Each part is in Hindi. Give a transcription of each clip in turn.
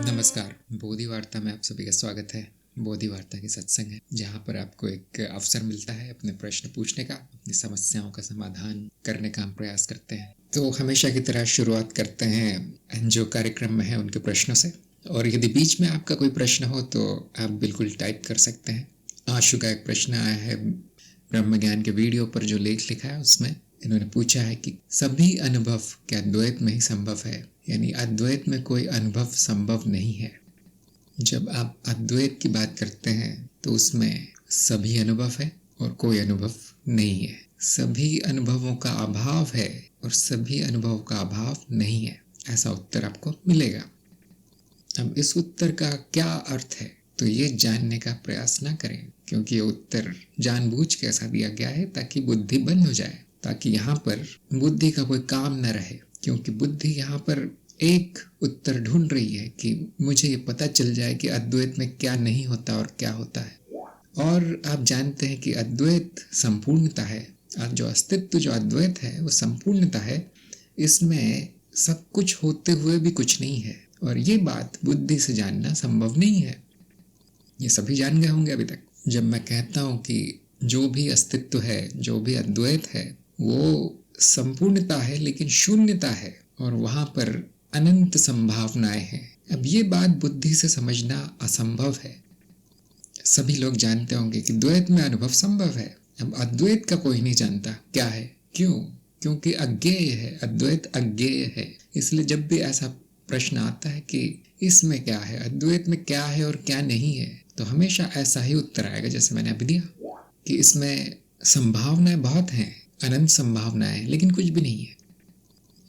नमस्कार। बोधि वार्ता में आप सभी का स्वागत है। बोधि वार्ता के सत्संग है जहाँ पर आपको एक अवसर मिलता है अपने प्रश्न पूछने का, अपनी समस्याओं का समाधान करने का हम प्रयास करते हैं। तो हमेशा की तरह शुरुआत करते हैं जो कार्यक्रम में है उनके प्रश्नों से, और यदि बीच में आपका कोई प्रश्न हो तो आप बिल्कुल टाइप कर सकते हैं। आशु का एक प्रश्न आया है ब्रह्म ज्ञान के वीडियो पर जो लेख लिखा है उसमें इन्होंने पूछा है कि सभी अनुभव क्या द्वैत में ही संभव है, यानी अद्वैत में कोई अनुभव संभव नहीं है। जब आप अद्वैत की बात करते हैं तो उसमें सभी अनुभव है और कोई अनुभव नहीं है। सभी अनुभवों का अभाव है और सभी अनुभव का अभाव नहीं है, ऐसा उत्तर आपको मिलेगा। अब इस उत्तर का क्या अर्थ है तो ये जानने का प्रयास ना करें, क्योंकि ये उत्तर जानबूझ के ऐसा दिया गया है ताकि बुद्धि बंद हो जाए, ताकि यहाँ पर बुद्धि का कोई काम न रहे। क्योंकि बुद्धि यहाँ पर एक उत्तर ढूंढ रही है कि मुझे ये पता चल जाए कि अद्वैत में क्या नहीं होता और क्या होता है। और आप जानते हैं कि अद्वैत संपूर्णता है, और जो अस्तित्व जो अद्वैत है वो संपूर्णता है। इसमें सब कुछ होते हुए भी कुछ नहीं है, और ये बात बुद्धि से जानना संभव नहीं है। ये सभी जान गए होंगे अभी तक। जब मैं कहता हूँ कि जो भी अस्तित्व है, जो भी अद्वैत है, वो संपूर्णता है लेकिन शून्यता है, और वहाँ पर अनंत संभावनाएं हैं। अब ये बात बुद्धि से समझना असंभव है। सभी लोग जानते होंगे कि द्वैत में अनुभव संभव है। अब अद्वैत का कोई नहीं जानता क्या है। क्यों? क्योंकि अज्ञेय है, अद्वैत अज्ञेय है। इसलिए जब भी ऐसा प्रश्न आता है कि इसमें क्या है, अद्वैत में क्या है और क्या नहीं है, तो हमेशा ऐसा ही उत्तर आएगा जैसे मैंने अभी दिया कि इसमें संभावनाएं बहुत हैं, अनंत संभावनाएं, लेकिन कुछ भी नहीं है।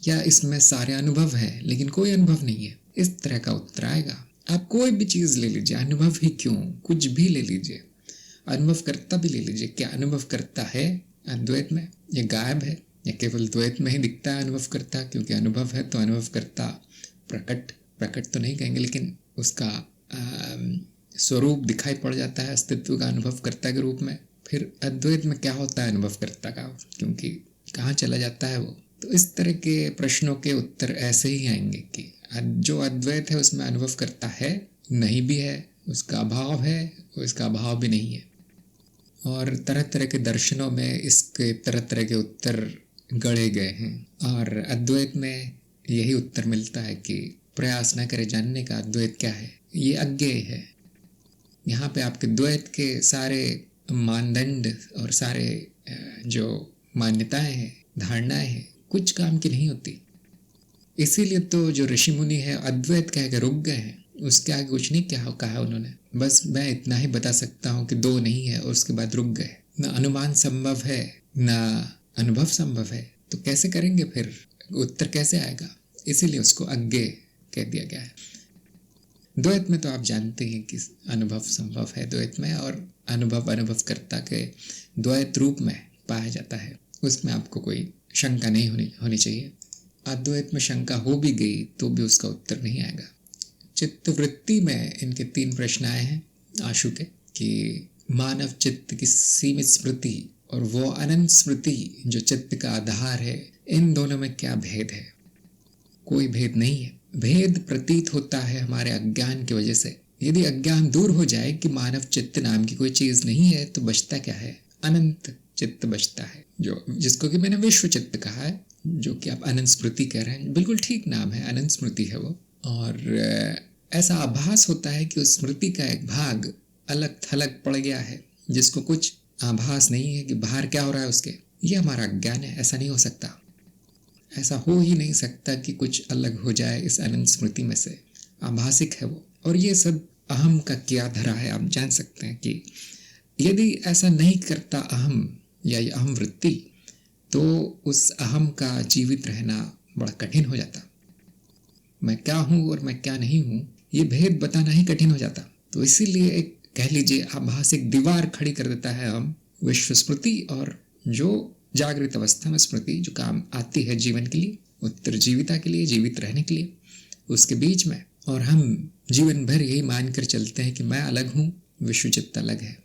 या इसमें सारे अनुभव हैं लेकिन कोई अनुभव नहीं है। इस तरह का उत्तर आएगा। आप कोई भी चीज़ ले लीजिए, अनुभव ही क्यों, कुछ भी ले लीजिए, अनुभव करता भी ले लीजिए। क्या अनुभव करता है अद्वैत में? ये गायब है या केवल द्वैत में ही दिखता है अनुभव करता? क्योंकि अनुभव है तो अनुभव करता प्रकट तो नहीं कहेंगे, लेकिन उसका स्वरूप दिखाई पड़ जाता है अस्तित्व का अनुभव करता के रूप में। फिर अद्वैत में क्या होता है अनुभव करता का, क्योंकि कहाँ चला जाता है वो? तो इस तरह के प्रश्नों के उत्तर ऐसे ही आएंगे कि जो अद्वैत है उसमें अनुभव करता है नहीं भी है, उसका अभाव है, इसका अभाव भी नहीं है। और तरह तरह के दर्शनों में इसके तरह तरह के उत्तर गढ़े गए हैं, और अद्वैत में यही उत्तर मिलता है कि प्रयास न करें जानने का अद्वैत क्या है, ये अज्ञेय है। यहाँ पे आपके द्वैत के सारे मानदंड और सारे जो मान्यताएं हैं, धारणाएं हैं, कुछ काम की नहीं होती। इसीलिए तो जो ऋषि मुनि है अद्वैत कह के रुक गए हैं, उसके आगे कुछ नहीं क्या कहा उन्होंने। बस मैं इतना ही बता सकता हूँ कि दो नहीं है, और उसके बाद रुक गए। ना अनुमान संभव है ना अनुभव संभव है, तो कैसे करेंगे फिर, उत्तर कैसे आएगा? इसीलिए उसको अज्ञेय कह दिया गया है। द्वैत में तो आप जानते हैं कि अनुभव संभव है द्वैत में, और अनुभव अनुभवकर्ता के द्वैत रूप में पाया जाता है। उसमें आपको कोई शंका नहीं होनी चाहिए। अद्वैत में शंका हो भी गई तो भी उसका उत्तर नहीं आएगा। चित्त वृत्ति में इनके 3 प्रश्न आए हैं आशु के, कि मानव चित्त की सीमित स्मृति और वो अनंत स्मृति जो चित्त का आधार है, इन दोनों में क्या भेद है? कोई भेद नहीं है। भेद प्रतीत होता है हमारे अज्ञान की वजह से। यदि अज्ञान दूर हो जाए कि मानव चित्त नाम की कोई चीज नहीं है, तो बचता क्या है? अनंत चित्त बचता है, जिसको कि मैंने विश्व चित्त कहा है, जो कि आप अनंत स्मृति कह रहे हैं। बिल्कुल ठीक नाम है, अनंत स्मृति है वो। और ऐसा आभास होता है कि उस स्मृति का एक भाग अलग थलग पड़ गया है, जिसको कुछ आभास नहीं है कि बाहर क्या हो रहा है उसके। ये हमारा अज्ञान है। ऐसा नहीं हो सकता, ऐसा हो ही नहीं सकता कि कुछ अलग हो जाए इस अनंत स्मृति में से। आभासिक है वो। और ये सब अहम का क्या धरा है, आप जान सकते हैं कि यदि ऐसा नहीं करता अहम या ये अहम वृत्ति, तो उस अहम का जीवित रहना बड़ा कठिन हो जाता। मैं क्या हूँ और मैं क्या नहीं हूँ, ये भेद बताना ही कठिन हो जाता। तो इसीलिए एक कह लीजिए आभासिक दीवार खड़ी कर देता है हम, विश्व स्मृति और जो जागृत अवस्था में स्मृति जो काम आती है जीवन के लिए, उत्तरजीविता के लिए, जीवित रहने के लिए, उसके बीच में। और हम जीवन भर यही मानकर चलते हैं कि मैं अलग हूँ, विश्व चित्त अलग है।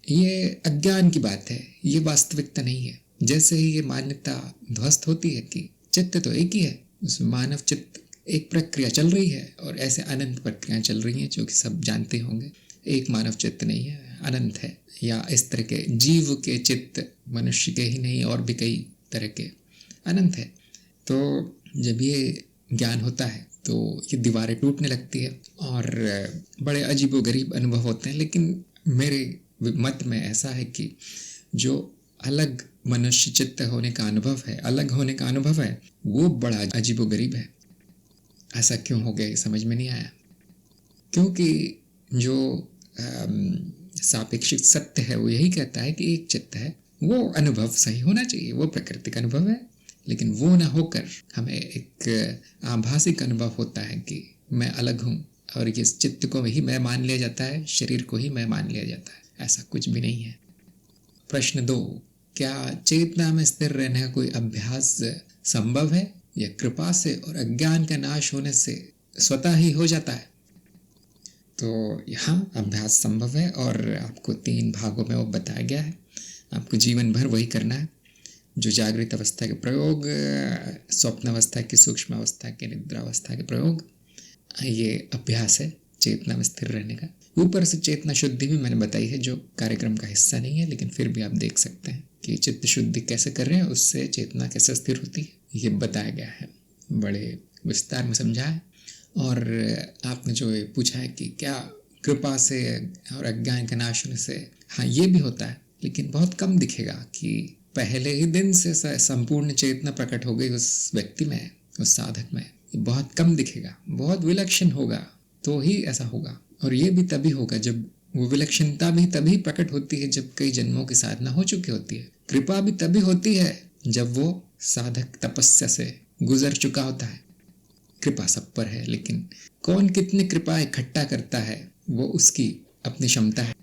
ये अज्ञान की बात है, ये वास्तविकता नहीं है। जैसे ही ये मान्यता ध्वस्त होती है कि चित्त तो एक ही है, उस मानव चित्त एक प्रक्रिया चल रही है और ऐसे अनंत प्रक्रियाएं चल रही हैं जो कि सब जानते होंगे। एक मानव चित्त नहीं है, अनंत है, या इस तरह के जीव के चित्त मनुष्य के ही नहीं और भी कई तरह के अनंत है। तो जब ये ज्ञान होता है तो ये दीवारें टूटने लगती है और बड़े अजीबोगरीब अनुभव होते हैं। लेकिन मेरे मत में ऐसा है कि जो अलग मनुष्य चित्त होने का अनुभव है, अलग होने का अनुभव है, वो बड़ा अजीबोगरीब है। ऐसा क्यों हो गया ये समझ में नहीं आया, क्योंकि जो सापेक्षिक सत्य है वो यही कहता है कि एक चित्त है, वो अनुभव सही होना चाहिए, वो प्राकृतिक अनुभव है। लेकिन वो ना होकर हमें एक आभासिक अनुभव होता है कि मैं अलग हूँ और ये चित्त को ही मैं मान लिया जाता है, शरीर को ही मैं मान लिया जाता है। ऐसा कुछ भी नहीं है। प्रश्न 2, क्या चेतना में स्थिर रहने का कोई अभ्यास संभव है या कृपा से और अज्ञान का नाश होने से स्वतः ही हो जाता है? तो यहाँ अभ्यास संभव है और आपको 3 भागों में वो बताया गया है। आपको जीवन भर वही करना है। जो जागृत अवस्था के प्रयोग, स्वप्न अवस्था की, सूक्ष्म अवस्था के, निद्रा अवस्था के प्रयोग, ये अभ्यास है चेतना में स्थिर रहने का। ऊपर से चेतना शुद्धि भी मैंने बताई है, जो कार्यक्रम का हिस्सा नहीं है, लेकिन फिर भी आप देख सकते हैं कि चित्त शुद्धि कैसे कर रहे हैं, उससे चेतना कैसे स्थिर होती है, ये बताया गया है, बड़े विस्तार में समझा है। और आपने जो ये पूछा है कि क्या कृपा से और अज्ञान के नाश होने से, हाँ ये भी होता है, लेकिन बहुत कम दिखेगा कि पहले ही दिन से संपूर्ण चेतना प्रकट हो गई उस व्यक्ति में, उस साधक में। ये बहुत कम दिखेगा, बहुत विलक्षण होगा तो ही ऐसा होगा। और ये भी तभी होगा जब वो विलक्षणता भी तभी प्रकट होती है जब कई जन्मों की साधना हो चुकी होती है। कृपा भी तभी होती है जब वो साधक तपस्या से गुजर चुका होता है। कृपा सब पर है, लेकिन कौन कितनी कृपा इकट्ठा करता है वो उसकी अपनी क्षमता है।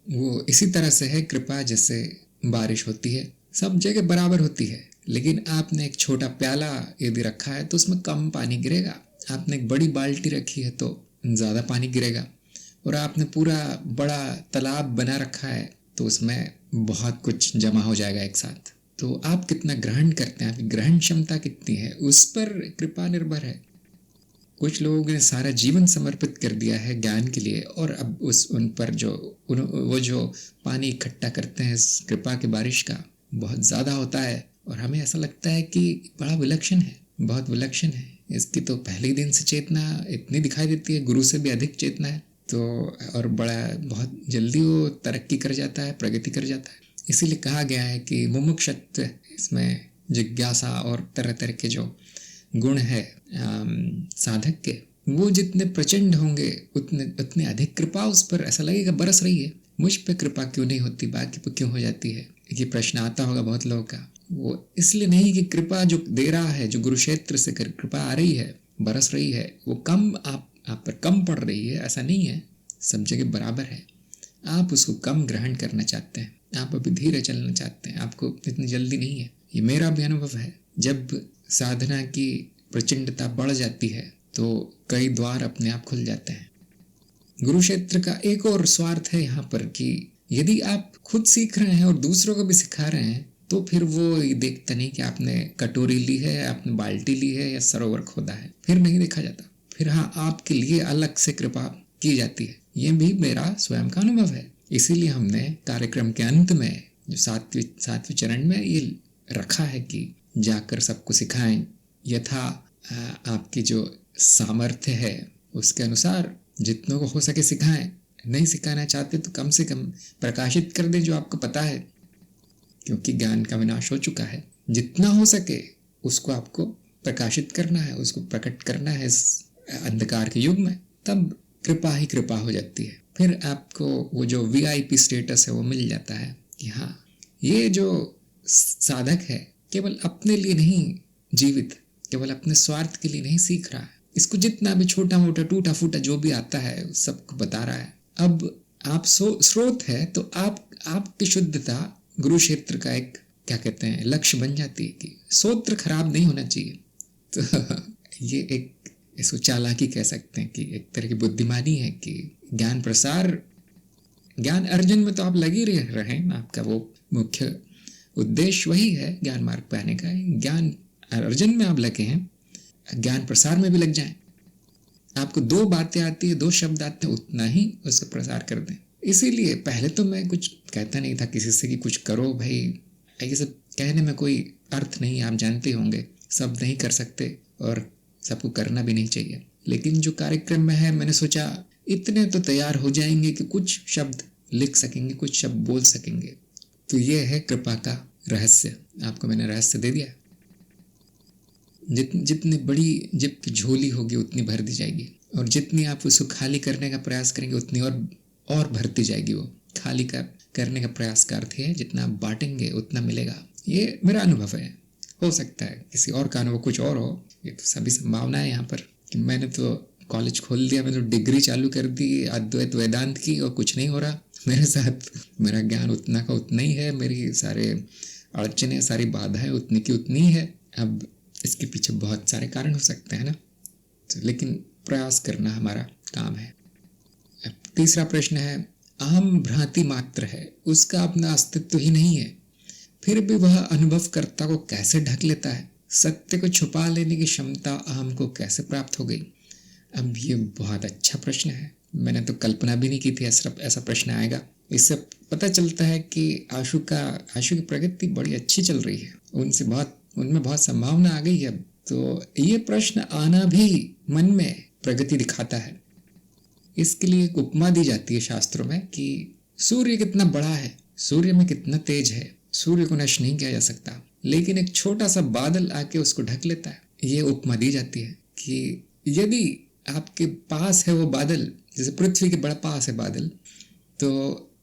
वो इसी तरह से है कृपा, जैसे बारिश होती है, सब जगह बराबर होती है, लेकिन आपने एक छोटा प्याला यदि रखा है तो उसमें कम पानी गिरेगा। आपने एक बड़ी बाल्टी रखी है तो ज़्यादा पानी गिरेगा। और आपने पूरा बड़ा तालाब बना रखा है तो उसमें बहुत कुछ जमा हो जाएगा एक साथ। तो आप कितना ग्रहण करते हैं, आपकी ग्रहण क्षमता कितनी है, उस पर कृपा निर्भर है। कुछ लोगों ने सारा जीवन समर्पित कर दिया है ज्ञान के लिए, और अब उन पर वो जो पानी इकट्ठा करते हैं इस कृपा की बारिश का, बहुत ज़्यादा होता है और हमें ऐसा लगता है कि बड़ा विलक्षण है, बहुत विलक्षण है। इसकी तो पहले ही दिन से चेतना इतनी दिखाई देती है, गुरु से भी अधिक चेतना है। तो और बड़ा बहुत जल्दी वो तरक्की कर जाता है, प्रगति कर जाता है। इसीलिए कहा गया है कि मुमुक्षुत्व, इसमें जिज्ञासा और तरह तरह के जो गुण है साधक के, वो जितने प्रचंड होंगे उतने अधिक कृपा उस पर ऐसा लगेगा बरस रही है। मुझ पे कृपा क्यों नहीं होती, बाकी पे क्यों हो जाती है, ये प्रश्न आता होगा बहुत लोगों का। वो इसलिए नहीं कि कृपा जो दे रहा है, जो गुरु क्षेत्र से कृपा आ रही है, बरस रही है, वो कम आप पर कम पड़ रही है, ऐसा नहीं है, सब जगह बराबर है। आप उसको कम ग्रहण करना चाहते हैं, आप अभी धीरे चलना चाहते हैं, आपको इतनी जल्दी नहीं है। ये मेरा भी अनुभव है। जब साधना की प्रचंडता बढ़ जाती है तो कई द्वार अपने आप खुल जाते हैं। गुरु क्षेत्र का एक और स्वार्थ है यहाँ पर कि यदि आप खुद सीख रहे हैं और दूसरों को भी सिखा रहे हैं तो फिर वो देखता नहीं कि आपने कटोरी ली है, आपने बाल्टी ली है या सरोवर खोदा है, फिर नहीं देखा जाता। फिर हाँ, आपके लिए अलग से कृपा की जाती है। ये भी मेरा स्वयं का अनुभव है। इसीलिए हमने कार्यक्रम के अंत में जो सातवें चरण में ये रखा है कि जाकर सबको सिखाएं, यथा आपकी जो सामर्थ्य है उसके अनुसार जितनों को हो सके सिखाएं। नहीं सिखाना चाहते तो कम से कम प्रकाशित कर दें जो आपको पता है, क्योंकि ज्ञान का विनाश हो चुका है। जितना हो सके उसको आपको प्रकाशित करना है, उसको प्रकट करना है इस अंधकार के युग में, तब कृपा ही कृपा हो जाती है। फिर आपको वो जो VIP स्टेटस है वो मिल जाता है कि हाँ, ये जो साधक है केवल अपने लिए नहीं जीवित, केवल अपने स्वार्थ के लिए नहीं सीख रहा है, इसको जितना भी छोटा मोटा टूटा फूटा जो भी आता है सबको बता रहा है। अब आप स्रोत है तो आपकी शुद्धता गुरु क्षेत्र का एक क्या कहते हैं लक्ष्य बन जाती है कि स्रोत खराब नहीं होना चाहिए। तो ये एक इसको चालाकी कह सकते हैं कि एक तरह की बुद्धिमानी है कि ज्ञान प्रसार, ज्ञान अर्जन में तो आप लगे रहे हैं, आपका वो मुख्य उद्देश्य वही है ज्ञान मार्ग पे आने का। ज्ञान अर्जन में आप लगे हैं ज्ञान प्रसार में भी लग जाएं। आपको 2 बातें आती है, 2 शब्द आते हैं, उतना ही उसका प्रसार कर दें। इसीलिए पहले तो मैं कुछ कहता नहीं था किसी से कि कुछ करो भाई, ये सब कहने में कोई अर्थ नहीं, आप जानते होंगे सब नहीं कर सकते और सबको करना भी नहीं चाहिए। लेकिन जो कार्यक्रम में है, मैंने सोचा इतने तो तैयार हो जाएंगे कि कुछ शब्द लिख सकेंगे, कुछ शब्द बोल सकेंगे। तो ये है कृपा का रहस्य। आपको मैंने रहस्य दे दिया। जितनी बड़ी जिप की झोली होगी उतनी भर दी जाएगी, और जितनी आप उसको खाली करने का प्रयास करेंगे उतनी और भरती जाएगी। वो खाली करने का प्रयास का अर्थ है जितना आप बांटेंगे उतना मिलेगा। ये मेरा अनुभव है। हो सकता है किसी और का अनुभव कुछ और हो, ये तो सभी संभावना है यहाँ पर। कि मैंने तो कॉलेज खोल दिया, मैंने तो डिग्री चालू कर दी अद्वैत वेदांत की, और कुछ नहीं हो रहा मेरे साथ। मेरा ज्ञान उतना का उतना ही है, मेरी सारे अड़चने, सारी बाधाएं उतनी की उतनी है। अब इसके पीछे बहुत सारे कारण हो सकते हैं ना, तो लेकिन प्रयास करना हमारा काम है। तीसरा प्रश्न है, अहम भ्रांति मात्र है, उसका अपना अस्तित्व ही नहीं है, फिर भी वह अनुभवकर्ता को कैसे ढक लेता है? सत्य को छुपा लेने की क्षमता अहम को कैसे प्राप्त हो गई? अब ये बहुत अच्छा प्रश्न है। मैंने तो कल्पना भी नहीं की थी ऐसा प्रश्न आएगा। इससे पता चलता है कि आशु की प्रगति बड़ी अच्छी चल रही है, उनमें बहुत संभावना आ गई है। तो ये प्रश्न आना भी मन में प्रगति दिखाता है। इसके लिए एक उपमा दी जाती है शास्त्रों में कि सूर्य कितना बड़ा है, सूर्य में कितना तेज है, सूर्य को नष्ट नहीं किया जा सकता, लेकिन एक छोटा सा बादल आके उसको ढक लेता है। ये उपमा दी जाती है कि यदि आपके पास है वो बादल, जैसे पृथ्वी के बड़ा पास है बादल, तो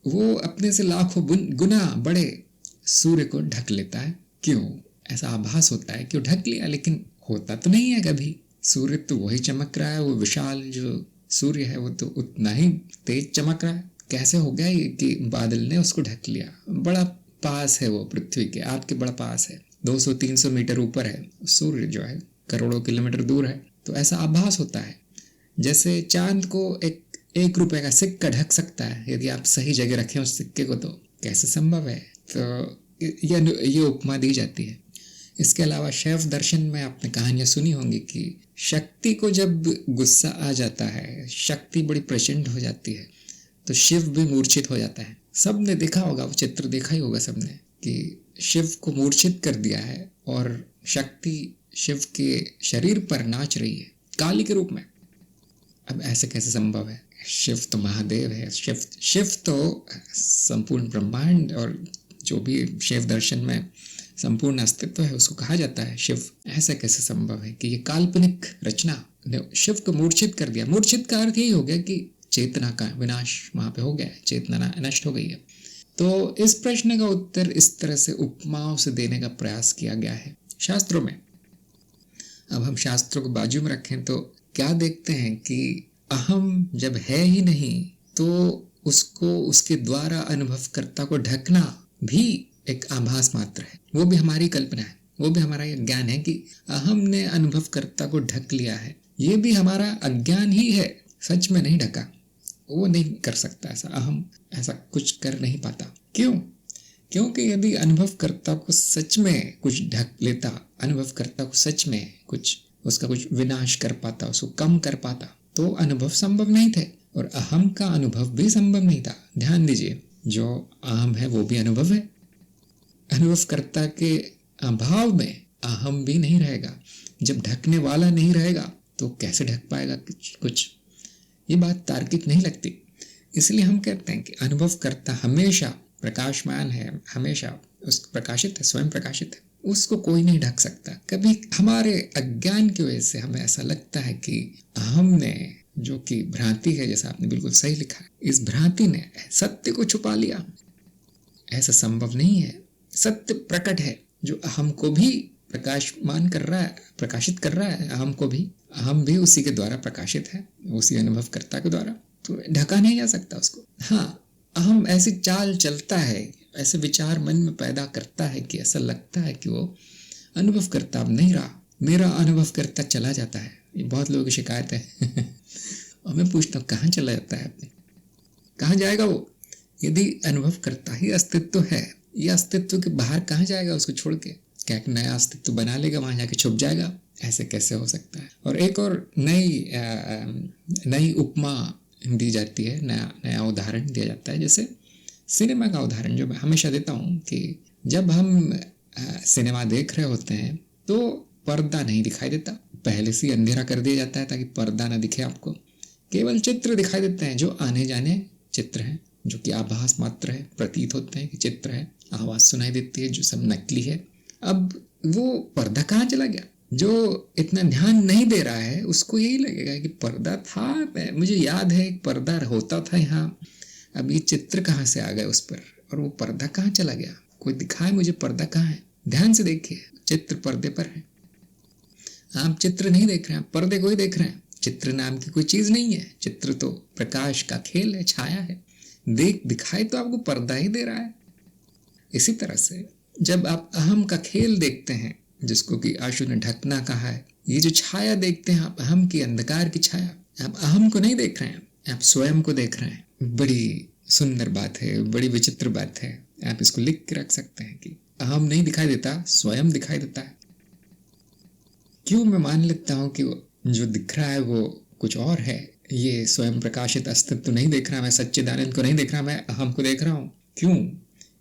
वो अपने से लाखों गुना बड़े सूर्य को ढक लेता है। क्यों? ऐसा आभास होता है कि वो ढक लिया, लेकिन होता तो नहीं है कभी। सूर्य तो वही चमक रहा है, वो विशाल जो सूर्य है वो तो उतना ही तेज चमक रहा है। कैसे हो गया ये कि बादल ने उसको ढक लिया? बड़ा पास है वो पृथ्वी के, आपके बड़ा पास है, 200-300 मीटर ऊपर है। सूर्य जो है करोड़ों किलोमीटर दूर है। तो ऐसा आभास होता है जैसे चांद को एक रुपए का सिक्का ढक सकता है यदि आप सही जगह रखें उस सिक्के को। तो कैसे संभव है? तो ये उपमा दी जाती है। इसके अलावा शैव दर्शन में आपने कहानियां सुनी होंगी कि शक्ति को जब गुस्सा आ जाता है, शक्ति बड़ी प्रचंड हो जाती है, तो शिव भी मूर्छित हो जाता है। सबने देखा होगा, वो चित्र देखा ही होगा सबने कि शिव को मूर्छित कर दिया है और शक्ति शिव के शरीर पर नाच रही है काली के रूप में। अब ऐसे कैसे संभव है? शिव तो महादेव है, शिव तो संपूर्ण ब्रह्मांड और जो भी शिव दर्शन में संपूर्ण अस्तित्व है उसको कहा जाता है शिव। ऐसा कैसे संभव है कि ये काल्पनिक रचना ने शिव को मूर्छित कर दिया? मूर्छित का अर्थ यही हो गया कि चेतना का विनाश वहां पे हो गया है, चेतना नष्ट हो गई है। तो इस प्रश्न का उत्तर इस तरह से उपमाओं से देने का प्रयास किया गया है शास्त्रों में। अब हम शास्त्रों को बाजू में रखें तो क्या देखते हैं कि अहम जब है ही नहीं तो उसको उसके द्वारा अनुभवकर्ता को ढकना भी एक आभास मात्र है। वो भी हमारी कल्पना है, वो भी हमारा ज्ञान है कि अहम ने अनुभवकर्ता को ढक लिया है। ये भी हमारा अज्ञान ही है, सच में नहीं ढका। वो नहीं कर सकता ऐसा, अहम ऐसा कुछ कर नहीं पाता। क्यों? क्योंकि यदि अनुभवकर्ता को सच में कुछ ढक लेता, अनुभवकर्ता को सच में उसका कुछ विनाश कर पाता, उसको कम कर पाता, तो अनुभव संभव नहीं थे और अहम का अनुभव भी संभव नहीं था। ध्यान दीजिए, जो अहम है वो भी अनुभव है। अनुभवकर्ता के अभाव में अहम भी नहीं रहेगा। जब ढकने वाला नहीं रहेगा तो कैसे ढक पाएगा कुछ? ये बात तार्किक नहीं लगती। इसलिए हम कहते हैं कि अनुभवकर्ता हमेशा प्रकाशमान है, हमेशा उसको प्रकाशित है, स्वयं प्रकाशित है, उसको कोई नहीं ढक सकता। कभी हमारे अज्ञान की वजह से हमें ऐसा लगता है कि हमने, जो कि भ्रांति है, जैसा आपने बिल्कुल सही लिखा है, इस भ्रांति ने सत्य को छुपा लिया। ऐसा संभव नहीं है। सत्य प्रकट है जो अहम को भी प्रकाशमान कर रहा है, प्रकाशित कर रहा है। अहम को भी, अहम भी उसी के द्वारा प्रकाशित है, उसी अनुभवकर्ता के द्वारा। तो ढका नहीं जा सकता उसको। हाँ, अहम ऐसी चाल चलता है, ऐसे विचार मन में पैदा करता है कि ऐसा लगता है कि वो अनुभवकर्ता अब नहीं रहा, मेरा अनुभवकर्ता चला जाता है। ये बहुत लोगों की शिकायत है। और मैं पूछता हूँ, कहाँ चला जाता है अपने? कहाँ जाएगा वो? यदि अनुभवकर्ता ही अस्तित्व है, ये अस्तित्व के बाहर कहाँ जाएगा उसको छोड़ के? क्या एक नया अस्तित्व बना लेगा, वहां जाके छुप जाएगा? ऐसे कैसे हो सकता है। और एक और नई उपमा दी जाती है, नया नया उदाहरण दिया जाता है, जैसे सिनेमा का उदाहरण जो मैं हमेशा देता हूँ कि जब हम सिनेमा देख रहे होते हैं तो पर्दा नहीं दिखाई देता, पहले से अंधेरा कर दिया जाता है ताकि पर्दा ना दिखे आपको, केवल चित्र दिखाई देते हैं जो आने जाने चित्र हैं, जो कि आभास मात्र है, प्रतीत होते हैं कि चित्र है, आवाज़ सुनाई देती है जो सब नकली है। अब वो पर्दा कहाँ चला गया? जो इतना ध्यान नहीं दे रहा है उसको यही लगेगा कि पर्दा था, मुझे याद है एक पर्दा होता था यहाँ, अब ये चित्र कहाँ से आ गए उस पर, और वो पर्दा कहाँ चला गया, कोई दिखाए मुझे पर्दा कहाँ है। ध्यान से देखिए, चित्र पर्दे पर है, आप चित्र नहीं देख रहे हैं, पर्दे को ही देख रहे हैं। चित्र नाम की कोई चीज नहीं है, चित्र तो प्रकाश का खेल है, छाया है, दिखाई तो आपको पर्दा ही दे रहा है। इसी तरह से जब आप अहम का खेल देखते हैं, जिसको कि आशु ने ढकना कहा है, ये जो छाया देखते हैं आप, अहम की, अंधकार की छाया, आप अहम को नहीं देख रहे हैं, आप स्वयं को देख रहे हैं। बड़ी सुंदर बात है, बड़ी विचित्र बात है। आप इसको लिख के रख सकते हैं कि अहम नहीं दिखाई देता, स्वयं दिखाई देता है। क्यों मैं मान लेता हूँ कि जो दिख रहा है वो कुछ और है, ये स्वयं प्रकाशित अस्तित्व तो नहीं देख रहा, मैं सच्चिदानंद को नहीं देख रहा, मैं अहम को देख रहा हूँ। क्यों?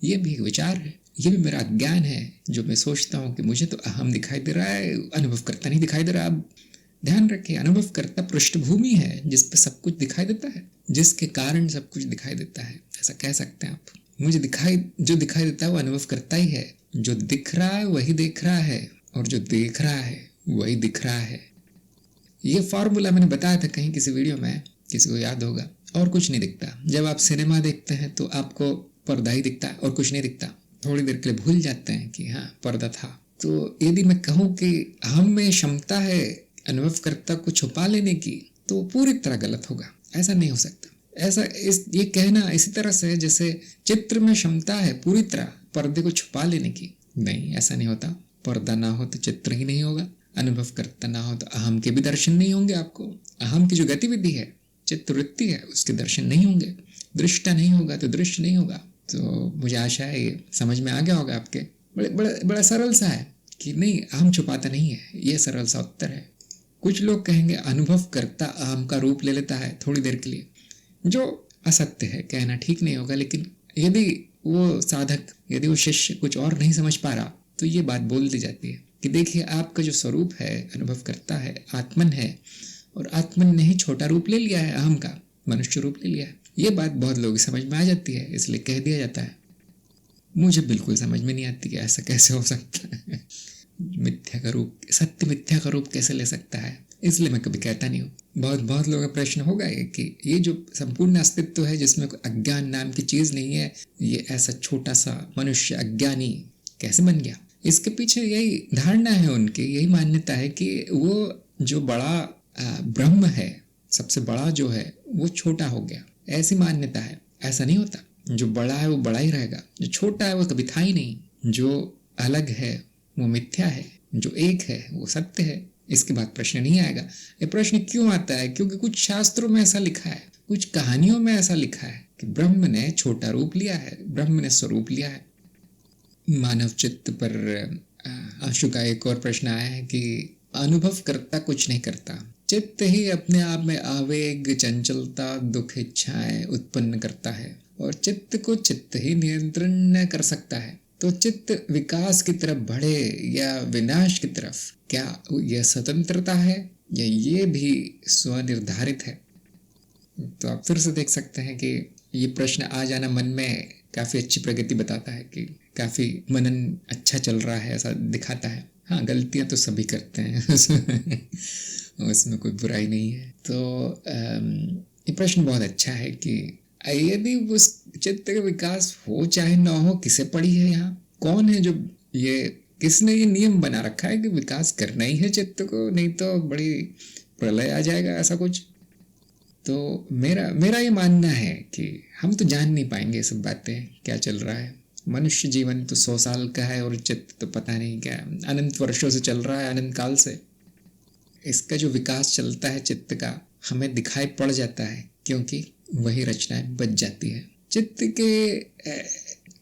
ये भी एक विचार है, ये भी मेरा अज्ञान है, जो मैं सोचता हूँ कि मुझे तो अहम दिखाई दे रहा है, अनुभव करता नहीं दिखाई दे रहा। अब ध्यान रखिए, अनुभव करता पृष्ठभूमि है जिस पे सब कुछ दिखाई देता है, जिसके कारण सब कुछ दिखाई देता है, ऐसा कह सकते हैं आप। मुझे जो दिखाई देता है वो अनुभव करता ही है, जो दिख रहा है वही देख रहा है, और जो देख रहा है वही दिख रहा है। ये फॉर्मूला मैंने बताया था कहीं किसी वीडियो में, किसी को याद होगा। और कुछ नहीं दिखता, जब आप सिनेमा देखते हैं तो आपको पर्दा ही दिखता है और कुछ नहीं दिखता, थोड़ी देर के लिए भूल जाते हैं कि हाँ पर्दा था। तो यदि मैं कहूँ कि हम में क्षमता है अनुभवकर्ता को छुपा लेने की, तो पूरी तरह गलत होगा, ऐसा नहीं हो सकता। ये कहना इसी तरह से जैसे चित्र में क्षमता है पूरी तरह पर्दे को छुपा लेने की, नहीं, ऐसा नहीं होता। पर्दा ना हो तो चित्र ही नहीं होगा, अनुभव करता ना हो तो अहम के भी दर्शन नहीं होंगे आपको। अहम की जो गतिविधि है, चित्तवृत्ति है, उसके दर्शन नहीं होंगे। दृष्टा नहीं होगा तो दृश्य नहीं होगा। तो मुझे आशा है ये समझ में आ गया होगा आपके। बड़ा सरल सा है कि नहीं, अहम छुपाता नहीं है, ये सरल सा उत्तर है। कुछ लोग कहेंगे अनुभव करता अहम का रूप ले लेता है थोड़ी देर के लिए, जो असत्य है, कहना ठीक नहीं होगा। लेकिन यदि वो साधक, यदि वो शिष्य कुछ और नहीं समझ पा रहा, तो ये बात बोल दी जाती है कि देखिए आपका जो स्वरूप है, अनुभव करता है, आत्मन है, और आत्मन ने ही छोटा रूप ले लिया है, अहम का मनुष्य रूप ले लिया है। ये बात बहुत लोग समझ में आ जाती है, इसलिए कह दिया जाता है। मुझे बिल्कुल समझ में नहीं आती कि ऐसा कैसे हो सकता है। मिथ्या का रूप, सत्य मिथ्या का रूप कैसे ले सकता है, इसलिए मैं कभी कहता नहीं हूँ। बहुत लोगों का प्रश्न होगा कि ये जो संपूर्ण अस्तित्व है जिसमें कोई अज्ञान नाम की चीज नहीं है, ये ऐसा छोटा सा मनुष्य अज्ञानी कैसे बन गया? इसके पीछे यही धारणा है उनकी, यही मान्यता है कि वो जो बड़ा ब्रह्म है, सबसे बड़ा जो है, वो छोटा हो गया, ऐसी मान्यता है। ऐसा नहीं होता, जो बड़ा है वो बड़ा ही रहेगा, जो छोटा है वो कभी था ही नहीं। जो अलग है वो मिथ्या है, जो एक है वो सत्य है। इसके बाद प्रश्न नहीं आएगा। ये प्रश्न क्यों आता है? क्योंकि कुछ शास्त्रों में ऐसा लिखा है, कुछ कहानियों में ऐसा लिखा है कि ब्रह्म ने छोटा रूप लिया है, ब्रह्म ने स्वरूप लिया है। मानव चित्त पर आशु का एक और प्रश्न आया है कि अनुभव करता कुछ नहीं करता, चित्त ही अपने आप में आवेग, चंचलता, दुख, इच्छाएं उत्पन्न करता है, और चित्त को चित्त ही नियंत्रण न कर सकता है। तो चित्त विकास की तरफ बढ़े या विनाश की तरफ, क्या यह स्वतंत्रता है या ये भी स्वनिर्धारित है? तो आप फिर से देख सकते हैं कि ये प्रश्न आ जाना मन में काफ़ी अच्छी प्रगति बताता है कि काफ़ी मनन अच्छा चल रहा है, ऐसा दिखाता है। हाँ, गलतियाँ तो सभी करते हैं उसमें कोई बुराई नहीं है। तो ये प्रश्न बहुत अच्छा है कि यदि उस चित्त का विकास हो चाहे ना हो, किसे पड़ी है यहाँ? कौन है जो किसने ये नियम बना रखा है कि विकास करना ही है चित्त को, नहीं तो बड़ी प्रलय आ जाएगा, ऐसा कुछ? तो मेरा ये मानना है कि हम तो जान नहीं पाएंगे सब बातें, क्या चल रहा है। मनुष्य जीवन तो 100 साल का है और चित्त तो पता नहीं क्या अनंत वर्षों से चल रहा है, अनंत काल से। इसका जो विकास चलता है चित्त का, हमें दिखाई पड़ जाता है, क्योंकि वही रचनाएं बच जाती है। चित्त के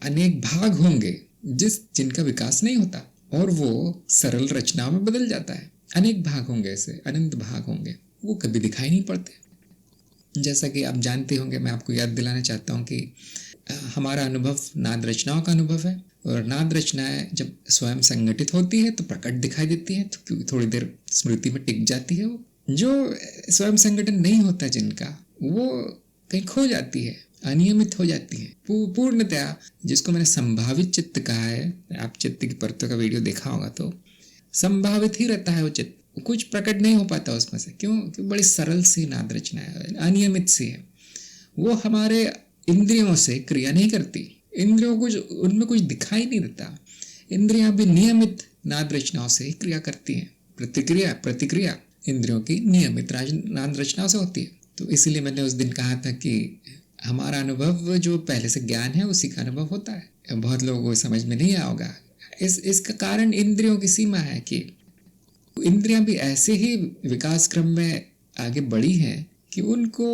अनेक भाग होंगे जिनका विकास नहीं होता, और वो सरल रचनाओं में बदल जाता है। अनेक भाग होंगे, ऐसे अनंत भाग होंगे, वो कभी दिखाई नहीं पड़ते। जैसा कि आप जानते होंगे, मैं आपको याद दिलाना चाहता हूँ कि हमारा अनुभव नाद रचनाओं का अनुभव है, और नाद रचनाएं जब स्वयं संगठित होती है तो प्रकट दिखाई देती है, तो थोड़ी देर स्मृति में टिक जाती है। वो जो स्वयं संगठन नहीं होता जिनका, वो कहीं खो जाती है, अनियमित हो जाती है पूर्णतया। जिसको मैंने संभावित चित्त कहा है, आप चित्त की परतों का वीडियो देखा होगा तो संभावित ही रहता है वो चित्त, कुछ प्रकट नहीं हो पाता उसमें से। क्यों? बड़ी सरल सी नाद रचना है, अनियमित सी है। वो हमारे इंद्रियों से क्रिया नहीं करती, इंद्रियों को उनमें कुछ दिखाई नहीं देता। इंद्रियां भी नियमित नाद रचनाओं से ही क्रिया करती हैं। प्रतिक्रिया इंद्रियों की नियमित नाद रचनाओं से होती है। तो इसीलिए मैंने उस दिन कहा था कि हमारा अनुभव जो पहले से ज्ञान है उसी का अनुभव होता है। बहुत लोगों को समझ में नहीं आया होगा। इसका कारण इंद्रियों की सीमा है कि इंद्रियां भी ऐसे ही विकास क्रम में आगे बढ़ी हैं कि उनको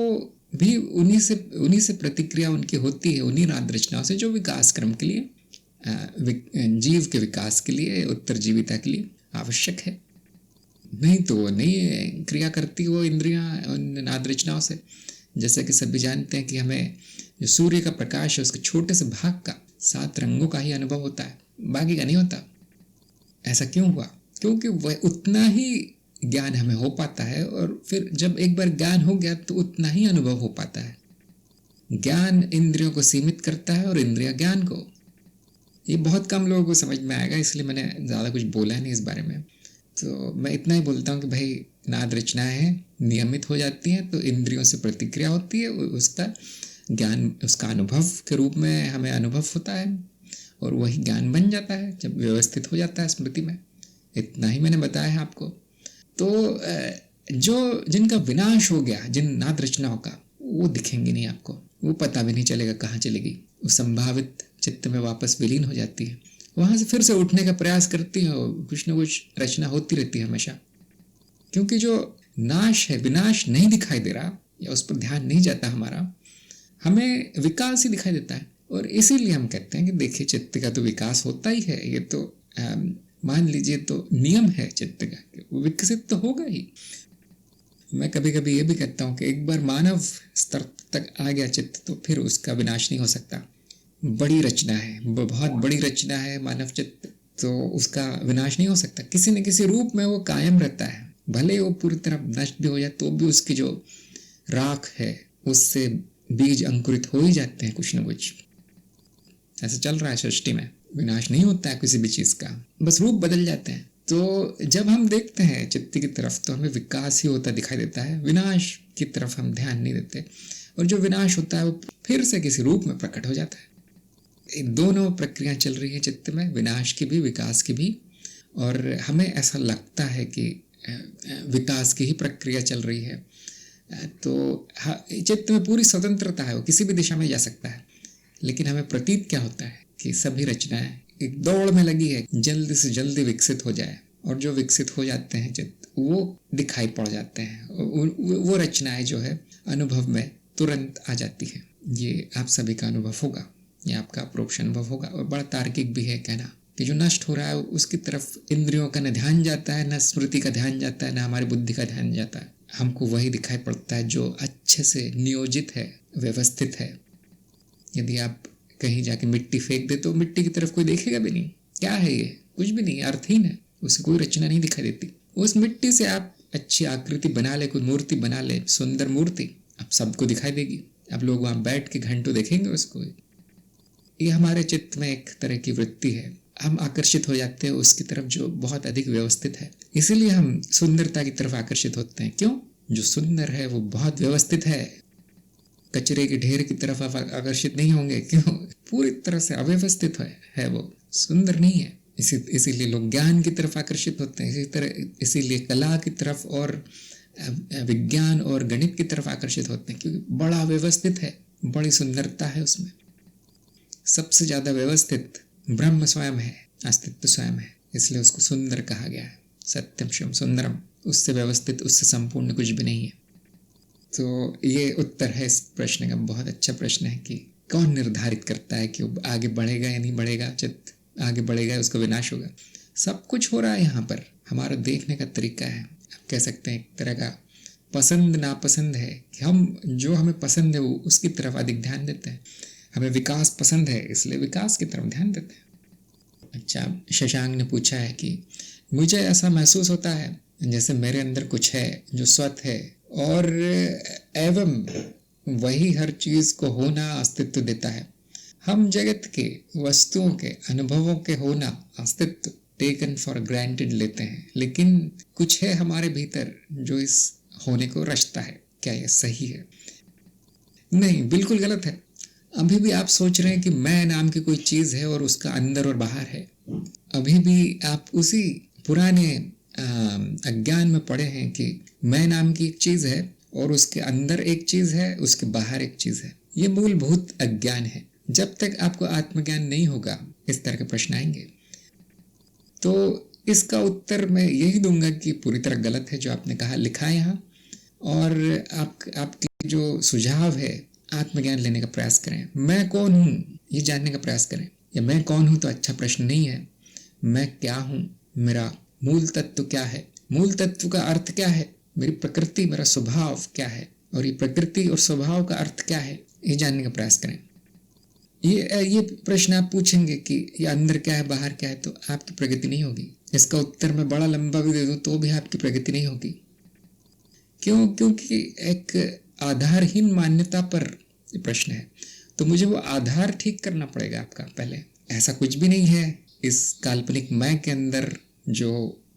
भी उन्हीं से प्रतिक्रिया उनकी होती है, उन्हीं नाद रचनाओं से जो विकास क्रम के लिए, जीव के विकास के लिए, उत्तरजीविता के लिए आवश्यक है। नहीं तो वो नहीं क्रिया करती वो इंद्रियां उन नाद रचनाओं से। जैसे कि सभी जानते हैं कि हमें जो सूर्य का प्रकाश है उसके छोटे से भाग का 7 रंगों का ही अनुभव होता है, बाकी का नहीं होता। ऐसा क्यों हुआ? क्योंकि वह उतना ही ज्ञान हमें हो पाता है, और फिर जब एक बार ज्ञान हो गया तो उतना ही अनुभव हो पाता है। ज्ञान इंद्रियों को सीमित करता है और इंद्रियां ज्ञान को। ये बहुत कम लोगों को समझ में आएगा, इसलिए मैंने ज़्यादा कुछ बोला नहीं इस बारे में। तो मैं इतना ही बोलता हूँ कि भाई नाद रचनाएं हैं, नियमित हो जाती हैं तो इंद्रियों से प्रतिक्रिया होती है, उसका ज्ञान, उसका अनुभव के रूप में हमें अनुभव होता है, और वही ज्ञान बन जाता है जब व्यवस्थित हो जाता है स्मृति में। इतना ही मैंने बताया है आपको। तो जो जिनका विनाश हो गया, जिन नाद रचनाओं का, वो दिखेंगी नहीं आपको, वो पता भी नहीं चलेगा कहाँ चलेगी, वो संभावित चित्त में वापस विलीन हो जाती है। वहाँ से फिर से उठने का प्रयास करती है, कुछ ना कुछ रचना होती रहती है हमेशा। क्योंकि जो नाश है, विनाश नहीं दिखाई दे रहा, या उस पर ध्यान नहीं जाता हमारा, हमें विकास ही दिखाई देता है। और इसीलिए हम कहते हैं कि देखिए चित्त का तो विकास होता ही है, ये तो मान लीजिए तो नियम है चित्त का, वो विकसित तो होगा ही। मैं कभी कभी ये भी कहता हूँ कि एक बार मानव स्तर तक आ गया चित्त तो फिर उसका विनाश नहीं हो सकता। बड़ी रचना है, बहुत बड़ी रचना है मानव चित्त, तो उसका विनाश नहीं हो सकता। किसी न किसी रूप में वो कायम रहता है, भले वो पूरी तरह नष्ट भी हो जाए तो भी उसकी जो राख है उससे बीज अंकुरित हो ही जाते हैं कुछ न कुछ। ऐसा चल रहा है सृष्टि में, विनाश नहीं होता है किसी भी चीज़ का, बस रूप बदल जाते हैं। तो जब हम देखते हैं चित्त की तरफ तो हमें विकास ही होता दिखाई देता है, विनाश की तरफ हम ध्यान नहीं देते, और जो विनाश होता है वो फिर से किसी रूप में प्रकट हो जाता है। दोनों प्रक्रिया चल रही है चित्त में, विनाश की भी, विकास की भी। और हमें ऐसा लगता है कि विकास की ही प्रक्रिया चल रही है। तो चित्त में पूरी स्वतंत्रता है, वो किसी भी दिशा में जा सकता है। लेकिन हमें प्रतीत क्या होता है कि सभी रचनाएं एक दौड़ में लगी है, जल्दी से जल्दी विकसित हो जाए, और जो विकसित हो जाते हैं चित्त वो दिखाई पड़ जाते हैं, वो रचनाएं जो है अनुभव में तुरंत आ जाती है। ये आप सभी का अनुभव होगा, ये आपका अप्रोक्ष अनुभव होगा। और बड़ा तार्किक भी है कहना कि जो नष्ट हो रहा है उसकी तरफ इंद्रियों का न ध्यान जाता है, न स्मृति का ध्यान जाता है, न हमारी बुद्धि का ध्यान जाता है। हमको वही दिखाई पड़ता है जो अच्छे से नियोजित है, व्यवस्थित है। यदि आप कहीं जाके मिट्टी फेंक दे तो मिट्टी की तरफ कोई देखेगा भी नहीं, क्या है ये, कुछ भी नहीं, अर्थहीन है, उसे कोई रचना नहीं दिखाई देती। उस मिट्टी से आप अच्छी आकृति बना ले, कोई मूर्ति बना ले, सुंदर मूर्ति, अब सबको दिखाई देगी। अब लोग वहाँ बैठ के घंटों देखेंगे उसको। ये हमारे चित्त में एक तरह की वृत्ति है, हम आकर्षित हो जाते हैं उसकी तरफ जो बहुत अधिक व्यवस्थित है। इसीलिए हम सुंदरता की तरफ आकर्षित होते हैं। क्यों? जो सुंदर है वो बहुत व्यवस्थित है। कचरे के ढेर की तरफ आप आकर्षित नहीं होंगे। क्यों? पूरी तरह से अव्यवस्थित है वो, सुंदर नहीं है। इसीलिए लोग ज्ञान की तरफ आकर्षित होते हैं, इसीलिए कला की तरफ और विज्ञान और गणित की तरफ आकर्षित होते हैं, क्योंकि बड़ा व्यवस्थित है, बड़ी सुंदरता है उसमें। सबसे ज्यादा व्यवस्थित ब्रह्म स्वयं है, अस्तित्व स्वयं है, इसलिए उसको सुंदर कहा गया है। सत्यम शिवम सुंदरम, उससे व्यवस्थित, उससे संपूर्ण कुछ भी नहीं है। तो ये उत्तर है इस प्रश्न का। बहुत अच्छा प्रश्न है कि कौन निर्धारित करता है कि वो आगे बढ़ेगा या नहीं बढ़ेगा, चित्त आगे बढ़ेगा, उसका विनाश होगा। सब कुछ हो रहा है यहाँ पर, हमारा देखने का तरीका है, आप कह सकते हैं एक तरह का पसंद नापसंद है कि हम जो हमें पसंद है वो उसकी तरफ अधिक ध्यान देते हैं। हमें विकास पसंद है इसलिए विकास की तरफ ध्यान देते हैं। अच्छा, शशांक ने पूछा है कि मुझे ऐसा महसूस होता है जैसे मेरे अंदर कुछ है जो स्वत है और एवं वही हर चीज़ को होना अस्तित्व देता है। हम जगत के वस्तुओं के अनुभवों के होना अस्तित्व टेकन फॉर ग्रांटेड लेते हैं, लेकिन कुछ है हमारे भीतर जो इस होने को रचता है। क्या यह सही है? नहीं, बिल्कुल गलत है। अभी भी आप सोच रहे हैं कि मैं नाम की कोई चीज़ है और उसका अंदर और बाहर है। अभी भी आप उसी पुराने अज्ञान में पड़े हैं कि मैं नाम की एक चीज़ है और उसके अंदर एक चीज़ है, उसके बाहर एक चीज़ है। ये मूलभूत अज्ञान है। जब तक आपको आत्मज्ञान नहीं होगा इस तरह के प्रश्न आएंगे। तो इसका उत्तर मैं यही दूंगा कि पूरी तरह गलत है जो आपने कहा, लिखा है यहाँ। और आपकी जो सुझाव है, आत्मज्ञान लेने का प्रयास करें। मैं कौन हूँ ये जानने का प्रयास करें। या मैं कौन हूँ तो अच्छा प्रश्न नहीं है। मैं क्या हूँ, मेरा मूल तत्व क्या है, मूल तत्व का अर्थ क्या है, मेरी प्रकृति, मेरा स्वभाव क्या है, और ये प्रकृति और स्वभाव का अर्थ क्या है, ये जानने का प्रयास करें। ये प्रश्न आप पूछेंगे कि ये अंदर क्या है बाहर क्या है, तो आपकी प्रगति नहीं होगी। इसका उत्तर मैं बड़ा लंबा भी दे दूं तो भी आपकी प्रगति नहीं होगी। क्यों? क्योंकि एक आधारहीन मान्यता पर ये प्रश्न है। तो मुझे वो आधार ठीक करना पड़ेगा आपका पहले। ऐसा कुछ भी नहीं है इस काल्पनिक मैं के अंदर जो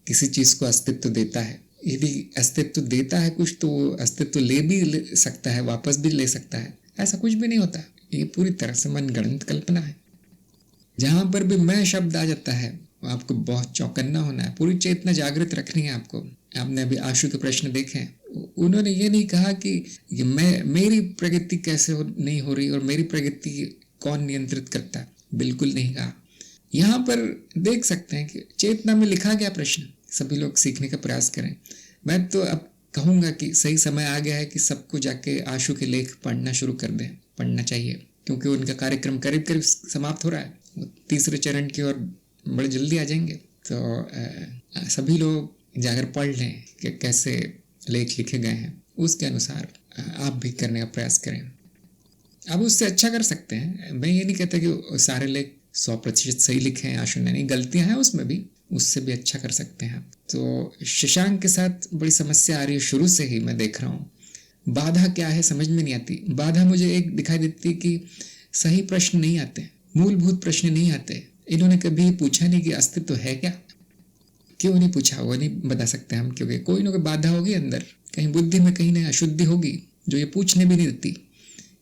किसी चीज़ को अस्तित्व देता है। यदि अस्तित्व देता है कुछ तो अस्तित्व ले सकता है, वापस भी ले सकता है। ऐसा कुछ भी नहीं होता। ये पूरी तरह से मनगढ़ंत कल्पना है। जहाँ पर भी मैं शब्द आ जाता है आपको बहुत चौकन्ना होना है, पूरी चेतना जागृत रखनी है आपको। आपने अभी आशु के प्रश्न देखे, उन्होंने ये नहीं कहा कि मेरी प्रगति कैसे नहीं हो रही और मेरी प्रगति कौन नियंत्रित करता है, बिल्कुल नहीं कहा। यहाँ पर देख सकते हैं कि चेतना में लिखा गया प्रश्न। सभी लोग सीखने का प्रयास करें। मैं तो अब कहूँगा कि सही समय आ गया है कि सबको जाके आशु के लेख पढ़ना शुरू कर दें, पढ़ना चाहिए, क्योंकि उनका कार्यक्रम करीब करीब समाप्त हो रहा है। वो तीसरे चरण की ओर बड़े जल्दी आ जाएंगे। तो सभी लोग जाकर पढ़ लें कि कैसे लेख लिखे गए हैं, उसके अनुसार आप भी करने का प्रयास करें। आप उससे अच्छा कर सकते हैं। मैं ये नहीं कहता कि सारे लेख 100% सही लिखे हैं आशु ने, नहीं, गलतियां हैं उसमें भी, उससे भी अच्छा कर सकते हैं। तो शशांक के साथ बड़ी समस्या आ रही है शुरू से ही, मैं देख रहा हूँ। बाधा क्या है समझ में नहीं आती। बाधा मुझे एक दिखाई देती कि सही प्रश्न नहीं आते, मूलभूत प्रश्न नहीं आते। इन्होंने कभी पूछा नहीं कि अस्तित्व है क्या। क्यों नहीं पूछा, वो नहीं बता सकते हम, क्योंकि कोई ना कोई बाधा होगी अंदर, कहीं बुद्धि में कहीं ना अशुद्धि होगी जो ये पूछने भी नहीं देती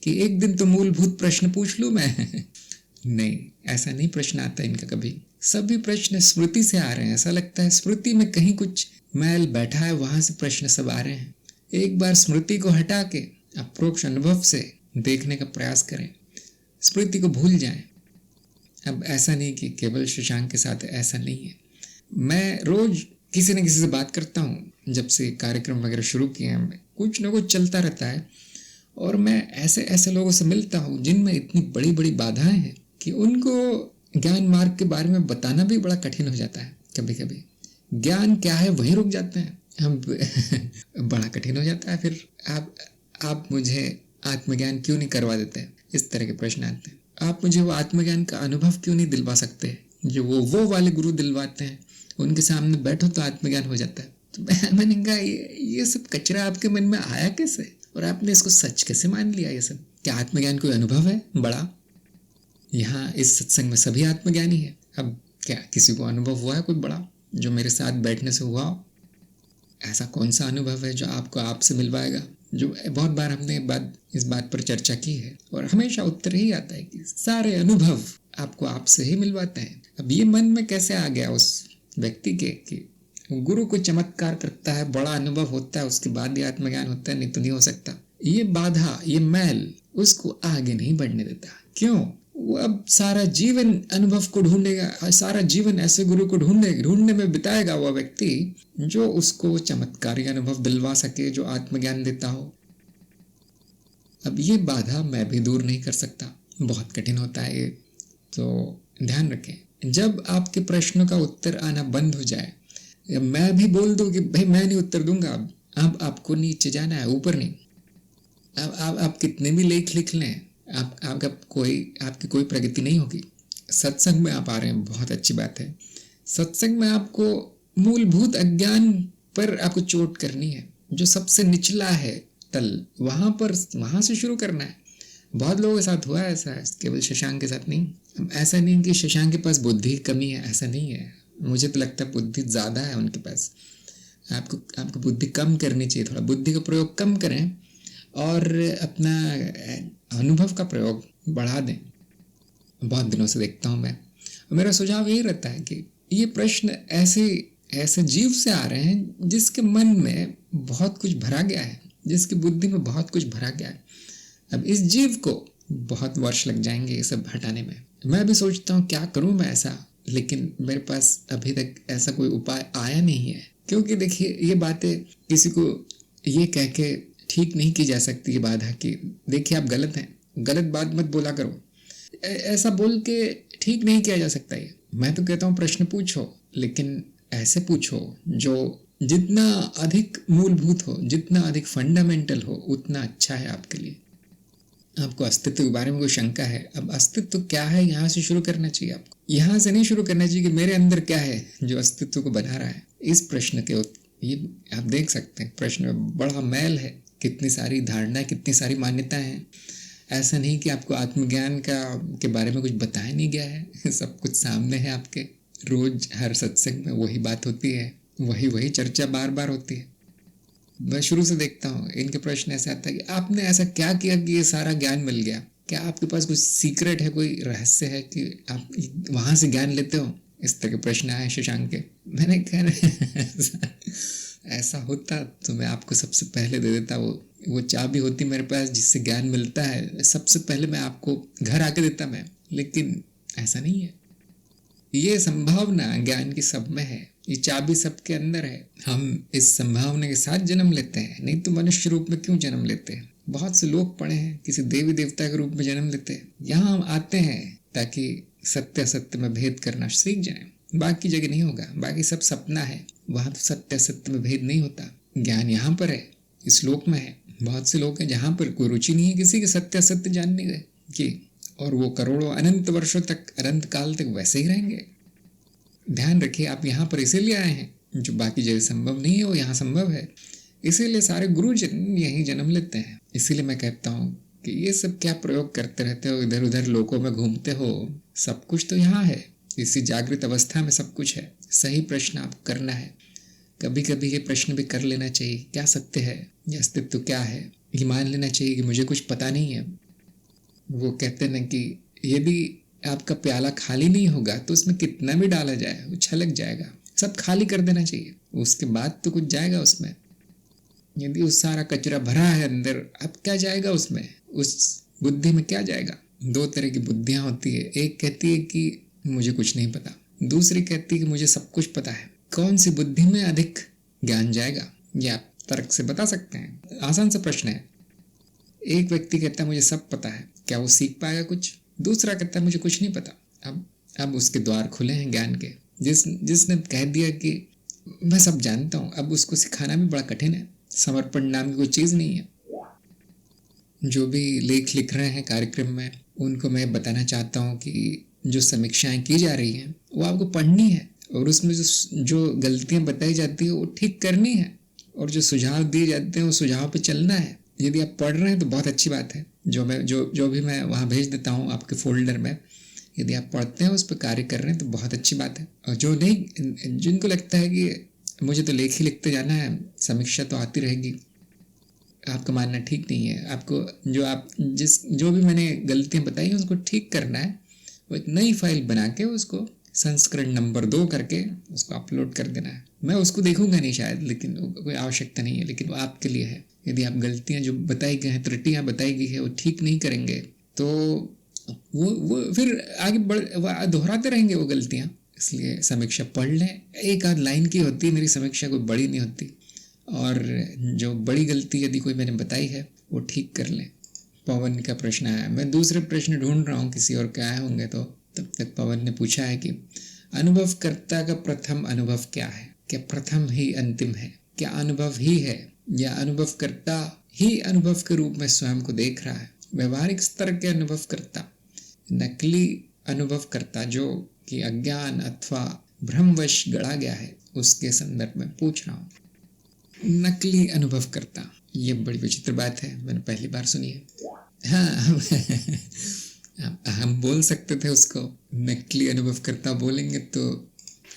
कि एक दिन तो मूलभूत प्रश्न पूछ लूँ मैं। नहीं, ऐसा नहीं प्रश्न आता इनका कभी। सभी प्रश्न स्मृति से आ रहे हैं। ऐसा लगता है स्मृति में कहीं कुछ मैल बैठा है, वहां से प्रश्न सब आ रहे हैं। एक बार स्मृति को हटा के अप्रोक्ष अनुभव से देखने का प्रयास करें, स्मृति को भूल जाएं। अब ऐसा नहीं कि केवल शशांक के साथ ऐसा नहीं है। मैं रोज किसी न किसी से बात करता हूँ। जब से कार्यक्रम वगैरह शुरू किए हैं, कुछ न कुछ चलता रहता है और मैं ऐसे लोगों से मिलता हूँ जिनमें इतनी बड़ी बड़ी बाधाएं हैं कि उनको ज्ञान मार्ग के बारे में बताना भी बड़ा कठिन हो जाता है। कभी कभी ज्ञान क्या है वहीं रुक जाते हैं हम। बड़ा कठिन हो जाता है। फिर आप मुझे आत्मज्ञान क्यों नहीं करवा देते, इस तरह के प्रश्न आते हैं। आप मुझे वो आत्मज्ञान का अनुभव क्यों नहीं दिलवा सकते जो वो वाले गुरु दिलवाते हैं। उनके सामने बैठो तो आत्मज्ञान हो जाता है। तो मैंने कहा ये सब कचरा आपके मन में आया कैसे, और आपने इसको सच कैसे मान लिया। ये सब क्या आत्मज्ञान कोई अनुभव है बड़ा? यहाँ इस सत्संग में सभी आत्मज्ञानी है। अब क्या किसी को अनुभव हुआ है कोई बड़ा जो मेरे साथ बैठने से हुआ हो? ऐसा कौन सा अनुभव है जो आपको आपसे मिलवाएगा? जो बहुत बार हमने इस बात पर चर्चा की है और हमेशा उत्तर ही आता है कि सारे अनुभव आपको आपसे ही मिलवाते हैं। अब ये मन में कैसे आ गया उस व्यक्ति के कि गुरु को चमत्कार करता है, बड़ा अनुभव होता है, उसके बाद ही आत्मज्ञान होता है, नहीं तो नहीं हो सकता। ये बाधा, ये मैल उसको आगे नहीं बढ़ने देता। क्यों? वो अब सारा जीवन अनुभव को ढूंढेगा, सारा जीवन ऐसे गुरु को ढूंढने में बिताएगा वो व्यक्ति जो उसको चमत्कारी अनुभव दिलवा सके, जो आत्मज्ञान देता हो। अब ये बाधा मैं भी दूर नहीं कर सकता, बहुत कठिन होता है ये। तो ध्यान रखें, जब आपके प्रश्नों का उत्तर आना बंद हो जाए, या मैं भी बोल दूं कि भाई मैं नहीं उत्तर दूंगा, अब आपको नीचे जाना है, ऊपर नहीं। अब आप कितने भी लेख लिख लें, आपकी कोई प्रगति नहीं होगी। सत्संग में आप आ रहे हैं, बहुत अच्छी बात है। सत्संग में आपको मूलभूत अज्ञान पर आपको चोट करनी है, जो सबसे निचला है तल, वहां से शुरू करना है। बहुत लोगों के साथ हुआ है ऐसा, केवल शशांक के साथ नहीं। ऐसा नहीं कि शशांक के पास बुद्धि की कमी है, ऐसा नहीं है। मुझे तो लगता है बुद्धि ज़्यादा है उनके पास। आपको बुद्धि कम करनी चाहिए, थोड़ा बुद्धि का प्रयोग कम करें और अपना अनुभव का प्रयोग बढ़ा दें। बहुत दिनों से देखता हूँ मैं, मेरा सुझाव यही रहता है कि ये प्रश्न ऐसे जीव से आ रहे हैं जिसके मन में बहुत कुछ भरा गया है, जिसकी बुद्धि में बहुत कुछ भरा गया है। अब इस जीव को बहुत वर्ष लग जाएंगे ये सब हटाने में। मैं भी सोचता हूँ क्या करूँ मैं ऐसा, लेकिन मेरे पास अभी तक ऐसा कोई उपाय आया नहीं है। क्योंकि देखिए, ये बातें किसी को ये कह के ठीक नहीं की जा सकती है बाधा की, देखिए आप गलत हैं, गलत बात मत बोला करो, ऐसा बोल के ठीक नहीं किया जा सकता। ये मैं तो कहता हूँ प्रश्न पूछो, लेकिन ऐसे पूछो जो जितना अधिक मूलभूत हो, जितना अधिक फंडामेंटल हो, उतना अच्छा है आपके लिए। आपको अस्तित्व के बारे में कोई शंका है, अब अस्तित्व क्या है यहाँ से शुरू करना चाहिए आपको। यहाँ से नहीं शुरू करना चाहिए कि मेरे अंदर क्या है जो अस्तित्व को बना रहा है। इस प्रश्न के ये आप देख सकते हैं, प्रश्न में बड़ा मैल है, कितनी सारी धारणाएं, कितनी सारी मान्यताएं हैं। ऐसा नहीं कि आपको आत्मज्ञान के बारे में कुछ बताया नहीं गया है, सब कुछ सामने है आपके। रोज हर सत्संग में वही बात होती है, वही चर्चा बार बार होती है। मैं शुरू से देखता हूँ इनके प्रश्न ऐसे आता है कि आपने ऐसा क्या किया कि ये सारा ज्ञान मिल गया। क्या आपके पास कुछ सीक्रेट है, कोई रहस्य है कि आप वहां से ज्ञान लेते हो? इस तरह के प्रश्न आए शशांक के। मैंने कहा ऐसा होता तो मैं आपको सबसे पहले दे देता, वो चाबी होती मेरे पास जिससे ज्ञान मिलता है, सबसे पहले मैं आपको घर आके देता मैं। लेकिन ऐसा नहीं है। ये संभावना ज्ञान की सब में है, ये चाबी सबके अंदर है। हम इस संभावना के साथ जन्म लेते हैं, नहीं तो मनुष्य रूप में क्यों जन्म लेते हैं? बहुत से लोग पढ़े हैं किसी देवी देवता के रूप में जन्म लेते हैं। यहाँ हम आते हैं ताकि सत्य असत्य में भेद करना सीख जाएं। बाकी जगह नहीं होगा, बाकी सब सपना है, वहां तो सत्य असत्य में भेद नहीं होता। ज्ञान यहाँ पर है, इस लोक में है। बहुत से लोग हैं जहाँ पर कोई रुचि नहीं है किसी के सत्य असत्य जानने की, और वो करोड़ों अनंत वर्षों तक, अनंत काल तक वैसे ही रहेंगे। ध्यान रखिए, आप यहाँ पर इसीलिए आए हैं, जो बाकी जगह संभव नहीं है वो यहाँ संभव है। इसीलिए सारे गुरुजन यहीं जन्म लेते हैं। इसीलिए मैं कहता हूँ कि ये सब क्या प्रयोग करते रहते हो, इधर उधर लोकों में घूमते हो, सब कुछ तो यहाँ है। इसी जागृत अवस्था में सब कुछ है। सही प्रश्न आपको करना है। कभी कभी ये प्रश्न भी कर लेना चाहिए, क्या सत्य है, ये अस्तित्व क्या है। ये मान लेना चाहिए कि मुझे कुछ पता नहीं है। वो कहते ना कि यदि आपका प्याला खाली नहीं होगा तो उसमें कितना भी डाला जाए वो छलक जाएगा। सब खाली कर देना चाहिए, उसके बाद तो कुछ जाएगा उसमें। यदि उस सारा कचरा भरा है अंदर, अब क्या जाएगा उसमें? उस बुद्धि में क्या जाएगा? दो तरह की बुद्धियां होती है, एक कहती है कि मुझे कुछ नहीं पता, दूसरी कहती है कि मुझे सब कुछ पता है। कौन सी बुद्धि में अधिक ज्ञान जाएगा, ये आप तर्क से बता सकते हैं। आसान सा प्रश्न है। एक व्यक्ति कहता है मुझे सब पता है, क्या वो सीख पाएगा कुछ? दूसरा कहता है मुझे कुछ नहीं पता। अब उसके द्वार खुले हैं ज्ञान के। जिसने कह दिया कि मैं सब जानता हूँ, अब उसको सिखाना भी बड़ा कठिन है। समर्पण नाम की कोई चीज़ नहीं है। जो भी लेख लिख रहे हैं कार्यक्रम में, उनको मैं बताना चाहता हूँ कि जो समीक्षाएं की जा रही हैं वो आपको पढ़नी है, और उसमें जो गलतियाँ बताई जाती है वो ठीक करनी है, और जो सुझाव दिए जाते हैं वो सुझाव पे चलना है। यदि आप पढ़ रहे हैं तो बहुत अच्छी बात है। जो भी मैं वहाँ भेज देता हूँ आपके फोल्डर में, यदि आप पढ़ते हैं उस पर कार्य कर रहे हैं तो बहुत अच्छी बात है। और जो नहीं, जिनको लगता है कि मुझे तो लेख ही लिखते जाना है, समीक्षा तो आती रहेगी, आपका मानना ठीक नहीं है। आपको जो भी मैंने गलतियाँ बताई हैं उसको ठीक करना है। वो एक नई फाइल बना के उसको संस्करण नंबर 2 करके उसको अपलोड कर देना है। मैं उसको देखूंगा नहीं शायद, लेकिन कोई आवश्यकता नहीं है, लेकिन वो आपके लिए है। यदि आप गलतियां जो बताई गई हैं, त्रुटियां बताई गई है, वो ठीक नहीं करेंगे तो वो फिर आगे दोहराते रहेंगे वो गलतियां। इसलिए समीक्षा पढ़ लें। एक आध लाइन की होती है मेरी समीक्षा, कोई बड़ी नहीं होती। और जो बड़ी गलती यदि कोई मैंने बताई है वो ठीक कर लें। पवन का प्रश्न आया, मैं दूसरे प्रश्न ढूंढ रहा हूँ किसी और के आए होंगे तो। तब तक पवन ने पूछा है कि अनुभवकर्ता का प्रथम अनुभव क्या है? क्या प्रथम ही अंतिम है? क्या अनुभव ही है या अनुभवकर्ता ही अनुभव के रूप में स्वयं को देख रहा है? व्यवहारिक स्तर के अनुभवकर्ता, नकली अनुभवकर्ता जो कि अज्ञान अथवा भ्रमवश गढ़ा गया है, उसके संदर्भ में पूछ रहा हूँ। नकली अनुभवकर्ता, ये बड़ी विचित्र बात है, मैंने पहली बार सुनी है। हाँ हम बोल सकते थे उसको, नकली अनुभवकर्ता बोलेंगे तो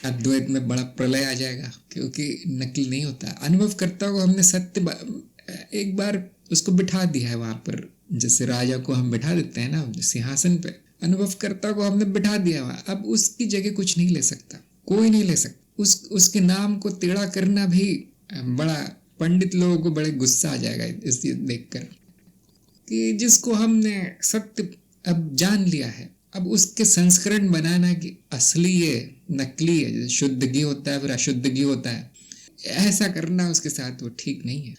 अद्वैत में बड़ा प्रलय आ जाएगा, क्योंकि नकली नहीं होता। अनुभवकर्ता को हमने एक बार उसको बिठा दिया है वहां पर, जैसे राजा को हम बिठा देते हैं ना सिंहासन पे, अनुभवकर्ता को हमने बिठा दिया वहां। अब उसकी जगह कुछ नहीं ले सकता, कोई नहीं ले सकता। उसके नाम को टेढ़ा करना भी बड़ा, पंडित लोगों को बड़े गुस्सा आ जाएगा इसे देखकर कि जिसको हमने सत्य अब जान लिया है, अब उसके संस्करण बनाना कि असली है नकली है, जैसे शुद्ध घी होता है फिर अशुद्ध घी होता है, ऐसा करना उसके साथ वो ठीक नहीं है।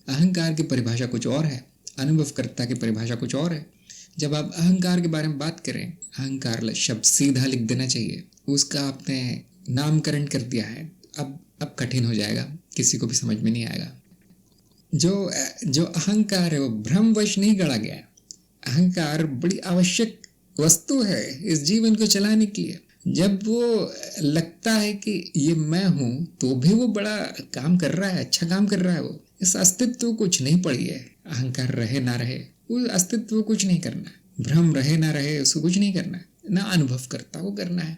अहंकार की परिभाषा कुछ और है, अनुभवकर्ता की परिभाषा कुछ और है। जब आप अहंकार के बारे में बात करें, अहंकार शब्द सीधा लिख देना चाहिए, उसका आपने नामकरण कर दिया है, अब कठिन हो जाएगा, किसी को भी समझ में नहीं आएगा। जो अहंकार है वो भ्रमवश नहीं गढ़ा गया है। अहंकार बड़ी आवश्यक वस्तु है इस जीवन को चलाने के लिए। जब वो लगता है कि ये मैं हूं, तो भी वो बड़ा काम कर रहा है, अच्छा काम कर रहा है। वो इस अस्तित्व को कुछ नहीं पड़ी है। अहंकार रहे ना रहे, वो अस्तित्व को कुछ नहीं करना, भ्रम रहे ना रहे उसको कुछ नहीं करना, ना अनुभवकर्ता को करना है।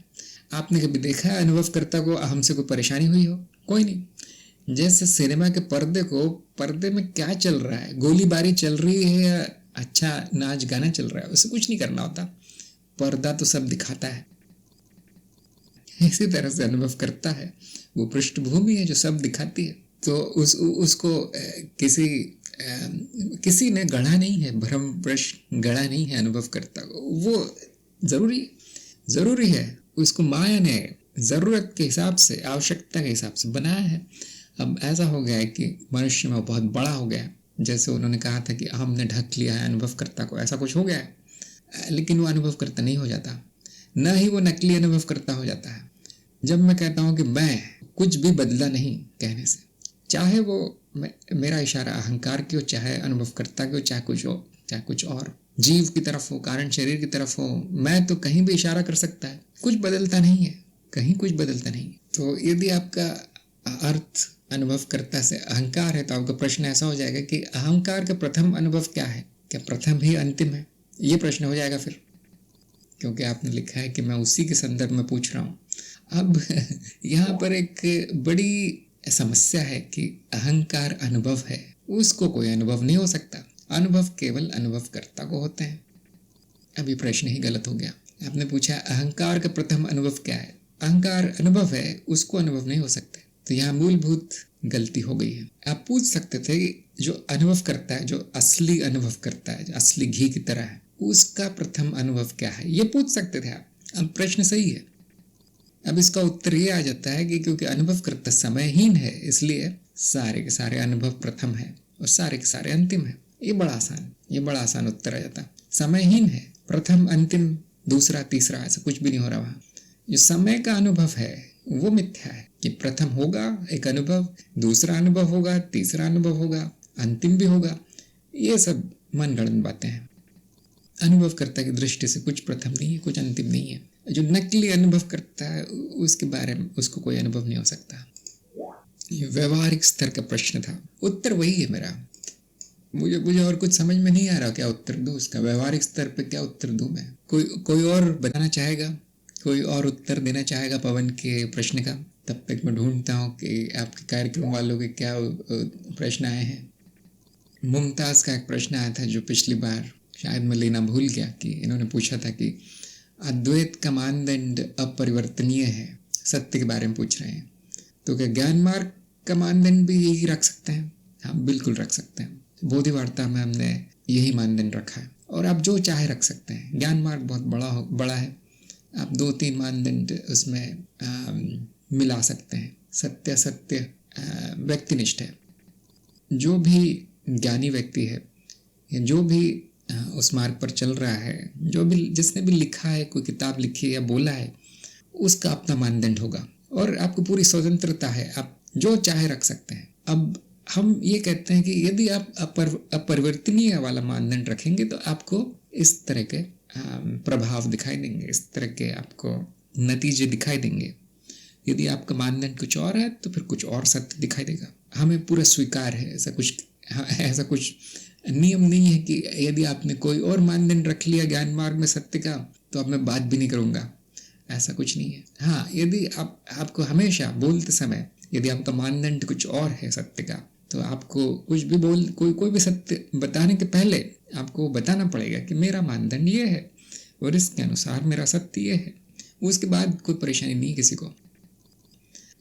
आपने कभी देखा है अनुभवकर्ता को हमसे कोई परेशानी हुई हो? कोई नहीं। जैसे सिनेमा के पर्दे में क्या चल रहा है, गोलीबारी चल रही है या अच्छा नाच गाना चल रहा है, उसे कुछ नहीं करना होता, पर्दा तो सब दिखाता है। इसी तरह से अनुभव करता है, वो पृष्ठभूमि है जो सब दिखाती है। तो उसको किसी ने गढ़ा नहीं है, भ्रम प्रश्न गढ़ा नहीं है अनुभव करता को। वो जरूरी है, उसको माया ने जरूरत के हिसाब से, आवश्यकता के हिसाब से बनाया है। अब ऐसा हो गया है कि मनुष्य में बहुत बड़ा हो गया है, जैसे उन्होंने कहा था कि हमने ढक लिया है अनुभवकर्ता को, ऐसा कुछ हो गया है। लेकिन वो अनुभवकर्ता नहीं हो जाता, न ही वो नकली अनुभवकर्ता हो जाता है। जब मैं कहता हूँ कि मैं, कुछ भी बदला नहीं कहने से, चाहे वो मेरा इशारा अहंकार की हो, चाहे अनुभवकर्ता की हो, चाहे कुछ और जीव की तरफ हो, कारण शरीर की तरफ हो, मैं तो कहीं भी इशारा कर सकता है, कुछ बदलता नहीं है, कहीं कुछ बदलता नहीं। तो यदि आपका अर्थ अनुभवकर्ता से अहंकार है, तो आपका प्रश्न ऐसा हो जाएगा कि अहंकार का प्रथम अनुभव क्या है? क्या प्रथम ही अंतिम है? ये प्रश्न हो जाएगा फिर, क्योंकि आपने लिखा है कि मैं उसी के संदर्भ में पूछ रहा हूँ। अब यहाँ पर एक बड़ी समस्या है कि अहंकार अनुभव है, उसको कोई अनुभव नहीं हो सकता, अनुभव केवल अनुभवकर्ता को होते हैं। अभी प्रश्न ही गलत हो गया। आपने पूछा अहंकार का प्रथम अनुभव क्या है? अहंकार अनुभव है, उसको अनुभव नहीं हो सकते। तो यहाँ मूलभूत गलती हो गई है। आप पूछ सकते थे कि जो अनुभव करता है, जो असली अनुभव करता है, जो असली घी की तरह है, उसका प्रथम अनुभव क्या है, ये पूछ सकते थे आप। अब प्रश्न सही है। अब इसका उत्तर ये आ जाता है कि क्योंकि अनुभव करता समयहीन है, इसलिए सारे के सारे अनुभव प्रथम है और सारे के सारे अंतिम है। ये बड़ा आसान उत्तर आ जाता। समयहीन है, प्रथम अंतिम दूसरा तीसरा ऐसा कुछ भी नहीं हो रहा वहाँ। जो समय का अनुभव है वो मिथ्या है कि प्रथम होगा एक अनुभव, दूसरा अनुभव होगा, तीसरा अनुभव होगा, अंतिम भी होगा। ये सब मनगढ़ंत बातें हैं। अनुभवकर्ता की दृष्टि से कुछ प्रथम नहीं है, कुछ अंतिम नहीं है। जो नकली अनुभव करता है उसके बारे में उसको कोई अनुभव नहीं हो सकता। ये व्यवहारिक स्तर का प्रश्न था, उत्तर वही है मेरा। मुझे और कुछ समझ में नहीं आ रहा क्या उत्तर दूं उसका। व्यवहारिक स्तर पे क्या उत्तर दूं मैं? कोई और बताना चाहेगा, कोई और उत्तर देना चाहेगा पवन के प्रश्न का? तब तक मैं ढूंढता हूँ कि आपके कार्यक्रम वालों के क्या प्रश्न आए हैं। मुमताज़ का एक प्रश्न आया था जो पिछली बार शायद मैं लेना भूल गया, कि इन्होंने पूछा था कि अद्वैत का मानदंड अपरिवर्तनीय है, सत्य के बारे में पूछ रहे हैं, तो क्या ज्ञान मार्ग का मानदंड भी यही रख सकते हैं? हाँ, बिल्कुल रख सकते हैं। बोधि वार्ता में हमने यही मानदंड रखा है, और आप जो चाहे रख सकते हैं। ज्ञान मार्ग बहुत बड़ा है, आप 2-3 मानदंड उसमें मिला सकते हैं। सत्य व्यक्तिनिष्ठ है। जो भी ज्ञानी व्यक्ति है या जो भी उस मार्ग पर चल रहा है, जो भी जिसने भी लिखा है, कोई किताब लिखी है या बोला है, उसका अपना मानदंड होगा, और आपको पूरी स्वतंत्रता है, आप जो चाहे रख सकते हैं। अब हम ये कहते हैं कि यदि आप अपरिवर्तनीय वाला मानदंड रखेंगे तो आपको इस तरह के प्रभाव दिखाई देंगे, इस तरह के आपको नतीजे दिखाई देंगे। यदि आपका मानदंड कुछ और है तो फिर कुछ और सत्य दिखाई देगा। हमें पूरा स्वीकार है, ऐसा कुछ नियम नहीं है कि यदि आपने कोई और मानदंड रख लिया ज्ञान मार्ग में सत्य का तो अब मैं बात भी नहीं करूँगा, ऐसा कुछ नहीं है। हाँ, यदि आपको हमेशा बोलते समय यदि आपका मानदंड कुछ और है सत्य का तो आपको कुछ भी कोई भी सत्य बताने के पहले आपको बताना पड़ेगा कि मेरा मानदंड ये है और इसके अनुसार मेरा सत्य ये है। उसके बाद कोई परेशानी नहीं किसी को।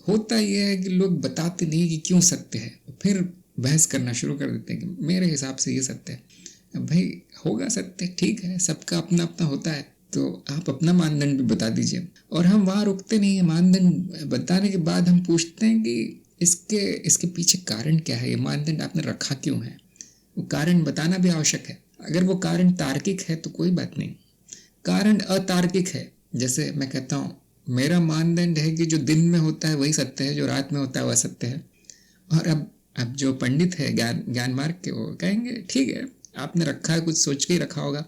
होता यह है कि लोग बताते नहीं कि क्यों सत्य है, फिर बहस करना शुरू कर देते हैं कि मेरे हिसाब से ये सत्य है। भाई होगा सत्य, ठीक है, सबका अपना अपना होता है, तो आप अपना मानदंड भी बता दीजिए। और हम वहाँ रुकते नहीं है। मानदंड बताने के बाद हम पूछते हैं कि इसके पीछे कारण क्या है, ये मानदंड आपने रखा क्यों है। वो कारण बताना भी आवश्यक है। अगर वो कारण तार्किक है तो कोई बात नहीं, कारण अतार्किक है, जैसे मैं कहता हूँ मेरा मानदंड है कि जो दिन में होता है वही सत्य है, जो रात में होता है वह सत्य है। और अब जो पंडित है ज्ञान मार्ग के, वो कहेंगे ठीक है, आपने रखा है, कुछ सोच के ही रखा होगा,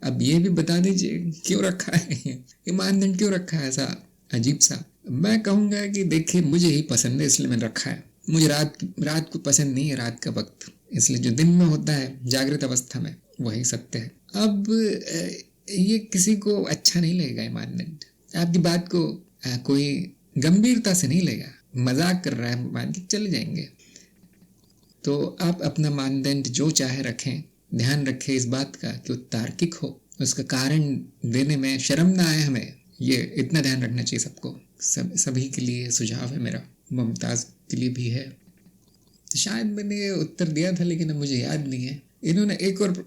अब ये भी बता दीजिए क्यों रखा है, ये मानदंड क्यों रखा है ऐसा अजीब सा। मैं कहूँगा कि देखिए मुझे ही पसंद है इसलिए मैंने रखा है। मुझे रात को पसंद नहीं है, रात का वक्त, इसलिए जो दिन में होता है जागृत अवस्था में वही सत्य है। अब ये किसी को अच्छा नहीं लगेगा, ये मानदंड आपकी बात को कोई गंभीरता से नहीं लेगा, मजाक कर रहा है मान के चले जाएंगे। तो आप अपना मानदंड जो चाहे रखें, ध्यान रखें इस बात का कि वो तार्किक हो, उसका कारण देने में शर्म ना आए हमें, ये इतना ध्यान रखना चाहिए सबको। सभी के लिए सुझाव है मेरा, मुमताज़ के लिए भी है। तो शायद मैंने उत्तर दिया था लेकिन अब मुझे याद नहीं है। इन्होंने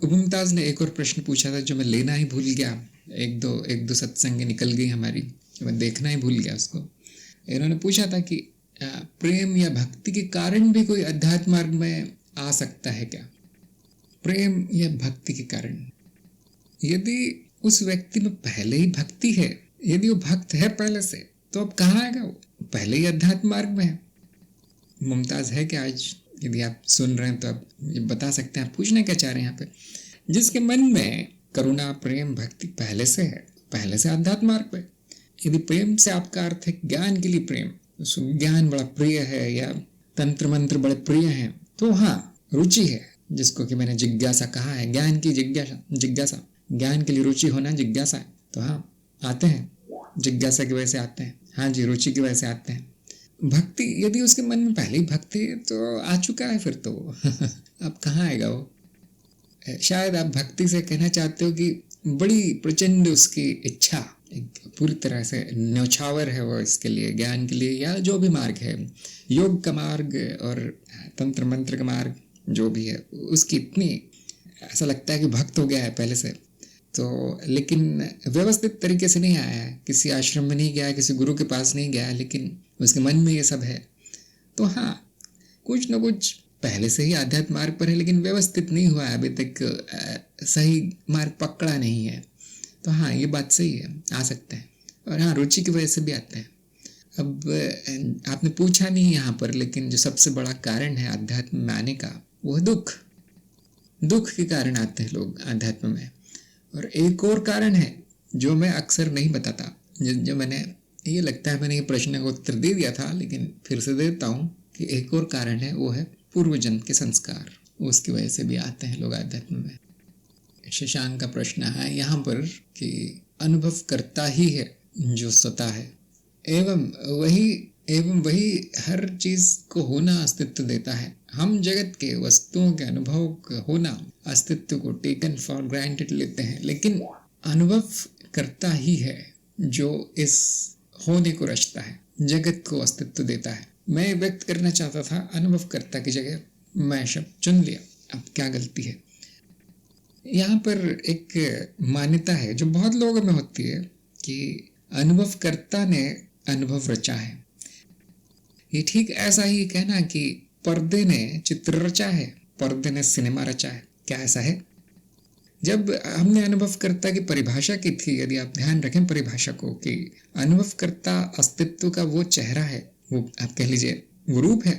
मुमताज़ ने एक और प्रश्न पूछा था जो मैं लेना ही भूल गया। एक दो सत्संग निकल गई हमारी, मैं देखना ही भूल गया उसको। इन्होंने पूछा था कि प्रेम या भक्ति के कारण भी कोई अध्यात्म मार्ग में आ सकता है क्या? प्रेम या भक्ति के कारण, यदि उस व्यक्ति में पहले ही भक्ति है, यदि वो भक्त है पहले से, तो अब कहाँ आएगा वो? पहले ही अध्यात्म मार्ग में है। मुमताज़ है क्या आज? यदि आप सुन रहे हैं तो आप बता सकते हैं, आप पूछना क्या चाह रहे हैं यहाँ पे। जिसके मन में करुणा प्रेम भक्ति पहले से है, पहले से अध्यात्म मार्ग पे। यदि प्रेम से आपका अर्थ है ज्ञान के लिए प्रेम, ज्ञान बड़ा प्रिय है या तंत्र मंत्र बड़े प्रिय हैं, तो हाँ रुचि है, जिसको कि मैंने जिज्ञासा कहा है, ज्ञान की जिज्ञासा, ज्ञान के लिए रुचि होना जिज्ञासा है। तो हाँ आते हैं, जिज्ञासा की वजह से आते हैं, हाँ जी रुचि की वजह से आते हैं। भक्ति यदि उसके मन में पहले ही भक्ति है तो आ चुका है फिर तो अब कहाँ आएगा वो। शायद आप भक्ति से कहना चाहते हो कि बड़ी प्रचंड उसकी इच्छा, पूरी तरह से न्यौछावर है वो इसके लिए, ज्ञान के लिए, या जो भी मार्ग है, योग का मार्ग और तंत्र मंत्र का मार्ग जो भी है, उसकी इतनी ऐसा लगता है कि भक्त हो गया है पहले से। तो लेकिन व्यवस्थित तरीके से नहीं आया है, किसी आश्रम में नहीं गया है, किसी गुरु के पास नहीं गया है, लेकिन उसके मन में ये सब है। तो हाँ कुछ न कुछ पहले से ही आध्यात्म मार्ग पर है, लेकिन व्यवस्थित नहीं हुआ है अभी तक, सही मार्ग पकड़ा नहीं है। तो हाँ ये बात सही है, आ सकते हैं। और हाँ रुचि की वजह से भी आते हैं। अब आपने पूछा नहीं यहाँ पर, लेकिन जो सबसे बड़ा कारण है आध्यात्म में आने का, वो दुख के कारण आते हैं लोग आध्यात्म में। और एक और कारण है जो मैं अक्सर नहीं बताता, जो मैंने, ये लगता है मैंने ये प्रश्न का उत्तर दे दिया था लेकिन फिर से देता हूँ कि एक और कारण है, वो है पूर्व जन्म के संस्कार, उसकी वजह से भी आते हैं लोग आध्यात्म में। शशांक का प्रश्न है यहाँ पर कि अनुभव करता ही है जो स्वतः है, एवं वही हर चीज को होना अस्तित्व देता है। हम जगत के वस्तुओं के अनुभव का होना अस्तित्व को टेकन फॉर ग्रांटेड लेते हैं, लेकिन अनुभव करता ही है जो इस होने को रचता है, जगत को अस्तित्व देता है। मैं व्यक्त करना चाहता था अनुभव करता की जगह मैं शब्द चुन लिया, अब क्या गलती है। यहाँ पर एक मान्यता है जो बहुत लोगों में होती है कि अनुभवकर्ता ने अनुभव रचा है। ये ठीक ऐसा ही कहना कि पर्दे ने चित्र रचा है, पर्दे ने सिनेमा रचा है, क्या ऐसा है? जब हमने अनुभवकर्ता की परिभाषा की थी, यदि आप ध्यान रखें परिभाषा को, कि अनुभवकर्ता अस्तित्व का वो चेहरा है, वो आप कह लीजिए वो रूप है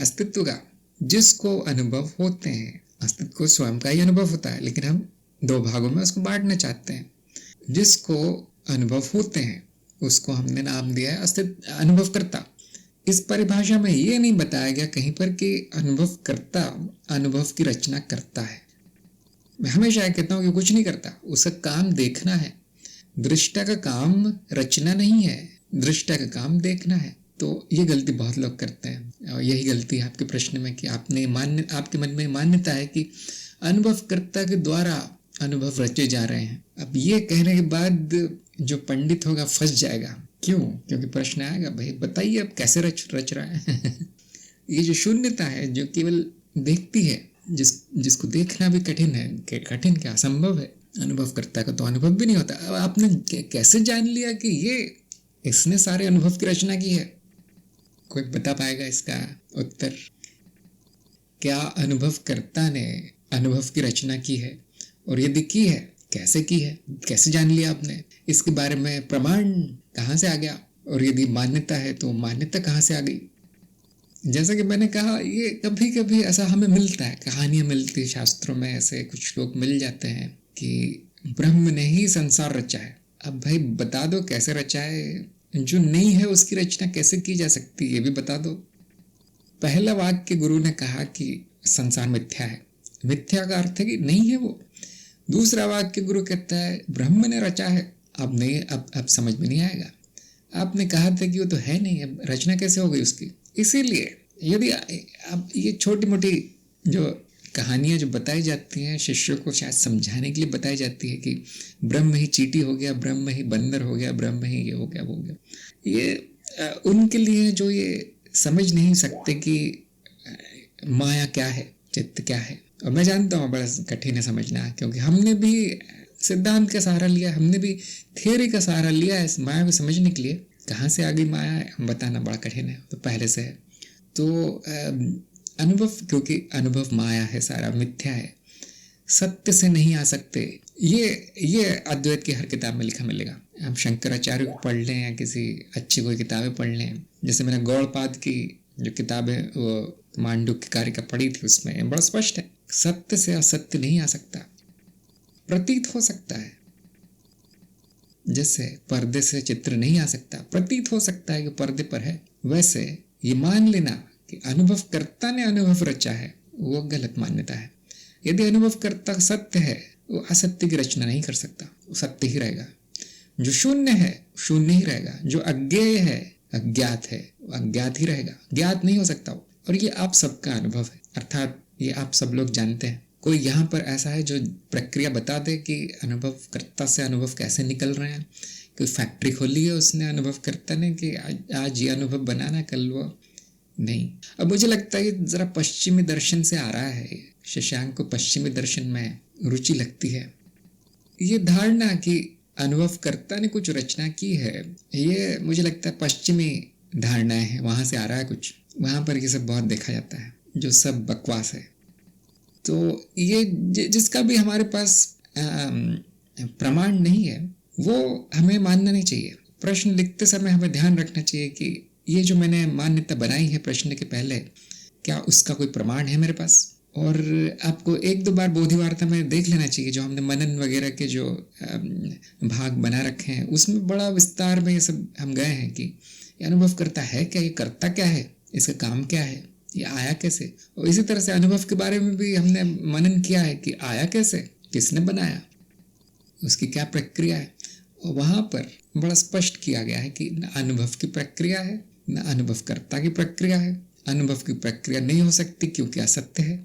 अस्तित्व का, जिसको अनुभव होते हैं। अस्तित्व को स्वयं का ही अनुभव होता है, लेकिन हम दो भागों में उसको बांटना चाहते हैं। जिसको अनुभव होते हैं उसको हमने नाम दिया है अस्तित्व अनुभवकर्ता। इस परिभाषा में ये नहीं बताया गया कहीं पर कि अनुभवकर्ता अनुभव की रचना करता है। मैं हमेशा कहता हूँ कि कुछ नहीं करता, उसका काम देखना है। दृष्टा का काम रचना नहीं है, दृष्टा का काम देखना है। तो ये गलती बहुत लोग करते हैं, और यही गलती है आपके प्रश्न में कि आपके मन में मान्यता है कि अनुभवकर्ता के द्वारा अनुभव रचे जा रहे हैं। अब ये कहने के बाद जो पंडित होगा फंस जाएगा। क्यों? क्योंकि प्रश्न आएगा, भाई बताइए अब कैसे रच रहा है। ये जो शून्यता है जो केवल देखती है, जिसको देखना भी कठिन है, कठिन क्या असंभव है। अनुभवकर्ता का तो अनुभव भी नहीं होता। अब आपने कैसे जान लिया कि ये इसने सारे अनुभव की रचना की है? कोई बता पाएगा इसका उत्तर? क्या अनुभवकर्ता ने अनुभव की रचना की है? और यदि की है, कैसे की है? कैसे जान लिया आपने? इसके बारे में प्रमाण कहाँ से आ गया? और यदि मान्यता है तो मान्यता कहाँ से आ गई? जैसा कि मैंने कहा, ये कभी कभी ऐसा हमें मिलता है, कहानियां मिलती है शास्त्रों में, ऐसे कुछ लोग मिल जाते हैं कि ब्रह्म ने ही संसार रचा है। अब भाई बता दो कैसे रचा है, जो नहीं है उसकी रचना कैसे की जा सकती है, ये भी बता दो। पहला वाक्य गुरु ने कहा कि संसार मिथ्या है। मिथ्या का अर्थ है कि नहीं है वो। दूसरा वाक्य गुरु कहता है ब्रह्म ने रचा है। अब नहीं, अब समझ में नहीं आएगा। आपने कहा था कि वो तो है नहीं, अब रचना कैसे हो गई उसकी? इसीलिए यदि अब ये छोटी मोटी जो कहानियां जो बताई जाती हैं, शिष्यों को शायद समझाने के लिए बताई जाती है कि ब्रह्म ही चींटी हो गया, ब्रह्म ही बंदर हो गया, ब्रह्म ही ये हो गया, वो हो गया, ये उनके लिए जो ये समझ नहीं सकते कि माया क्या है, चित्त क्या है। और मैं जानता हूँ बड़ा कठिन है समझना, क्योंकि हमने भी सिद्धांत का सहारा लिया, हमने भी थियोरी का सहारा लिया है इस माया को समझने के लिए। कहाँ से आ गई माया है हम बताना बड़ा कठिन है, तो पहले से है। तो अनुभव, क्योंकि अनुभव माया है, सारा मिथ्या है, सत्य से नहीं आ सकते। ये अद्वैत की हर किताब में लिखा मिलेगा। हम शंकराचार्य को पढ़ लें या किसी अच्छी कोई किताबें पढ़ लें, जैसे मैंने गौड़पाद की जो किताब है वो मांडुक्य कारिका पढ़ी थी, उसमें बड़ा स्पष्ट है, सत्य से असत्य नहीं आ सकता। प्रतीत हो सकता है, जैसे पर्दे से चित्र नहीं आ सकता, प्रतीत हो सकता है कि पर्दे पर है। वैसे ये मान लेना कि अनुभवकर्ता ने अनुभव रचा है, वो गलत मान्यता है। यदि अनुभवकर्ता सत्य है, वो असत्य की रचना नहीं कर सकता, वो सत्य ही रहेगा। जो शून्य है शून्य ही रहेगा, जो अज्ञेय है अज्ञात है, वो अज्ञात ही रहेगा, ज्ञात नहीं हो सकता वो। और ये आप सबका अनुभव है, अर्थात ये आप सब लोग जानते हैं। कोई यहाँ पर ऐसा है जो प्रक्रिया बता दे कि अनुभवकर्ता से अनुभव कैसे निकल रहे हैं? कोई फैक्ट्री खोली है उसने अनुभवकर्ता ने कि आज ये अनुभव बनाना, कल वो नहीं। अब मुझे लगता है कि जरा पश्चिमी दर्शन से आ रहा है। शशांक को पश्चिमी दर्शन में रुचि लगती है। ये धारणा कि अनुभवकर्ता ने कुछ रचना की है, ये मुझे लगता है पश्चिमी धारणाएं हैं, वहाँ से आ रहा है कुछ। वहाँ पर ये सब बहुत देखा जाता है, जो सब बकवास है। तो ये जिसका भी हमारे पास प्रमाण नहीं है, वो हमें मानना नहीं चाहिए। प्रश्न लिखते समय हमें ध्यान रखना चाहिए कि ये जो मैंने मान्यता बनाई है प्रश्न के पहले, क्या उसका कोई प्रमाण है मेरे पास? और आपको एक दो बार बोधिवार्ता में देख लेना चाहिए, जो हमने मनन वगैरह के जो भाग बना रखे हैं, उसमें बड़ा विस्तार में ये सब हम गए हैं कि ये अनुभव करता है क्या, ये करता क्या है, इसका काम क्या है, ये आया कैसे। और इसी तरह से अनुभव के बारे में भी हमने मनन किया है कि आया कैसे, किसने बनाया, उसकी क्या प्रक्रिया है। और वहाँ पर बड़ा स्पष्ट किया गया है कि न अनुभव की प्रक्रिया है, न अनुभवकर्ता की प्रक्रिया है। अनुभव की प्रक्रिया नहीं हो सकती क्योंकि असत्य है,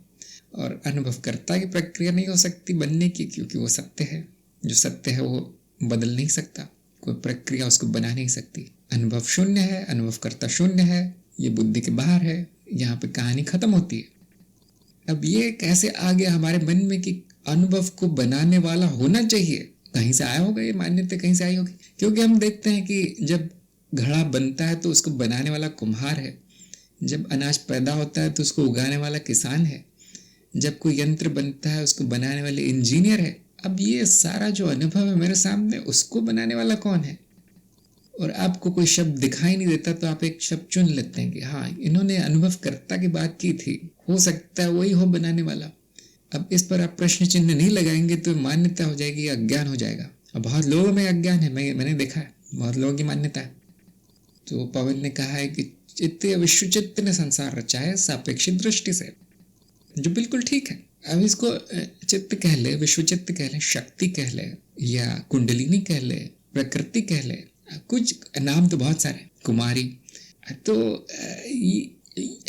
और अनुभवकर्ता की प्रक्रिया नहीं हो सकती बनने की क्योंकि वो सत्य है। जो सत्य है वो बदल नहीं सकता, कोई प्रक्रिया उसको बना नहीं सकती। अनुभव शून्य है, अनुभवकर्ता शून्य है, ये बुद्धि के बाहर है, यहाँ पे कहानी खत्म होती है। अब ये कैसे आ गया हमारे मन में कि अनुभव को बनाने वाला होना चाहिए? कहीं से आया होगा ये मान्यता, कहीं से आई होगी। क्योंकि हम देखते हैं कि जब घड़ा बनता है तो उसको बनाने वाला कुम्हार है, जब अनाज पैदा होता है तो उसको उगाने वाला किसान है, जब कोई यंत्र बनता है उसको बनाने वाले इंजीनियर है। अब ये सारा जो अनुभव है मेरे सामने, उसको बनाने वाला कौन है? और आपको कोई शब्द दिखाई नहीं देता तो आप एक शब्द चुन लेते हैं कि हाँ, इन्होंने अनुभवकर्ता की बात की थी, हो सकता है वही हो बनाने वाला। अब इस पर आप प्रश्न चिन्ह नहीं लगाएंगे तो मान्यता हो जाएगी, अज्ञान हो जाएगा। अब बहुत लोगों में अज्ञान है, मैंने देखा है, बहुत लोगों की मान्यता है। तो पवन ने कहा है कि चित्त या विश्वचित्त ने संसार रचा है सापेक्षिक दृष्टि से, जो बिल्कुल ठीक है। अब इसको चित्त कह ले, विश्वचित्त कह ले, शक्ति कह ले, या कुंडलिनी कह ले, प्रकृति कह ले, कुछ नाम तो बहुत सारे, कुमारी। तो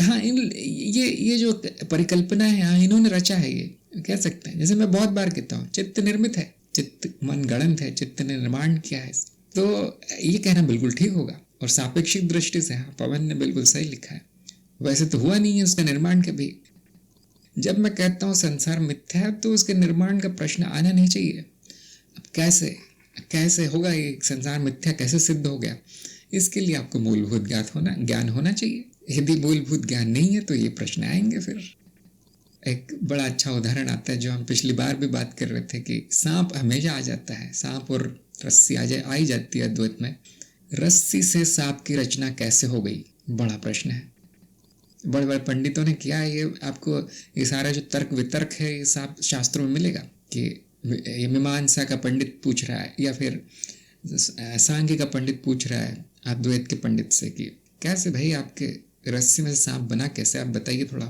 हाँ, ये जो परिकल्पना है, हाँ, इन्होंने रचा है, ये कह सकते हैं। जैसे मैं बहुत बार कहता हूँ, चित्त निर्मित है, चित्त मन गणंत है, चित्त ने निर्माण किया है। तो ये कहना बिल्कुल ठीक होगा। और सापेक्षिक दृष्टि से हाँ, पवन ने बिल्कुल सही लिखा है। वैसे तो हुआ नहीं है उसका निर्माण कभी। जब मैं कहता हूँ संसार मिथ्या है तो उसके निर्माण का प्रश्न आना नहीं चाहिए। अब कैसे होगा ये संसार मिथ्या, कैसे सिद्ध हो गया? इसके लिए आपको मूलभूत ज्ञान होना चाहिए। यदि मूलभूत ज्ञान नहीं है तो ये प्रश्न आएंगे। फिर एक बड़ा अच्छा उदाहरण आता है जो हम पिछली बार भी बात कर रहे थे कि सांप हमेशा आ जाता है, सांप और रस्सी आ ही जाती है अद्वैत में। रस्सी से सांप की रचना कैसे हो गई, बड़ा प्रश्न है। बड़े बड़े पंडितों ने किया है। ये आपको ये सारा जो तर्क वितर्क है ये सब शास्त्रों में मिलेगा कि ये मीमांसा का पंडित पूछ रहा है या फिर सांख्य का पंडित पूछ रहा है अद्वैत के पंडित से कि कैसे भाई आपके रस्सी में से सांप बना कैसे, आप बताइए थोड़ा।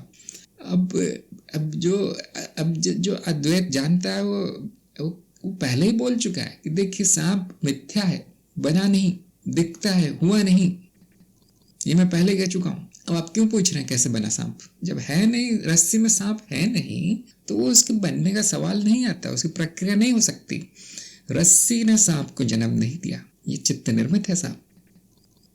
अब जो अद्वैत जानता है वो पहले ही बोल चुका है कि देखिए सांप मिथ्या है, बना नहीं, दिखता है, हुआ नहीं। ये मैं पहले कह चुका हूँ। अब आप क्यों पूछ रहे हैं कैसे बना सांप? जब है नहीं, रस्सी में सांप है नहीं, तो वो उसके बनने का सवाल नहीं आता, उसकी प्रक्रिया नहीं हो सकती। रस्सी ने सांप को जन्म नहीं दिया, ये चित्त निर्मित है सांप।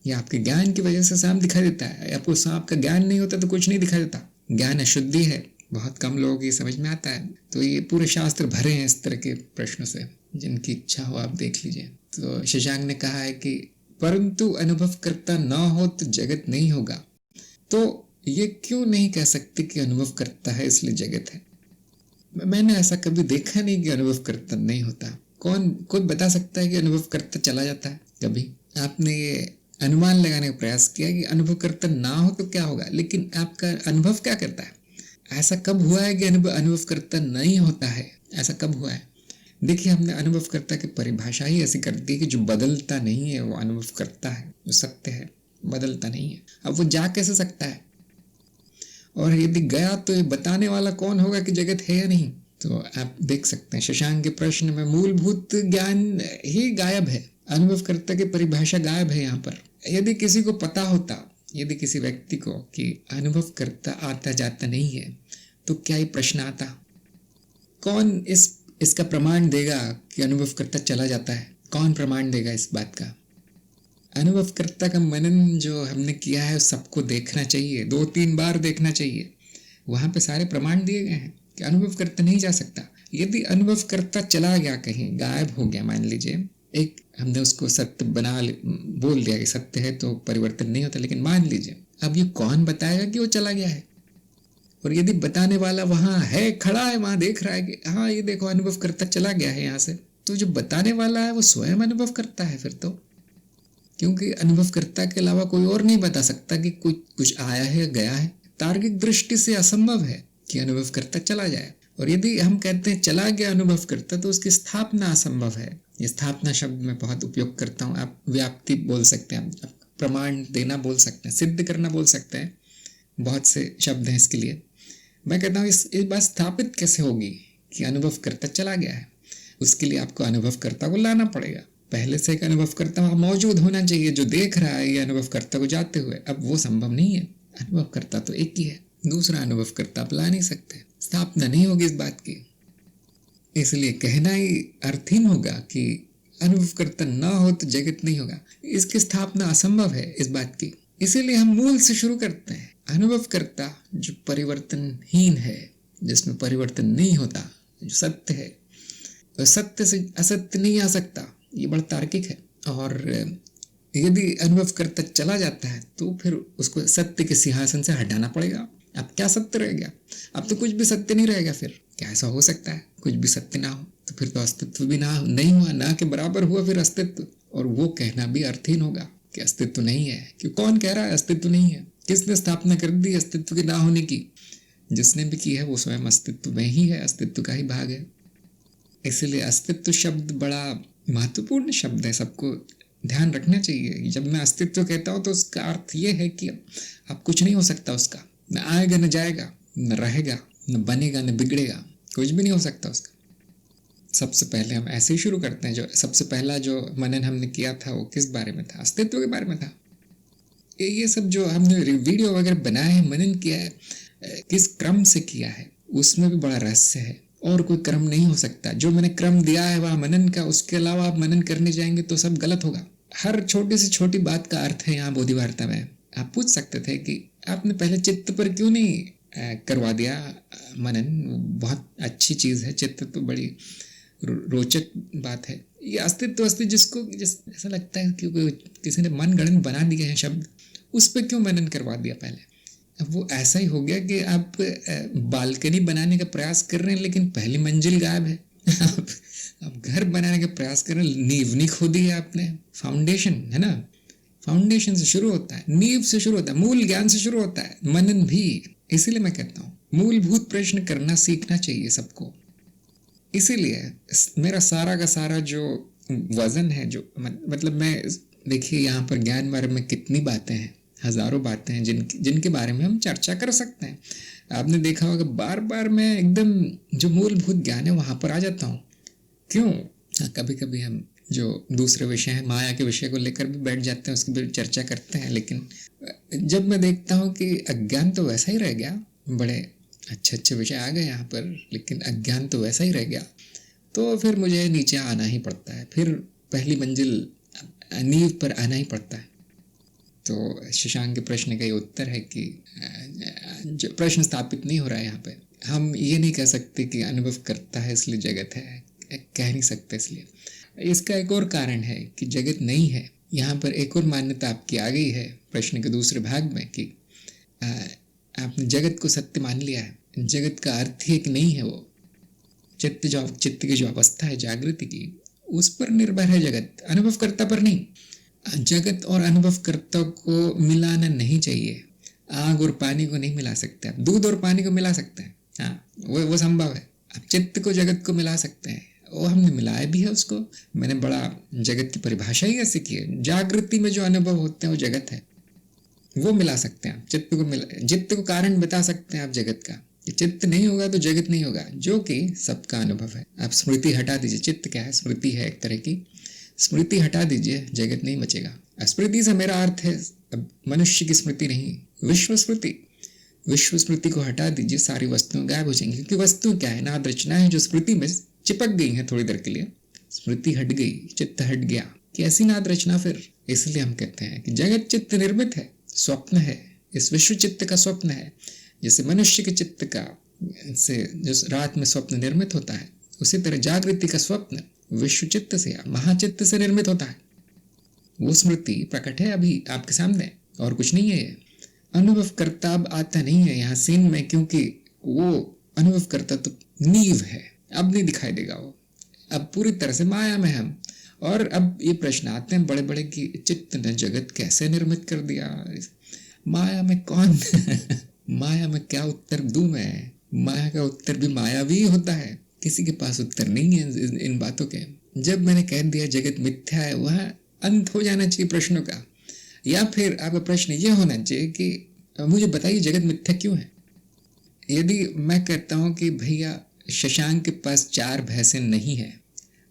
ये आपके ज्ञान की वजह से सांप दिखाई देता है। आपको सांप का ज्ञान नहीं होता तो कुछ नहीं दिखाई देता। ज्ञान अशुद्धि है, बहुत कम लोगों की समझ में आता है। तो ये पूरे शास्त्र भरे हैं इस तरह के प्रश्नों से, जिनकी इच्छा हो आप देख लीजिए। तो शशांक ने कहा है कि परंतु अनुभव करता न हो तो जगत नहीं होगा। तो ये क्यों नहीं कह सकते कि अनुभव करता है इसलिए जगत है? मैंने ऐसा कभी देखा नहीं कि अनुभव करता नहीं होता। कोई बता सकता है कि अनुभव करता चला जाता है? कभी आपने ये अनुमान लगाने का प्रयास किया कि अनुभव करता ना हो तो क्या होगा, लेकिन आपका अनुभव क्या करता है? ऐसा कब हुआ है कि अनुभव करता नहीं होता है? ऐसा कब हुआ है? देखिए, हमने अनुभवकर्ता की परिभाषा ही ऐसी कर दी कि जो बदलता नहीं है वो अनुभव करता है, जो सत्य है, बदलता नहीं है। अब वो जा कैसे सकता है? और यदि गया तो ये बताने वाला कौन होगा कि जगत है या नहीं? तो आप देख सकते हैं शशांक के प्रश्न में मूलभूत ज्ञान ही गायब है, अनुभवकर्ता की परिभाषा गायब है यहाँ पर। यदि किसी को पता होता, यदि किसी व्यक्ति को कि अनुभवकर्ता आता जाता नहीं है, तो क्या ये प्रश्न आता? कौन इसका प्रमाण देगा कि अनुभवकर्ता चला जाता है? कौन प्रमाण देगा इस बात का? अनुभवकर्ता का मनन जो हमने किया है सबको देखना चाहिए, 2-3 बार देखना चाहिए। वहाँ पे सारे प्रमाण दिए गए हैं कि अनुभवकर्ता नहीं जा सकता। यदि अनुभवकर्ता चला गया, कहीं गायब हो गया, मान लीजिए, एक हमने उसको सत्य बोल दिया कि सत्य है तो परिवर्तन नहीं होता, लेकिन मान लीजिए, अब ये कौन बताएगा कि वो चला गया है? और यदि बताने वाला वहां है, खड़ा है, वहां देख रहा है कि हाँ ये देखो अनुभवकर्ता चला गया है यहाँ से, तो जो बताने वाला है वो स्वयं अनुभव करता है फिर तो, क्योंकि अनुभवकर्ता के अलावा कोई और नहीं बता सकता कि कुछ आया है, गया है। तार्किक दृष्टि से असंभव है कि अनुभवकर्ता चला जाए। और यदि हम कहते हैं चला गया अनुभवकर्ता, तो उसकी स्थापना असंभव है। ये स्थापना शब्द में बहुत उपयोग करता हूँ। आप व्याप्ति बोल सकते हैं, आप प्रमाण देना बोल सकते हैं, सिद्ध करना बोल सकते हैं, बहुत से शब्द हैं इसके लिए। मैं कहता हूँ इस बात स्थापित कैसे होगी कि अनुभवकर्ता चला गया है? उसके लिए आपको अनुभवकर्ता को लाना पड़ेगा। पहले से एक अनुभवकर्ता वहाँ मौजूद होना चाहिए जो देख रहा है ये अनुभवकर्ता को जाते हुए। अब वो संभव नहीं है, अनुभवकर्ता तो एक ही है, दूसरा अनुभवकर्ता आप ला नहीं सकते, स्थापना नहीं होगी इस बात की। इसलिए कहना ही अर्थहीन होगा कि अनुभवकर्ता न हो तो जगत नहीं होगा। इसकी स्थापना असंभव है इस बात की। इसीलिए हम मूल से शुरू करते हैं। अनुभवकर्ता जो परिवर्तनहीन है, जिसमें परिवर्तन नहीं होता, जो सत्य है, तो सत्य से असत्य नहीं आ सकता, ये बड़ा तार्किक है। और यदि अनुभवकर्ता चला जाता है तो फिर उसको सत्य के सिंहासन से हटाना पड़ेगा। अब क्या सत्य रह गया? अब तो कुछ भी सत्य नहीं रहेगा। फिर क्या ऐसा हो सकता है कुछ भी सत्य ना हो? तो फिर तो अस्तित्व भी ना नहीं हुआ, ना के बराबर हुआ फिर अस्तित्व। और वो कहना भी अर्थहीन होगा कि अस्तित्व नहीं है। क्यों, कौन कह रहा है अस्तित्व नहीं है? किसने स्थापना कर दी अस्तित्व के ना होने की? जिसने भी की है वो स्वयं अस्तित्व में ही है, अस्तित्व का ही भाग है। इसलिए अस्तित्व शब्द बड़ा महत्वपूर्ण शब्द है, सबको ध्यान रखना चाहिए। जब मैं अस्तित्व कहता हूँ तो उसका अर्थ ये है कि अब कुछ नहीं हो सकता उसका, न आएगा न जाएगा, न रहेगा न बनेगा न बिगड़ेगा, कुछ भी नहीं हो सकता उसका। सबसे पहले हम ऐसे ही शुरू करते हैं। जो सबसे पहला जो मनन हमने किया था वो किस बारे में था? अस्तित्व के बारे में था। ये सब जो हमने वीडियो वगैरह बनाए हैं, मनन किया है, किस क्रम से किया है उसमें भी बड़ा रहस्य है। और कोई क्रम नहीं हो सकता। जो मैंने क्रम दिया है वहाँ मनन का, उसके अलावा आप मनन करने जाएंगे तो सब गलत होगा। हर छोटी से छोटी बात का अर्थ है यहाँ बोधि वार्ता में। आप पूछ सकते थे कि आपने पहले चित्त पर क्यों नहीं करवा दिया मनन? बहुत अच्छी चीज़ है, चित्त तो बड़ी रोचक बात है। ये अस्तित्व जिसको ऐसा लगता है कि किसी ने मन गणन बना दिए हैं शब्द, उस पर क्यों मनन करवा दिया पहले? अब वो ऐसा ही हो गया कि आप बालकनी बनाने का प्रयास कर रहे हैं लेकिन पहली मंजिल गायब है। आप घर बनाने का प्रयास कर रहे हैं, नींव नहीं खोदी है आपने। फाउंडेशन है ना, फाउंडेशन से शुरू होता है, नींव से शुरू होता है, मूल ज्ञान से शुरू होता है मनन भी। इसीलिए मैं कहता हूँ मूलभूत प्रश्न करना सीखना चाहिए सबको। इसीलिए मेरा सारा का सारा जो वजन है, जो मतलब मैं, देखिए यहाँ पर ज्ञान बारे में कितनी बातें हैं, हजारों बातें हैं जिनके बारे में हम चर्चा कर सकते हैं। आपने देखा होगा बार बार मैं एकदम जो मूलभूत ज्ञान है वहाँ पर आ जाता हूँ। क्यों? कभी कभी हम जो दूसरे विषय हैं, माया के विषय को लेकर भी बैठ जाते हैं, उसकी भी चर्चा करते हैं। लेकिन जब मैं देखता हूँ कि अज्ञान तो वैसा ही रह गया, बड़े अच्छे अच्छे विषय आ गए यहाँ पर, लेकिन अज्ञान तो वैसा ही रह गया, तो फिर मुझे नीचे आना ही पड़ता है, फिर पहली मंजिल नींव पर आना ही पड़ता है। तो शशांक के प्रश्न का ये उत्तर है कि जो प्रश्न स्थापित नहीं हो रहा है यहाँ पे। हम ये नहीं कह सकते कि अनुभव करता है इसलिए जगत है, कह नहीं सकते। इसलिए इसका एक और कारण है कि जगत नहीं है। यहाँ पर एक और मान्यता आपकी आ गई है प्रश्न के दूसरे भाग में कि आपने जगत को सत्य मान लिया है। जगत का अर्थ ही एक नहीं है, वो चित्त की जो अवस्था है जागृति की, उस पर निर्भर है जगत, अनुभवकर्ता पर नहीं। जगत और अनुभवकर्ता को मिलाना नहीं चाहिए। आग और पानी को नहीं मिला सकते आप, दूध और पानी को मिला सकते हैं, हाँ वो संभव है। आप चित्त को जगत को मिला सकते हैं, वो हमने मिलाया भी है उसको। मैंने बड़ा जगत की परिभाषा ही ऐसे की है, जागृति में जो अनुभव होते हैं वो जगत है, वो मिला सकते हैं आप। चित्त को कारण बता सकते हैं आप जगत का। चित्त नहीं होगा तो जगत नहीं होगा, जो कि सबका अनुभव है। आप स्मृति हटा दीजिए, चित्त क्या है? स्मृति है एक तरह की, स्मृति हटा दीजिए, जगत नहीं बचेगा। स्मृति से मेरा अर्थ है अब मनुष्य की स्मृति नहीं, विश्व स्मृति। विश्व स्मृति को हटा दीजिए, सारी वस्तुएं गायब हो जाएंगी। क्योंकि वस्तु क्या है? नाद रचना है जो स्मृति में चिपक गई है थोड़ी देर के लिए। स्मृति हट गई, चित्त हट गया, कैसी नाद रचना फिर? इसलिए हम कहते हैं कि जगत चित्त निर्मित है, स्वप्न है, इस विश्व चित्त का स्वप्न है। जैसे मनुष्य के चित्त का से जो रात में स्वप्न निर्मित होता है, उसी तरह जागृति का स्वप्न विश्व चित्त से या महाचित्त से निर्मित होता है। वो स्मृति प्रकट है अभी आपके सामने, और कुछ नहीं है। ये अनुभव करता अब आता नहीं है यहाँ सीन में, क्योंकि वो अनुभव करता तो नींव है, अब नहीं दिखाई देगा वो, अब पूरी तरह से माया में हम। और अब ये प्रश्न आते हैं बड़े बड़े कि चित्त ने जगत कैसे निर्मित कर दिया, माया में कौन माया में क्या उत्तर दूं मैं? माया का उत्तर भी मायावी होता है, किसी के पास उत्तर नहीं है इन बातों के। जब मैंने कह दिया जगत मिथ्या है, वह अंत हो जाना चाहिए प्रश्नों का। या फिर आपका प्रश्न ये होना चाहिए कि मुझे बताइए जगत मिथ्या क्यों है। यदि मैं कहता हूँ कि भैया शशांक के पास 4 भैंसें नहीं है,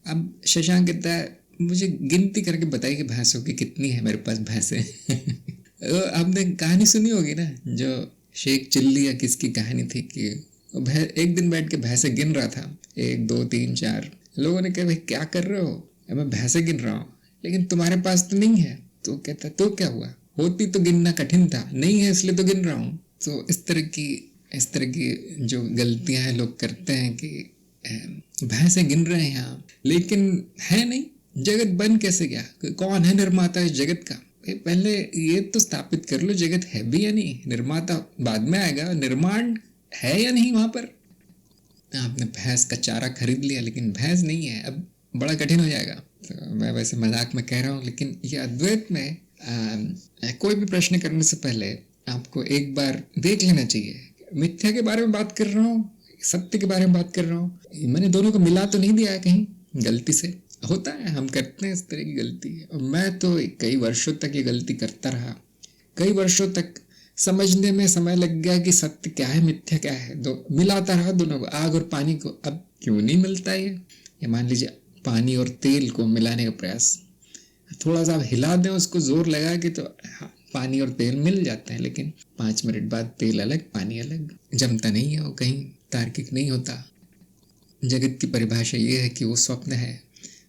अब शशांक कहता है मुझे गिनती करके बताइए कि भैंसों की कितनी है मेरे पास भैंसें। आपने कहानी सुनी होगी ना, जो शेख चिल्ली या किसकी कहानी थी कि एक दिन बैठ के भैंसे गिन रहा था, 1 2 3 4। लोगों ने कहा भाई क्या कर रहे हो? मैं भैंसे गिन रहा हूँ, लेकिन तुम्हारे पास तो नहीं है। तो कहता तो क्या हुआ, होती तो गिनना कठिन था, नहीं है इसलिए तो गिन रहा हूँ। तो इस तरह की जो गलतियां हैं लोग करते हैं कि भैंसे गिन रहे हैं यहाँ, लेकिन है नहीं। जगत बन कैसे गया? कौन है निर्माता इस जगत का? पहले ये तो स्थापित कर लो जगत है भी या नहीं। निर्माता बाद में आएगा, निर्माण है या नहीं वहां पर। आपने भैंस का चारा खरीद लिया लेकिन भैंस नहीं है, अब बड़ा कठिन हो जाएगा। तो मैं वैसे मजाक में कह रहा हूँ, लेकिन ये अद्वैत में कोई भी प्रश्न करने से पहले आपको एक बार देख लेना चाहिए। मिथ्या के बारे में बात कर रहा हूँ, सत्य के बारे में बात कर रहा हूँ, मैंने दोनों को मिला तो नहीं दिया है कहीं गलती से। होता है, हम करते हैं इस तरह की गलती, और मैं तो कई वर्षों तक ये गलती करता रहा। कई वर्षों तक समझने में समय लग गया कि सत्य क्या है मिथ्या क्या है, दो मिलाता रहा दोनों को, आग और पानी को। अब क्यों नहीं मिलता ये मान लीजिए पानी और तेल को मिलाने का प्रयास, थोड़ा सा आप हिला दें उसको जोर लगा के, तो पानी और तेल मिल जाते हैं, लेकिन 5 मिनट बाद तेल अलग पानी अलग, जमता नहीं है, वो कहीं तार्किक नहीं होता। जगत की परिभाषा ये है कि वो स्वप्न है,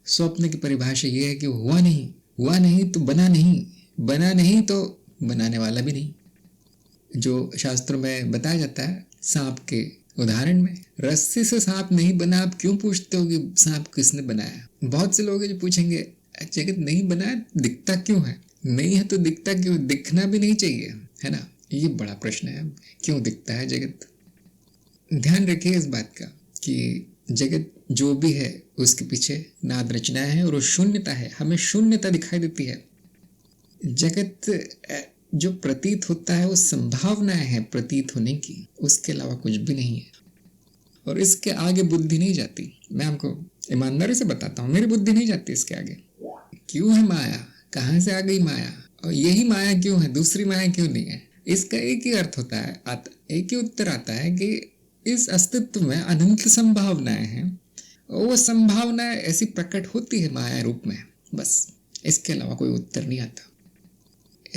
स्वप्न की परिभाषा ये है कि वो हुआ नहीं, हुआ नहीं तो बना नहीं, बना नहीं तो बनाने वाला भी नहीं। जो शास्त्रों में बताया जाता है सांप के उदाहरण में, रस्सी से सांप नहीं बना, आप क्यों पूछते हो कि सांप किसने बनाया? बहुत से लोग हैं जो पूछेंगे जगत नहीं बना दिखता क्यों है? नहीं है तो दिखता क्यों? दिखना भी नहीं चाहिए, है ना? ये बड़ा प्रश्न है, क्यों दिखता है जगत? ध्यान रखिए इस बात का कि जगत जो भी है उसके पीछे नाद रचनाएं है, और वो शून्यता है, हमें शून्यता दिखाई देती है। जगत जो प्रतीत होता है वो संभावनाएं हैं प्रतीत होने की, उसके अलावा कुछ भी नहीं है, और इसके आगे बुद्धि नहीं जाती। मैं आपको ईमानदारी से बताता हूँ, मेरी बुद्धि नहीं जाती इसके आगे। क्यों है माया? कहाँ से आ गई माया? और यही माया क्यों है, दूसरी माया क्यों नहीं है? इसका एक ही अर्थ होता है, एक ही उत्तर आता है कि इस अस्तित्व में अनंत संभावनाएं हैं, और वो संभावनाएं ऐसी प्रकट होती है माया रूप में, बस इसके अलावा कोई उत्तर नहीं आता।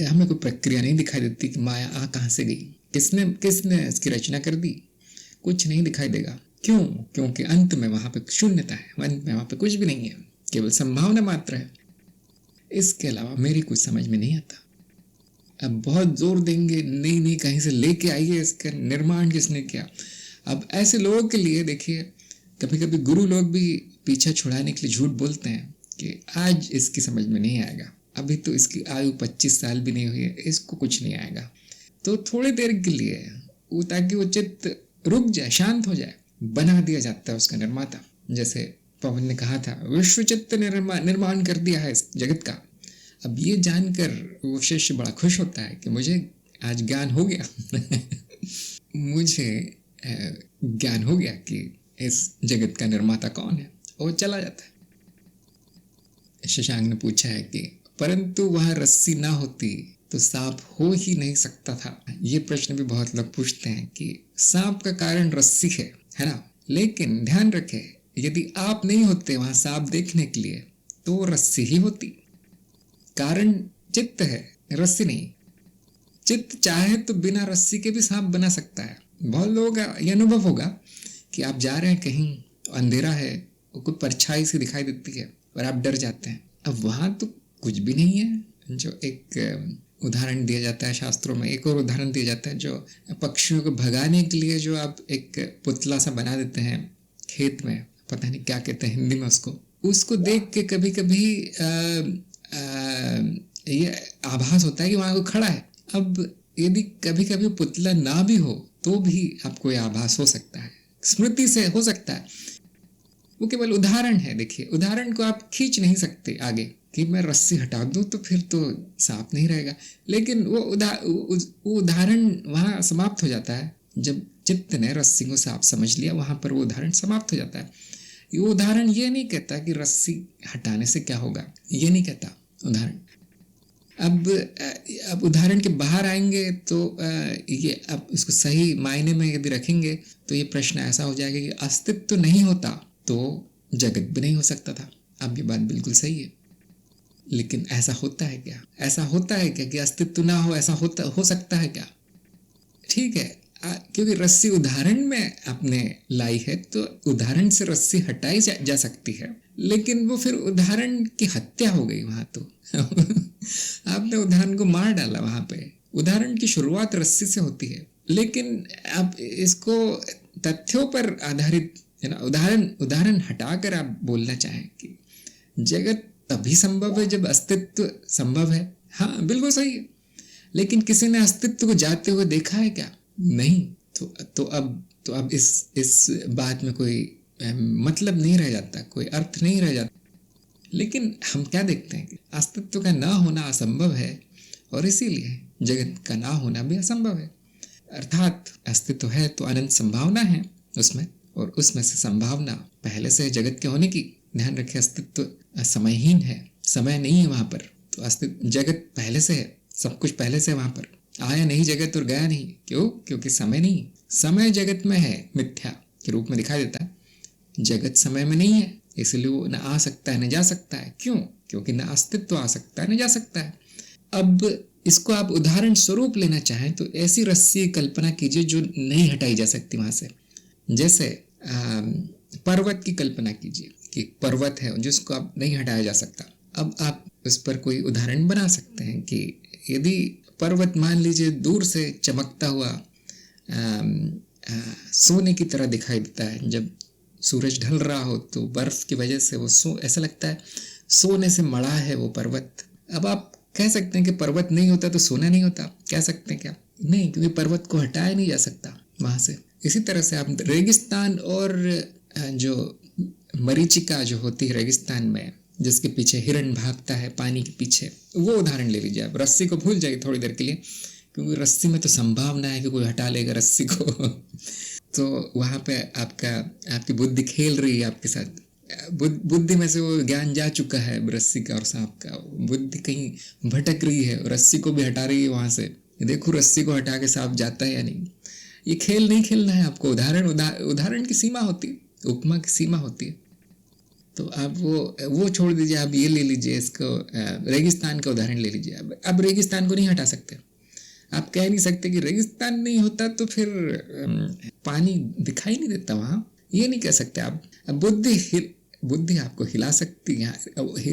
हमें कोई प्रक्रिया नहीं दिखाई देती कि माया आ कहाँ से गई, किसने इसकी रचना कर दी, कुछ नहीं दिखाई देगा। क्यों? क्योंकि अंत में वहां पे शून्यता है, अंत में वहां पे कुछ भी नहीं है, केवल संभावना मात्र है। इसके अलावा मेरी कुछ समझ में नहीं आता। अब बहुत जोर देंगे, नहीं नहीं कहीं से लेके आइए, इसका निर्माण किसने किया? अब ऐसे लोगों के लिए देखिए, कभी कभी गुरु लोग भी पीछा छुड़ाने के लिए झूठ बोलते हैं कि आज इसकी समझ में नहीं आएगा, अभी तो इसकी आयु 25 साल भी नहीं हुई है, इसको कुछ नहीं आएगा। तो थोड़ी देर के लिए ताकि वो चित्त रुक जाए, शांत हो जाए, बना दिया जाता है उसका निर्माता। जैसे पवन ने कहा था, विश्व चित्त निर्माण कर दिया है इस जगत का। अब ये जानकर वो शिष्य बड़ा खुश होता है कि मुझे आज ज्ञान हो गया मुझे ज्ञान हो गया कि इस जगत का निर्माता कौन है, और चला जाता है। शशांक ने पूछा है कि परंतु वह रस्सी ना होती तो सांप हो ही नहीं सकता था। ये प्रश्न भी बहुत लोग पूछते हैं कि सांप का कारण रस्सी है ना? लेकिन ध्यान रखें, यदि आप नहीं होते वहां सांप देखने के लिए तो रस्सी ही होती। कारण चित्त है, रस्सी नहीं। चित्त चाहे तो बिना रस्सी के भी सांप बना सकता है। बहुत लोगों का यह अनुभव होगा कि आप जा रहे हैं कहीं, अंधेरा है, कोई परछाई सी दिखाई देती है और आप डर जाते हैं। अब वहां तो कुछ भी नहीं है। जो एक उदाहरण दिया जाता है शास्त्रों में, एक और उदाहरण दिया जाता है, जो पक्षियों को भगाने के लिए जो आप एक पुतला सा बना देते हैं खेत में, पता नहीं क्या कहते हैं हिंदी में उसको देख के कभी कभी ये आभास होता है कि वहां कोई खड़ा है। अब यदि कभी कभी पुतला ना भी हो तो भी आपको यह आभास हो सकता है, स्मृति से हो सकता है। वो केवल उदाहरण है। देखिए, उदाहरण को आप खींच नहीं सकते आगे कि मैं रस्सी हटा दूं तो फिर तो सांप नहीं रहेगा, लेकिन वो उदाहरण वहां समाप्त हो जाता है। जब चित्त ने रस्सी को सांप समझ लिया, वहां पर वो उदाहरण समाप्त हो जाता है। ये उदाहरण ये नहीं कहता कि रस्सी हटाने से क्या होगा, ये नहीं कहता उदाहरण। अब उदाहरण के बाहर आएंगे तो ये अब इसको सही मायने में यदि रखेंगे तो ये प्रश्न ऐसा हो जाएगा कि अस्तित्व नहीं होता तो जगत भी नहीं हो सकता था। अब ये बात बिल्कुल सही है, लेकिन ऐसा होता है क्या? ऐसा होता है क्या कि अस्तित्व ना हो? ऐसा हो सकता है क्या? ठीक है, क्योंकि रस्सी उदाहरण में आपने लाई है तो उदाहरण से रस्सी हटाई जा सकती है, लेकिन वो फिर उदाहरण की हत्या हो गई वहां तो आपने उदाहरण को मार डाला। वहां पे उदाहरण की शुरुआत रस्सी से होती है, लेकिन आप इसको तथ्यों पर आधारित है ना, उदाहरण हटाकर आप बोलना चाहें कि जगत तभी संभव है जब अस्तित्व संभव है। हाँ, बिल्कुल सही है, लेकिन किसी ने अस्तित्व को जाते हुए देखा है क्या? नहीं। तो अब तो अब इस बात में कोई मतलब नहीं रह जाता, कोई अर्थ नहीं रह जाता। लेकिन हम क्या देखते हैं कि अस्तित्व का ना होना असंभव है, और इसीलिए जगत का ना होना भी असंभव है। अर्थात अस्तित्व है तो अनंत संभावना है उसमें, और उसमें से संभावना पहले से जगत के होने की। ध्यान रखें, अस्तित्व समयहीन है, समय नहीं है वहाँ पर। तो अस्तित्व जगत पहले से है, सब कुछ पहले से वहाँ पर। आया नहीं जगत और गया नहीं, क्यों? क्योंकि समय नहीं। समय जगत में है, मिथ्या के रूप में दिखाई देता है। जगत समय में नहीं है, इसलिए वो न आ सकता है न जा सकता है। क्यों? क्योंकि न अस्तित्व आ सकता है न जा सकता है। अब इसको आप उदाहरण स्वरूप लेना चाहें तो ऐसी रस्सी की कल्पना कीजिए जो नहीं हटाई जा सकती वहां से। जैसे पर्वत की कल्पना कीजिए कि पर्वत है जिसको आप नहीं हटाया जा सकता। अब आप उस पर कोई उदाहरण बना सकते हैं कि यदि पर्वत मान लीजिए दूर से चमकता हुआ सोने की तरह दिखाई देता है, जब सूरज ढल रहा हो तो बर्फ की वजह से वो ऐसा लगता है सोने से मढ़ा है वो पर्वत। अब आप कह सकते हैं कि पर्वत नहीं होता तो सोना नहीं होता, कह सकते हैं क्या? नहीं, क्योंकि पर्वत को हटाया नहीं जा सकता वहां से। इसी तरह से आप रेगिस्तान और जो मरीचिका जो होती है रेगिस्तान में, जिसके पीछे हिरण भागता है पानी के पीछे, वो उदाहरण ले लीजिए। आप रस्सी को भूल जाइए थोड़ी देर के लिए, क्योंकि रस्सी में तो संभावना है कि कोई हटा लेगा रस्सी को तो वहाँ पे आपकी बुद्धि खेल रही है आपके साथ। बुद्धि में से वो ज्ञान जा चुका है रस्सी का और सांप का। बुद्धि कहीं भटक रही है, रस्सी को भी हटा रही है वहाँ से। देखो रस्सी को हटा के सांप जाता है या नहीं। ये खेल नहीं खेलना है आपको। उदाहरण की सीमा होती है, उपमा की सीमा होती है। तो आप वो छोड़ दीजिए, आप ये ले लीजिए, इसको रेगिस्तान का उदाहरण ले लीजिए। अब रेगिस्तान को नहीं हटा सकते। आप कह नहीं सकते कि रेगिस्तान नहीं होता तो फिर पानी दिखाई नहीं देता वहाँ, ये नहीं कह सकते आप। बुद्धि आपको हिला सकती है,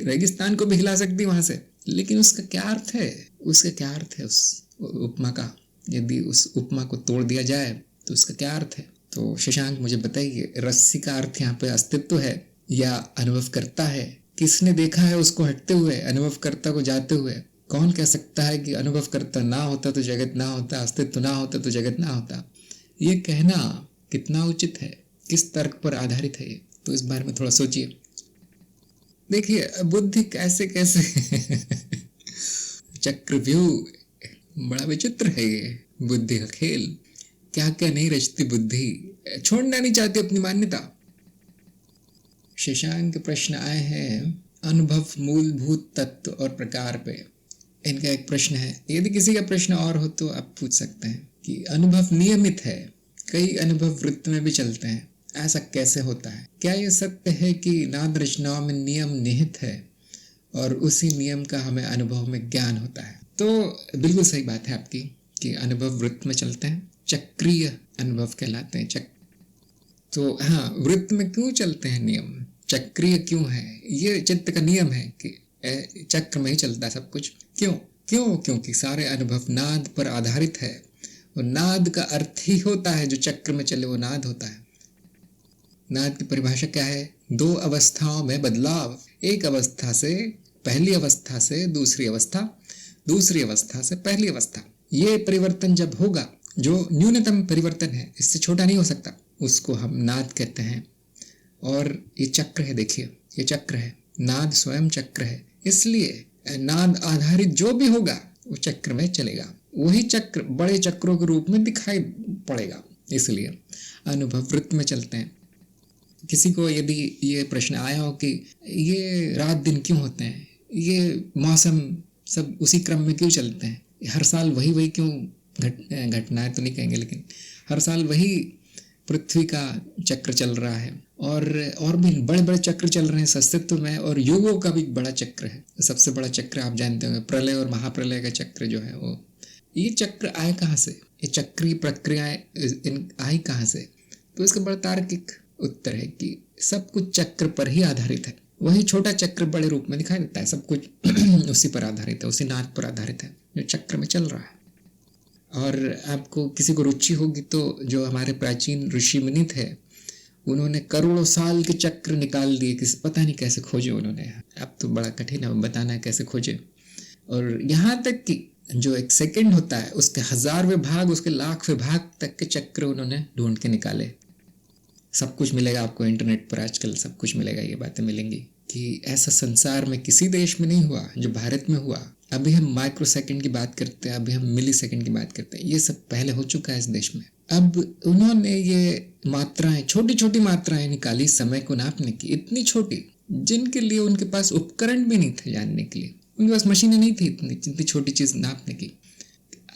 रेगिस्तान को भी हिला सकती है वहाँ से, लेकिन उसका क्या अर्थ है? उस उपमा का? यदि उस उपमा को तोड़ दिया जाए तो उसका क्या अर्थ है? तो शशांक मुझे बताइए, रस्सी का अर्थ यहाँ पे अस्तित्व है या अनुभव करता है? किसने देखा है उसको हटते हुए, अनुभव करता को जाते हुए? कौन कह सकता है कि अनुभव करता ना होता तो जगत ना होता, अस्तित्व ना होता तो जगत ना होता? ये कहना कितना उचित है, किस तर्क पर आधारित है ये? तो इस बारे में थोड़ा सोचिए। देखिए बुद्धि कैसे कैसे चक्रव्यूह, बड़ा विचित्र है ये बुद्धि का खेल। क्या क्या नहीं रचती बुद्धि, छोड़ना नहीं चाहती अपनी मान्यता। शशांक के प्रश्न आए हैं अनुभव मूलभूत तत्व और प्रकार पे। इनका एक प्रश्न है, यदि किसी का प्रश्न और हो तो आप पूछ सकते हैं कि अनुभव नियमित है, कई अनुभव वृत्त में भी चलते हैं, ऐसा कैसे होता है? क्या यह सत्य है कि नाद रचनाओं में नियम निहित है और उसी नियम का हमें अनुभव में ज्ञान होता है? तो बिल्कुल सही बात है आपकी कि अनुभव वृत्त में चलते हैं, चक्रीय अनुभव कहलाते हैं। तो हाँ, वृत्त में क्यों चलते हैं नियम, चक्रीय क्यों है? ये चित्त का नियम है कि चक्र में ही चलता है सब कुछ। क्यों? क्योंकि सारे अनुभव नाद पर आधारित है, और नाद का अर्थ ही होता है जो चक्र में चले वो नाद होता है। नाद की परिभाषा क्या है? दो अवस्थाओं में बदलाव, एक अवस्था से पहली अवस्था से दूसरी अवस्था, दूसरी अवस्था से पहली अवस्था। ये परिवर्तन जब होगा, जो न्यूनतम परिवर्तन है, इससे छोटा नहीं हो सकता, उसको हम नाद कहते हैं। और ये चक्र है, देखिए ये चक्र है, नाद स्वयं चक्र है, इसलिए नाद आधारित जो भी होगा वो चक्र में चलेगा, वही चक्र बड़े चक्रों के रूप में दिखाई पड़ेगा, इसलिए अनुभव वृत्त में चलते हैं। किसी को यदि ये प्रश्न आया हो कि ये रात दिन क्यों होते हैं, ये मौसम सब उसी क्रम में क्यों चलते हैं, हर साल वही क्यों घटनाएं तो नहीं कहेंगे, लेकिन हर साल वही पृथ्वी का चक्र चल रहा है, और भी बड़े बड़े चक्र चल रहे हैं अस्तित्व में, और युगों का भी बड़ा चक्र है। सबसे बड़ा चक्र आप जानते होंगे, प्रलय और महाप्रलय का चक्र जो है वो। ये चक्र आए कहाँ से? ये चक्रीय प्रक्रियाएं आई कहाँ से? तो इसका बड़ा तार्किक उत्तर है कि सब कुछ चक्र पर ही आधारित है। वही छोटा चक्र बड़े रूप में दिखाई देता है, सब कुछ उसी पर आधारित है, उसी नाद पर आधारित है जो चक्र में चल रहा है। और आपको किसी को रुचि होगी तो जो हमारे प्राचीन ऋषि मुनि थे, उन्होंने करोड़ों साल के चक्र निकाल दिए, किसी पता नहीं कैसे खोजे उन्होंने। अब तो बड़ा कठिन है बताना कैसे खोजे। और यहाँ तक कि जो एक सेकंड होता है उसके 1000वें भाग, उसके 1,00,000वें भाग तक के चक्र उन्होंने ढूंढ के निकाले। सब कुछ मिलेगा आपको इंटरनेट पर, आजकल सब कुछ मिलेगा, ये बातें मिलेंगी कि ऐसा संसार में किसी देश में नहीं हुआ जो भारत में हुआ। अभी हम माइक्रो सेकंड की बात करते हैं, अभी हम मिली सेकंड की बात करते हैं, ये सब पहले हो चुका है इस देश में। अब उन्होंने ये मात्राएं, छोटी छोटी मात्राएं निकाली समय को नापने की, इतनी छोटी जिनके लिए उनके पास उपकरण भी नहीं थे जानने के लिए, उनके पास मशीनें नहीं थी इतनी छोटी चीज नापने की।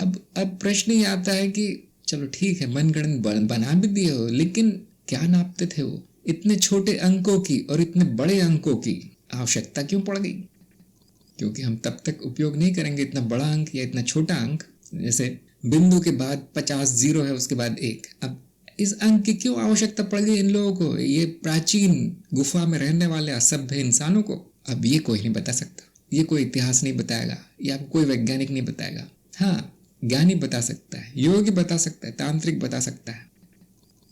अब प्रश्न ये आता है कि चलो ठीक है, मनगढ़ंत बना भी दिए हो, लेकिन क्या नापते थे वो? इतने छोटे अंकों की और इतने बड़े अंकों की आवश्यकता क्यों पड़ गई? क्योंकि हम तब तक उपयोग नहीं करेंगे इतना बड़ा अंक या इतना छोटा अंक। जैसे बिंदु के बाद 50 जीरो है, उसके बाद 1। अब इस अंक की क्यों आवश्यकता पड़ गई इन लोगों को, ये प्राचीन गुफा में रहने वाले असभ्य इंसानों को? अब ये कोई नहीं बता सकता, ये कोई इतिहास नहीं बताएगा, या कोई वैज्ञानिक नहीं बताएगा। हाँ, ज्ञानी बता सकता है, योगी बता सकता है, तांत्रिक बता सकता है।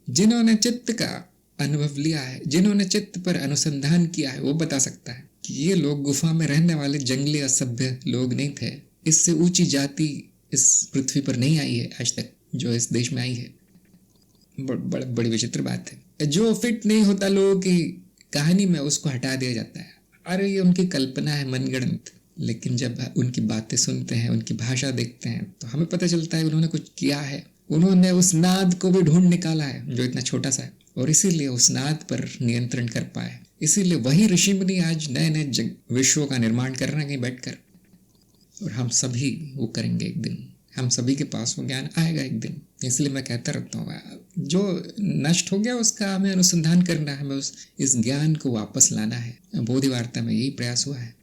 जिन्होंने चित्त का अनुभव लिया है, जिन्होंने चित्त पर अनुसंधान किया है, वो बता सकता है कि ये लोग गुफा में रहने वाले जंगली असभ्य लोग नहीं थे। इससे ऊंची जाति इस पृथ्वी पर नहीं आई है आज तक जो इस देश में आई है। बड़ी विचित्र बात है। जो फिट नहीं होता लोगों की कहानी में, उसको हटा दिया जाता है। अरे ये उनकी कल्पना है, मनगढ़ंत। लेकिन जब उनकी बातें सुनते हैं, उनकी भाषा देखते हैं, तो हमें पता चलता है उन्होंने कुछ किया है। उन्होंने उस नाद को भी ढूंढ निकाला है जो इतना छोटा सा है, और इसीलिए उस नाद पर नियंत्रण कर पाए। इसीलिए वही ऋषि मुनि आज नए नए विश्वों का निर्माण कर रहे हैं कहीं बैठकर। और हम सभी वो करेंगे एक दिन, हम सभी के पास वो ज्ञान आएगा एक दिन। इसलिए मैं कहता रहता हूँ, जो नष्ट हो गया उसका हमें अनुसंधान करना है, हमें इस ज्ञान को वापस लाना है। बोधि वार्ता में यही प्रयास हुआ है।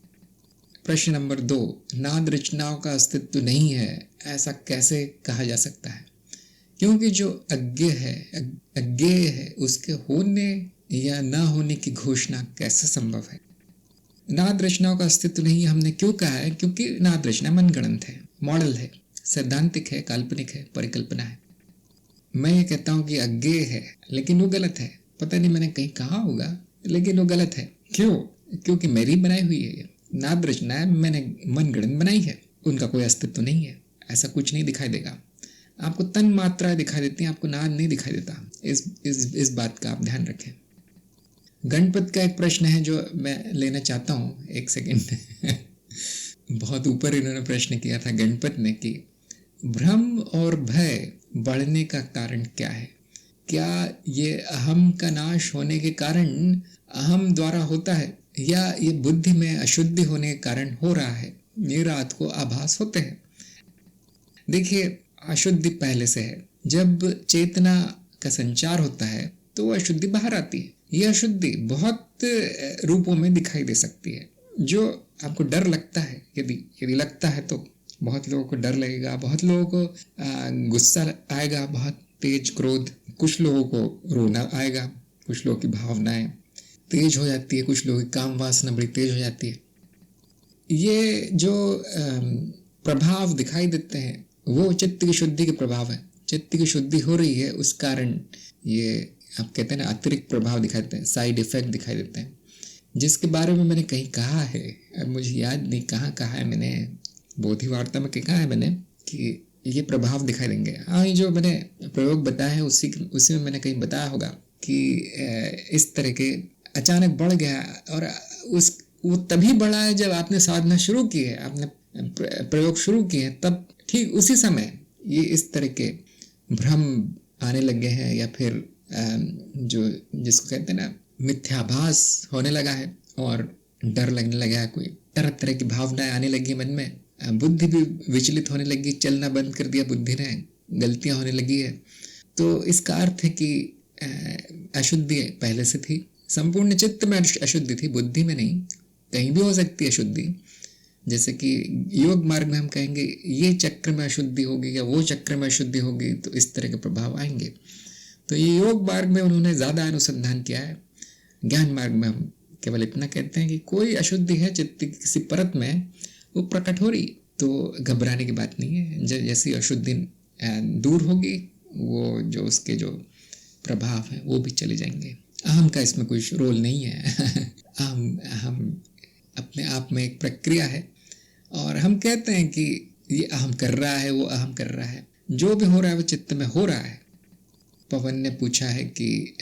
प्रश्न नंबर 2, नाद रचनाओं का अस्तित्व नहीं है, ऐसा कैसे कहा जा सकता है? क्योंकि जो अज्ञेय है उसके होने या न होने की घोषणा कैसे संभव है? नाद रचनाओं का अस्तित्व नहीं, हमने क्यों कहा है? क्योंकि नाद रचना मनगढ़ंत है, मॉडल है, सैद्धांतिक है, काल्पनिक है, परिकल्पना है। मैं ये कहता हूँ कि अज्ञेय है, लेकिन वो गलत है। पता नहीं मैंने कहीं कहा होगा, लेकिन वो गलत है। क्यों? क्योंकि मेरी बनाई हुई है ये नाद रचना है, मैंने मनगढ़ंत बनाई है, उनका कोई अस्तित्व नहीं है। ऐसा कुछ नहीं दिखाई देगा आपको, तन मात्राएं दिखाई देती हैं, आपको नाद नहीं दिखाई देता। इस बात का आप ध्यान रखें। गणपत का एक प्रश्न है जो मैं लेना चाहता हूँ, एक सेकंड। बहुत ऊपर इन्होंने प्रश्न किया था गणपत ने कि भ्रम और भय बढ़ने का कारण क्या है? क्या ये अहम का नाश होने के कारण अहम द्वारा होता है, या ये बुद्धि में अशुद्धि होने के कारण हो रहा है? ये रात को आभास होते हैं। देखिए, अशुद्धि पहले से है। जब चेतना का संचार होता है तो अशुद्धि बाहर आती है। यह अशुद्धि बहुत रूपों में दिखाई दे सकती है। जो आपको डर लगता है, यदि लगता है तो बहुत लोगों को डर लगेगा, बहुत लोगों को गुस्सा आएगा, बहुत तेज क्रोध, कुछ लोगों को रोना आएगा, कुछ लोगों की भावनाएं तेज हो जाती है, कुछ लोगों की काम वासना बड़ी तेज हो जाती है। ये जो प्रभाव दिखाई देते हैं वो चित्त की शुद्धि के प्रभाव है। चित्त की शुद्धि हो रही है, उस कारण ये आप कहते हैं ना अतिरिक्त प्रभाव दिखाई देते हैं, साइड इफेक्ट दिखाई देते हैं, जिसके बारे में मैंने कहीं कहा है, अब मुझे याद नहीं कहाँ कहा है मैंने, बोधि वार्ता में कहा है मैंने कि ये प्रभाव दिखाई देंगे। हाँ, ये जो मैंने प्रयोग बताया है उसी में मैंने कहीं बताया होगा कि इस तरह के अचानक बढ़ गया, और वो तभी बढ़ा है जब आपने साधना शुरू की है, आपने प्रयोग शुरू किए हैं, तब ठीक उसी समय ये इस तरह के भ्रम आने लगे हैं, या फिर जो जिसको कहते हैं ना मिथ्याभास होने लगा है, और डर लगने लगा है, कोई तरह तरह की भावनाएं आने लगी मन में, बुद्धि भी विचलित होने लगी, चलना बंद कर दिया बुद्धि ने, गलतियां होने लगी है। तो इसका अर्थ है कि अशुद्धि पहले से थी, संपूर्ण चित्त में अशुद्धि थी, बुद्धि में नहीं। कहीं भी हो सकती है अशुद्धि, जैसे कि योग मार्ग में हम कहेंगे ये चक्र में अशुद्धि होगी या वो चक्र में अशुद्धि होगी, तो इस तरह के प्रभाव आएंगे। तो ये योग मार्ग में उन्होंने ज़्यादा अनुसंधान किया है। ज्ञान मार्ग में हम केवल इतना कहते हैं कि कोई अशुद्धि है चित्त की किसी परत में, वो प्रकट हो रही, तो घबराने की बात नहीं है। जैसी अशुद्धि दूर होगी, वो जो उसके जो प्रभाव हैं वो भी चले जाएंगे। अहम का इसमें कुछ रोल नहीं है। अहम अपने आप में एक प्रक्रिया है, और हम कहते हैं कि ये अहम कर रहा है, वो अहम कर रहा है, जो भी हो रहा है वो चित्त में हो रहा है। पवन ने पूछा है कि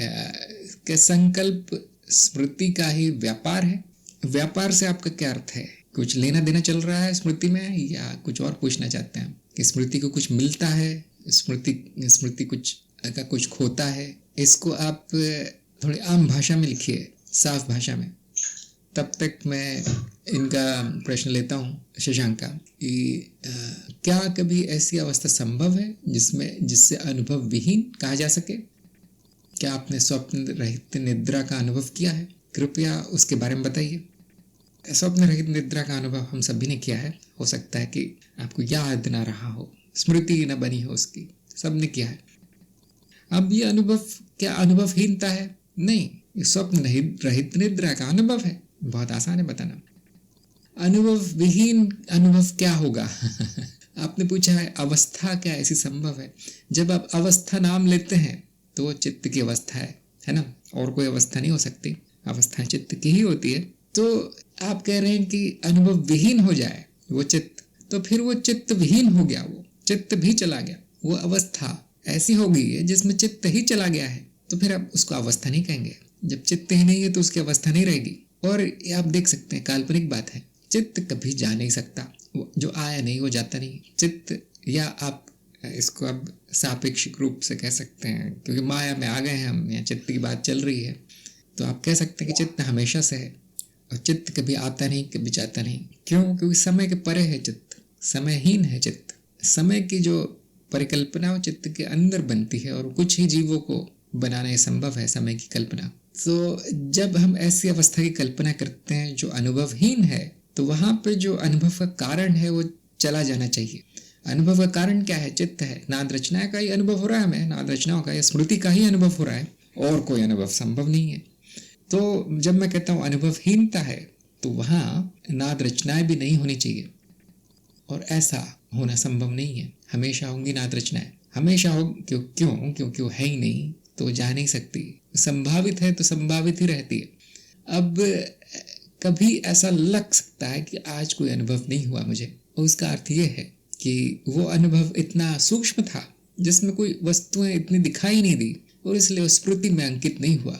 संकल्प स्मृति का ही व्यापार है? व्यापार से आपका क्या अर्थ है? कुछ लेना देना चल रहा है स्मृति में, या कुछ और पूछना चाहते हैं कि स्मृति को कुछ मिलता है, स्मृति कुछ का कुछ खोता है? इसको आप थोड़ी आम भाषा में लिखिए, साफ भाषा में। तब तक मैं इनका प्रश्न लेता हूँ शशांक का कि क्या कभी ऐसी अवस्था संभव है जिससे अनुभव विहीन कहा जा सके? क्या आपने स्वप्न रहित निद्रा का अनुभव किया है? कृपया उसके बारे में बताइए। स्वप्न रहित निद्रा का अनुभव हम सभी ने किया है। हो सकता है कि आपको याद ना रहा हो, स्मृति न बनी हो उसकी, सबने किया है। अब ये अनुभव क्या अनुभवहीनता है? नहीं, ये स्वप्न रहित निद्रा का अनुभव है। बहुत आसान है बताना। अनुभव विहीन अनुभव क्या होगा? आपने पूछा है अवस्था क्या ऐसी संभव है? जब आप अवस्था नाम लेते हैं तो वो चित्त की अवस्था है ना, और कोई अवस्था नहीं हो सकती, अवस्था चित्त की ही होती है। तो आप कह रहे हैं कि अनुभव विहीन हो जाए वो चित्त, तो फिर वो चित्त विहीन हो गया, वो चित्त भी चला गया, वो अवस्था ऐसी हो गई है जिसमें चित्त ही चला गया है, तो फिर आप उसको अवस्था नहीं कहेंगे। जब चित्त ही नहीं है तो उसकी अवस्था नहीं रहेगी। और आप देख सकते हैं काल्पनिक बात है, चित्त कभी जा नहीं सकता, जो आया नहीं वो जाता नहीं। चित्त, या आप इसको अब सापेक्षिक रूप से कह सकते हैं, क्योंकि माया में आ गए हैं हम, या चित्त की बात चल रही है, तो आप कह सकते हैं कि चित्त हमेशा से है और चित्त कभी आता नहीं, कभी जाता नहीं। क्यों? क्योंकि समय के परे है चित्त, समयहीन है चित्त। समय की जो परिकल्पना वो चित्त के अंदर बनती है, और कुछ ही जीवों को बनाना संभव है समय की कल्पना। तो जब हम ऐसी अवस्था की कल्पना करते हैं जो अनुभवहीन है, तो वहां पे जो अनुभव का कारण है वो चला जाना चाहिए। अनुभव का कारण क्या है? चित्त है। नाद रचना का ही अनुभव हो रहा है हमें, नाद रचनाओं का या स्मृति का ही अनुभव हो रहा है, और कोई अनुभव संभव नहीं है। तो जब मैं कहता हूँ अनुभवहीनता है, तो वहां नाद रचनाएं भी नहीं होनी चाहिए, और ऐसा होना संभव नहीं है। हमेशा होंगी नाद रचनाएं, हमेशा हो। क्यों? क्योंकि वो है ही नहीं तो जा नहीं सकती। संभावित है तो संभावित ही रहती है। अब कभी ऐसा लग सकता है कि आज कोई अनुभव नहीं हुआ मुझे, उसका अर्थ ये है कि वो अनुभव इतना सूक्ष्म था जिसमें कोई वस्तुएं इतनी दिखाई नहीं दी, और इसलिए स्मृति में अंकित नहीं हुआ।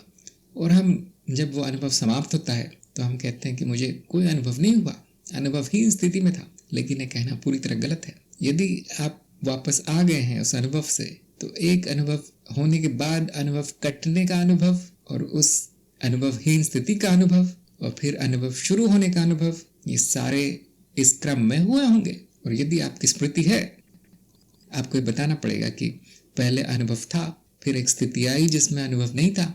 और हम जब वो अनुभव समाप्त होता है तो हम कहते हैं कि मुझे कोई अनुभव नहीं हुआ, अनुभवहीन स्थिति में था। लेकिन ये कहना पूरी तरह गलत है। यदि आप वापस आ गए हैं उस अनुभव से, तो एक अनुभव होने के बाद अनुभव कटने का अनुभव, और उस अनुभवहीन स्थिति का अनुभव, और फिर अनुभव शुरू होने का अनुभव, ये सारे इस क्रम में हुए होंगे। और यदि आपकी स्मृति है, आपको ये बताना पड़ेगा कि पहले अनुभव था, फिर एक स्थिति आई जिसमें अनुभव नहीं था,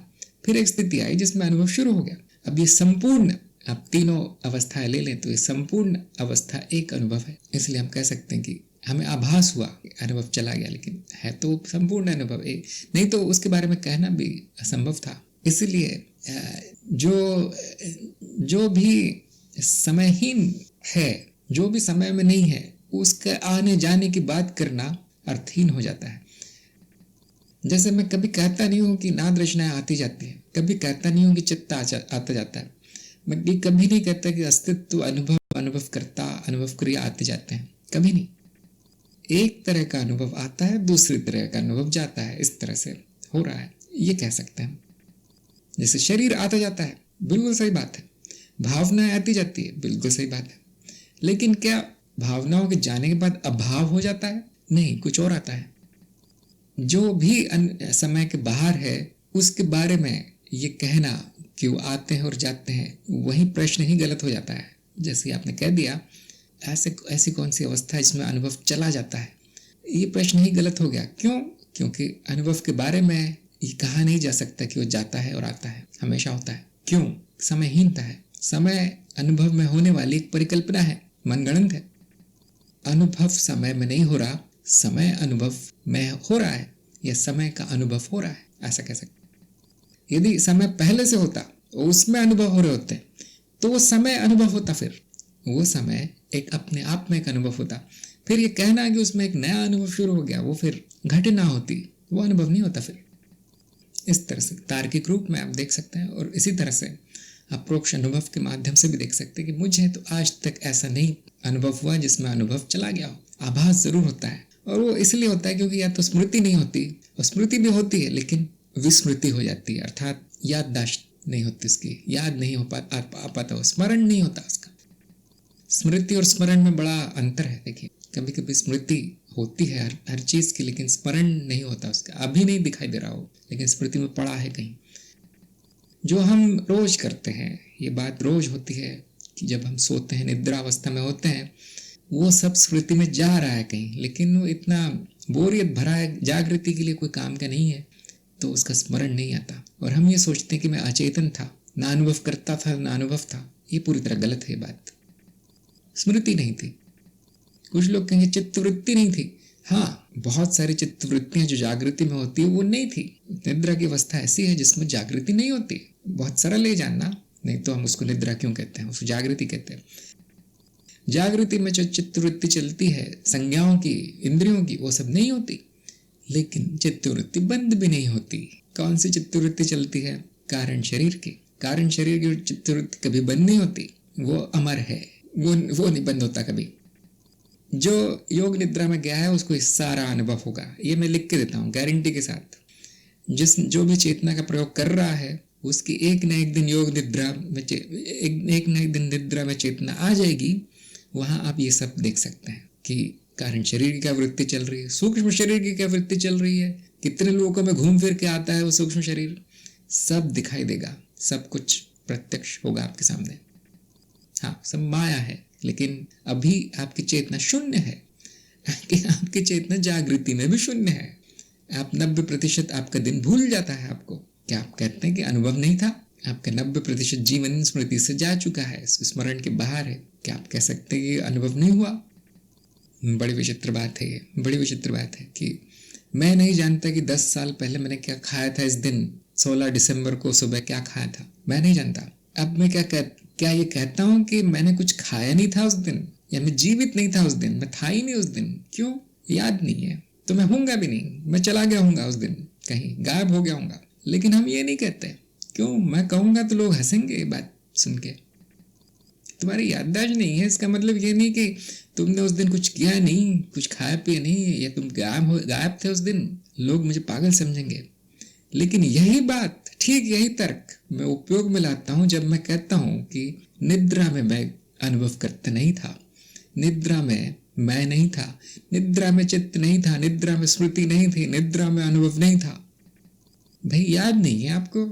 फिर एक स्थिति आई जिसमें अनुभव शुरू हो गया। अब ये संपूर्ण, आप तीनों अवस्थाएं ले लें तो ये संपूर्ण अवस्था एक अनुभव है। इसलिए हम कह सकते हैं कि हमें आभास हुआ, अनुभव चला गया, लेकिन है तो संपूर्ण अनुभव एक, नहीं तो उसके बारे में कहना भी असंभव था। इसलिए जो भी समयहीन है, जो भी समय में नहीं है, उसके आने जाने की बात करना अर्थहीन हो जाता है। जैसे मैं कभी कहता नहीं हूँ कि नाद रचनाएं आती जाती है, कभी कहता नहीं हूँ कि चित्त आता जाता है, मैं कभी नहीं कहता कि अस्तित्व, अनुभव करता, अनुभव क्रिया आते जाते हैं, कभी नहीं। एक तरह का अनुभव आता है, दूसरी तरह का अनुभव जाता है, इस तरह से हो रहा है, ये कह सकते हैं। जैसे शरीर आता जाता है, बिल्कुल सही बात है। भावनाएं आती जाती है, बिल्कुल सही बात है। लेकिन क्या भावनाओं के जाने के बाद अभाव हो जाता है? नहीं, कुछ और आता है। जो भी समय के बाहर है उसके बारे में ये कहना कि वो आते हैं और जाते हैं, वही प्रश्न ही गलत हो जाता है। जैसे आपने कह दिया ऐसी कौन सी अवस्था है जिसमें अनुभव चला जाता है, ये प्रश्न ही गलत हो गया। क्यों? क्योंकि अनुभव के बारे में ये कहा नहीं जा सकता कि वो जाता है और आता है, हमेशा होता है। क्यों? समयहीनता है। समय अनुभव में होने वाली एक परिकल्पना है, मनगढ़ंत है। अनुभव समय में नहीं हो रहा, समय अनुभव में हो रहा है, या समय का अनुभव हो रहा है, ऐसा कह सकते। यदि समय पहले से होता, उसमें अनुभव हो रहे होते, तो वो समय अनुभव होता, फिर वो समय एक अपने आप में एक अनुभव होता। फिर ये कहना कि उसमें एक नया अनुभव शुरू हो गया, वो फिर घटना होती, वो अनुभव नहीं होता। फिर इस तरह से तार्किक रूप में आप देख सकते हैं, और इसी तरह से अप्रोक्ष अनुभव के माध्यम से भी देख सकते हैं कि मुझे तो आज तक ऐसा नहीं अनुभव हुआ जिसमें अनुभव चला गया हो। आभास जरूर होता है, और वो इसलिए होता है क्योंकि या तो स्मृति नहीं होती, और स्मृति भी होती है लेकिन विस्मृति हो जाती है, अर्थात याददाश्त नहीं होती उसकी, याद नहीं हो पाता, स्मरण नहीं होता उसका। स्मृति और स्मरण में बड़ा अंतर है। देखिए, कभी कभी स्मृति होती है हर चीज की, लेकिन स्मरण नहीं होता उसका, अभी नहीं दिखाई दे रहा हो लेकिन स्मृति में पड़ा है कहीं। जो हम रोज करते हैं, ये बात रोज होती है कि जब हम सोते हैं, निद्रावस्था में होते हैं, वो सब स्मृति में जा रहा है कहीं, लेकिन वो इतना बोरियत भरा है, जागृति के लिए कोई काम का नहीं है, तो उसका स्मरण नहीं आता। और हम ये सोचते हैं कि मैं अचेतन था, ना अनुभव करता था, ना अनुभव था। ये पूरी तरह गलत है बात। स्मृति नहीं थी। कुछ लोग कहेंगे चित्तवृत्ति नहीं थी। हाँ, बहुत सारी चित्तवृत्तियां जो जागृति में होती है वो नहीं थी। निद्रा की अवस्था ऐसी है जिसमें जागृति नहीं होती। बहुत सरल है जानना, नहीं तो हम उसको निद्रा क्यों कहते हैं, उसको जागृति कहते हैं। जागृति में जो चित्तवृत्ति चलती है, संज्ञाओं की, इंद्रियों की, वो सब नहीं होती। लेकिन चित्तवृत्ति बंद भी नहीं होती। कौन सी चित्तवृत्ति चलती है? कारण शरीर की। कारण शरीर की चित्तवृत्ति कभी बंद नहीं होती, वो अमर है, वो नहीं बंद होता कभी। जो योग निद्रा में गया है उसको इस सारा अनुभव होगा, ये मैं लिख के देता हूँ गारंटी के साथ। जो भी चेतना का प्रयोग कर रहा है उसकी एक न एक दिन योग निद्रा में एक न एक दिन निद्रा में चेतना आ जाएगी। वहाँ आप ये सब देख सकते हैं कि कारण शरीर की क्या वृत्ति चल रही है, सूक्ष्म शरीर की क्या वृत्ति चल रही है, कितने लोगों में घूम फिर के आता है वो सूक्ष्म शरीर, सब दिखाई देगा, सब कुछ प्रत्यक्ष होगा आपके सामने। हाँ, सब माया है, लेकिन अभी आपकी चेतना शून्य है। आपकी चेतना जागृति में भी शून्य है। आप 90% आपका दिन भूल जाता है आपको। क्या आप कहते हैं कि अनुभव नहीं था? आपका 90% जीवन स्मृति से जा चुका है, स्मरण के बाहर है। क्या आप कह सकते हैं कि अनुभव नहीं हुआ? बड़ी विचित्र बात है ये, बड़ी विचित्र बात है कि मैं नहीं जानता कि 10 साल पहले मैंने क्या खाया था। इस दिन 16 दिसंबर को सुबह क्या खाया था मैं नहीं जानता। अब मैं क्या ये कहता हूँ कि मैंने कुछ खाया नहीं था उस दिन, या मैं जीवित नहीं था उस दिन, मैं था ही नहीं उस दिन? क्यों? याद नहीं है, तो मैं हूँगा भी नहीं, मैं चला गया हूँगा उस दिन, कहीं गायब हो गया हूँगा। लेकिन हम ये नहीं कहते। क्यों? मैं कहूँगा तो लोग हंसेंगे ये बात सुन के। तुम्हारी याददाश्त नहीं है, इसका मतलब ये नहीं कि तुमने उस दिन कुछ किया नहीं, कुछ खाया पिया नहीं, या तुम गायब थे उस दिन, लोग मुझे पागल समझेंगे। लेकिन यही बात, ठीक यही तर्क मैं उपयोग में लाता हूँ जब मैं कहता हूँ कि निद्रा में मैं अनुभव करता नहीं था, निद्रा में मैं नहीं था, निद्रा में चित्त नहीं था, निद्रा में स्मृति नहीं थी, निद्रा में अनुभव नहीं था। भाई याद नहीं है आपको?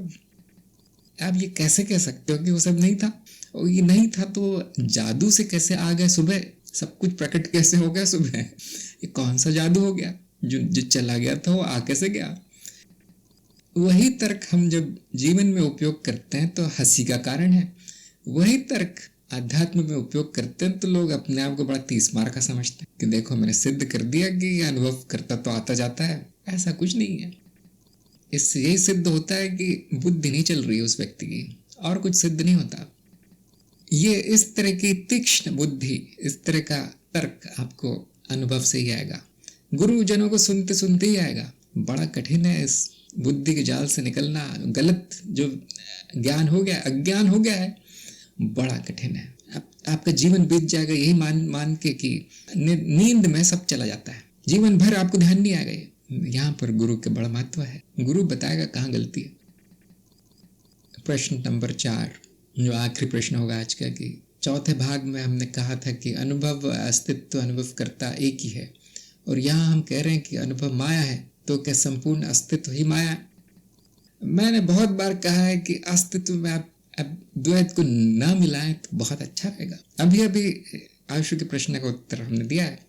आप ये कैसे कह सकते हो कि वो सब नहीं था? और ये नहीं था तो जादू से कैसे आ गए सुबह? सब कुछ प्रकट कैसे हो गया सुबह? ये कौन सा जादू हो गया? जो चला गया था वो आ कैसे गया? वही तर्क हम जब जीवन में उपयोग करते हैं तो हंसी का कारण है। वही तर्क अध्यात्म में उपयोग करते हैं तो लोग अपने आप को बड़ा 30 मार का समझते हैं कि देखो मैंने सिद्ध कर दिया कि अनुभव करता तो आता जाता है। ऐसा कुछ नहीं है। इससे यही सिद्ध होता है कि बुद्धि नहीं चल रही है उस व्यक्ति की, और कुछ सिद्ध नहीं होता। ये इस तरह की तीक्ष्ण बुद्धि, इस तरह का तर्क आपको अनुभव से ही आएगा, गुरुजनों को सुनते सुनते ही आएगा। बड़ा कठिन है इस बुद्धि के जाल से निकलना। गलत जो ज्ञान हो गया, अज्ञान हो गया है, बड़ा कठिन है। आपका जीवन बीत जाएगा यही मान के कि नींद में सब चला जाता है, जीवन भर आपको ध्यान नहीं आएगा। यहाँ पर गुरु के बड़ा महत्व है, गुरु बताएगा कहाँ गलती है। प्रश्न नंबर 4, जो आखिरी प्रश्न होगा आज का, कि चौथे भाग में हमने कहा था कि अनुभव, अस्तित्व, अनुभव करता एक ही है, और यहाँ हम कह रहे हैं कि अनुभव माया है, तो क्या संपूर्ण अस्तित्व ही माया है? मैंने बहुत बार कहा है कि अस्तित्व में आप द्वैत को ना मिलाएं तो बहुत अच्छा रहेगा। अभी आशु के प्रश्न का उत्तर हमने दिया है।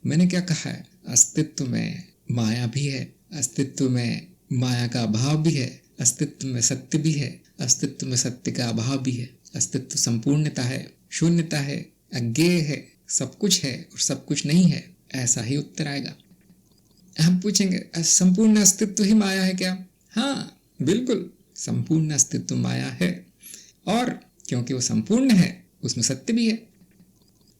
मैंने क्या कहा है? अस्तित्व में माया भी है, अस्तित्व में माया का अभाव भी है, अस्तित्व में सत्य भी है, अस्तित्व में सत्य का अभाव भी है, अस्तित्व संपूर्णता है, शून्यता है, अज्ञेय है, सब कुछ है और सब कुछ नहीं है। ऐसा ही उत्तर आएगा। हम पूछेंगे संपूर्ण अस्तित्व ही माया है क्या? हाँ, बिल्कुल, संपूर्ण अस्तित्व माया है, और क्योंकि वो संपूर्ण है उसमें सत्य भी है।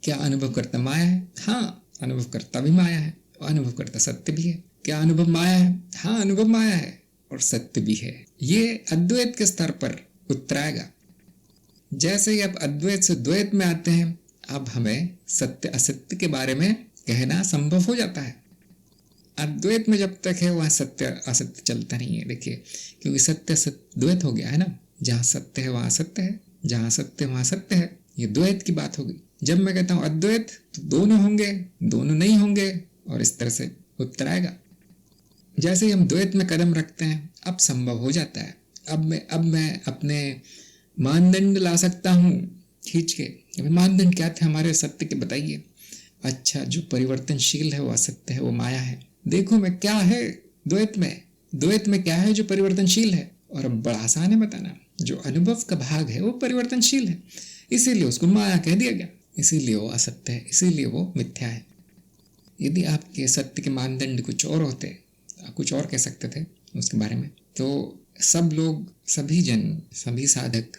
क्या अनुभव करता माया है? हाँ, अनुभव करता भी माया है और अनुभव करता सत्य भी है। क्या अनुभव माया है? हाँ, अनुभव माया है और सत्य भी है। ये अद्वैत के स्तर पर उत्तर आएगा। जैसे ही आप अद्वैत से द्वैत में आते हैं, अब हमें सत्य असत्य के बारे में कहना संभव हो जाता है। अद्वैत में जब तक है वहाँ सत्य असत्य चलता नहीं है। देखिए, क्योंकि सत्य द्वैत हो गया है ना, जहाँ सत्य है वहाँ असत्य है, जहाँ सत्य वहाँ सत्य है, ये द्वैत की बात हो गई। जब मैं कहता हूँ अद्वैत तो दोनों होंगे, दोनों नहीं होंगे, और इस तरह से उत्तर आएगा। जैसे ही हम द्वैत में कदम रखते हैं अब संभव हो जाता है। अब मैं अपने मानदंड ला सकता हूँ खींच के। मानदंड क्या थे हमारे सत्य के, बताइए। अच्छा, जो परिवर्तनशील है वो असत्य है, वो माया है। देखो मैं क्या है द्वैत में क्या है जो परिवर्तनशील है, और अब बड़ा आसान है बताना। जो अनुभव का भाग है वो परिवर्तनशील है, इसीलिए उसको माया कह दिया गया, इसीलिए वो असत्य है, इसीलिए वो मिथ्या है। यदि आपके सत्य के मानदंड कुछ और होते, कुछ और कह सकते थे उसके बारे में, तो सब लोग, सभी जन, सभी साधक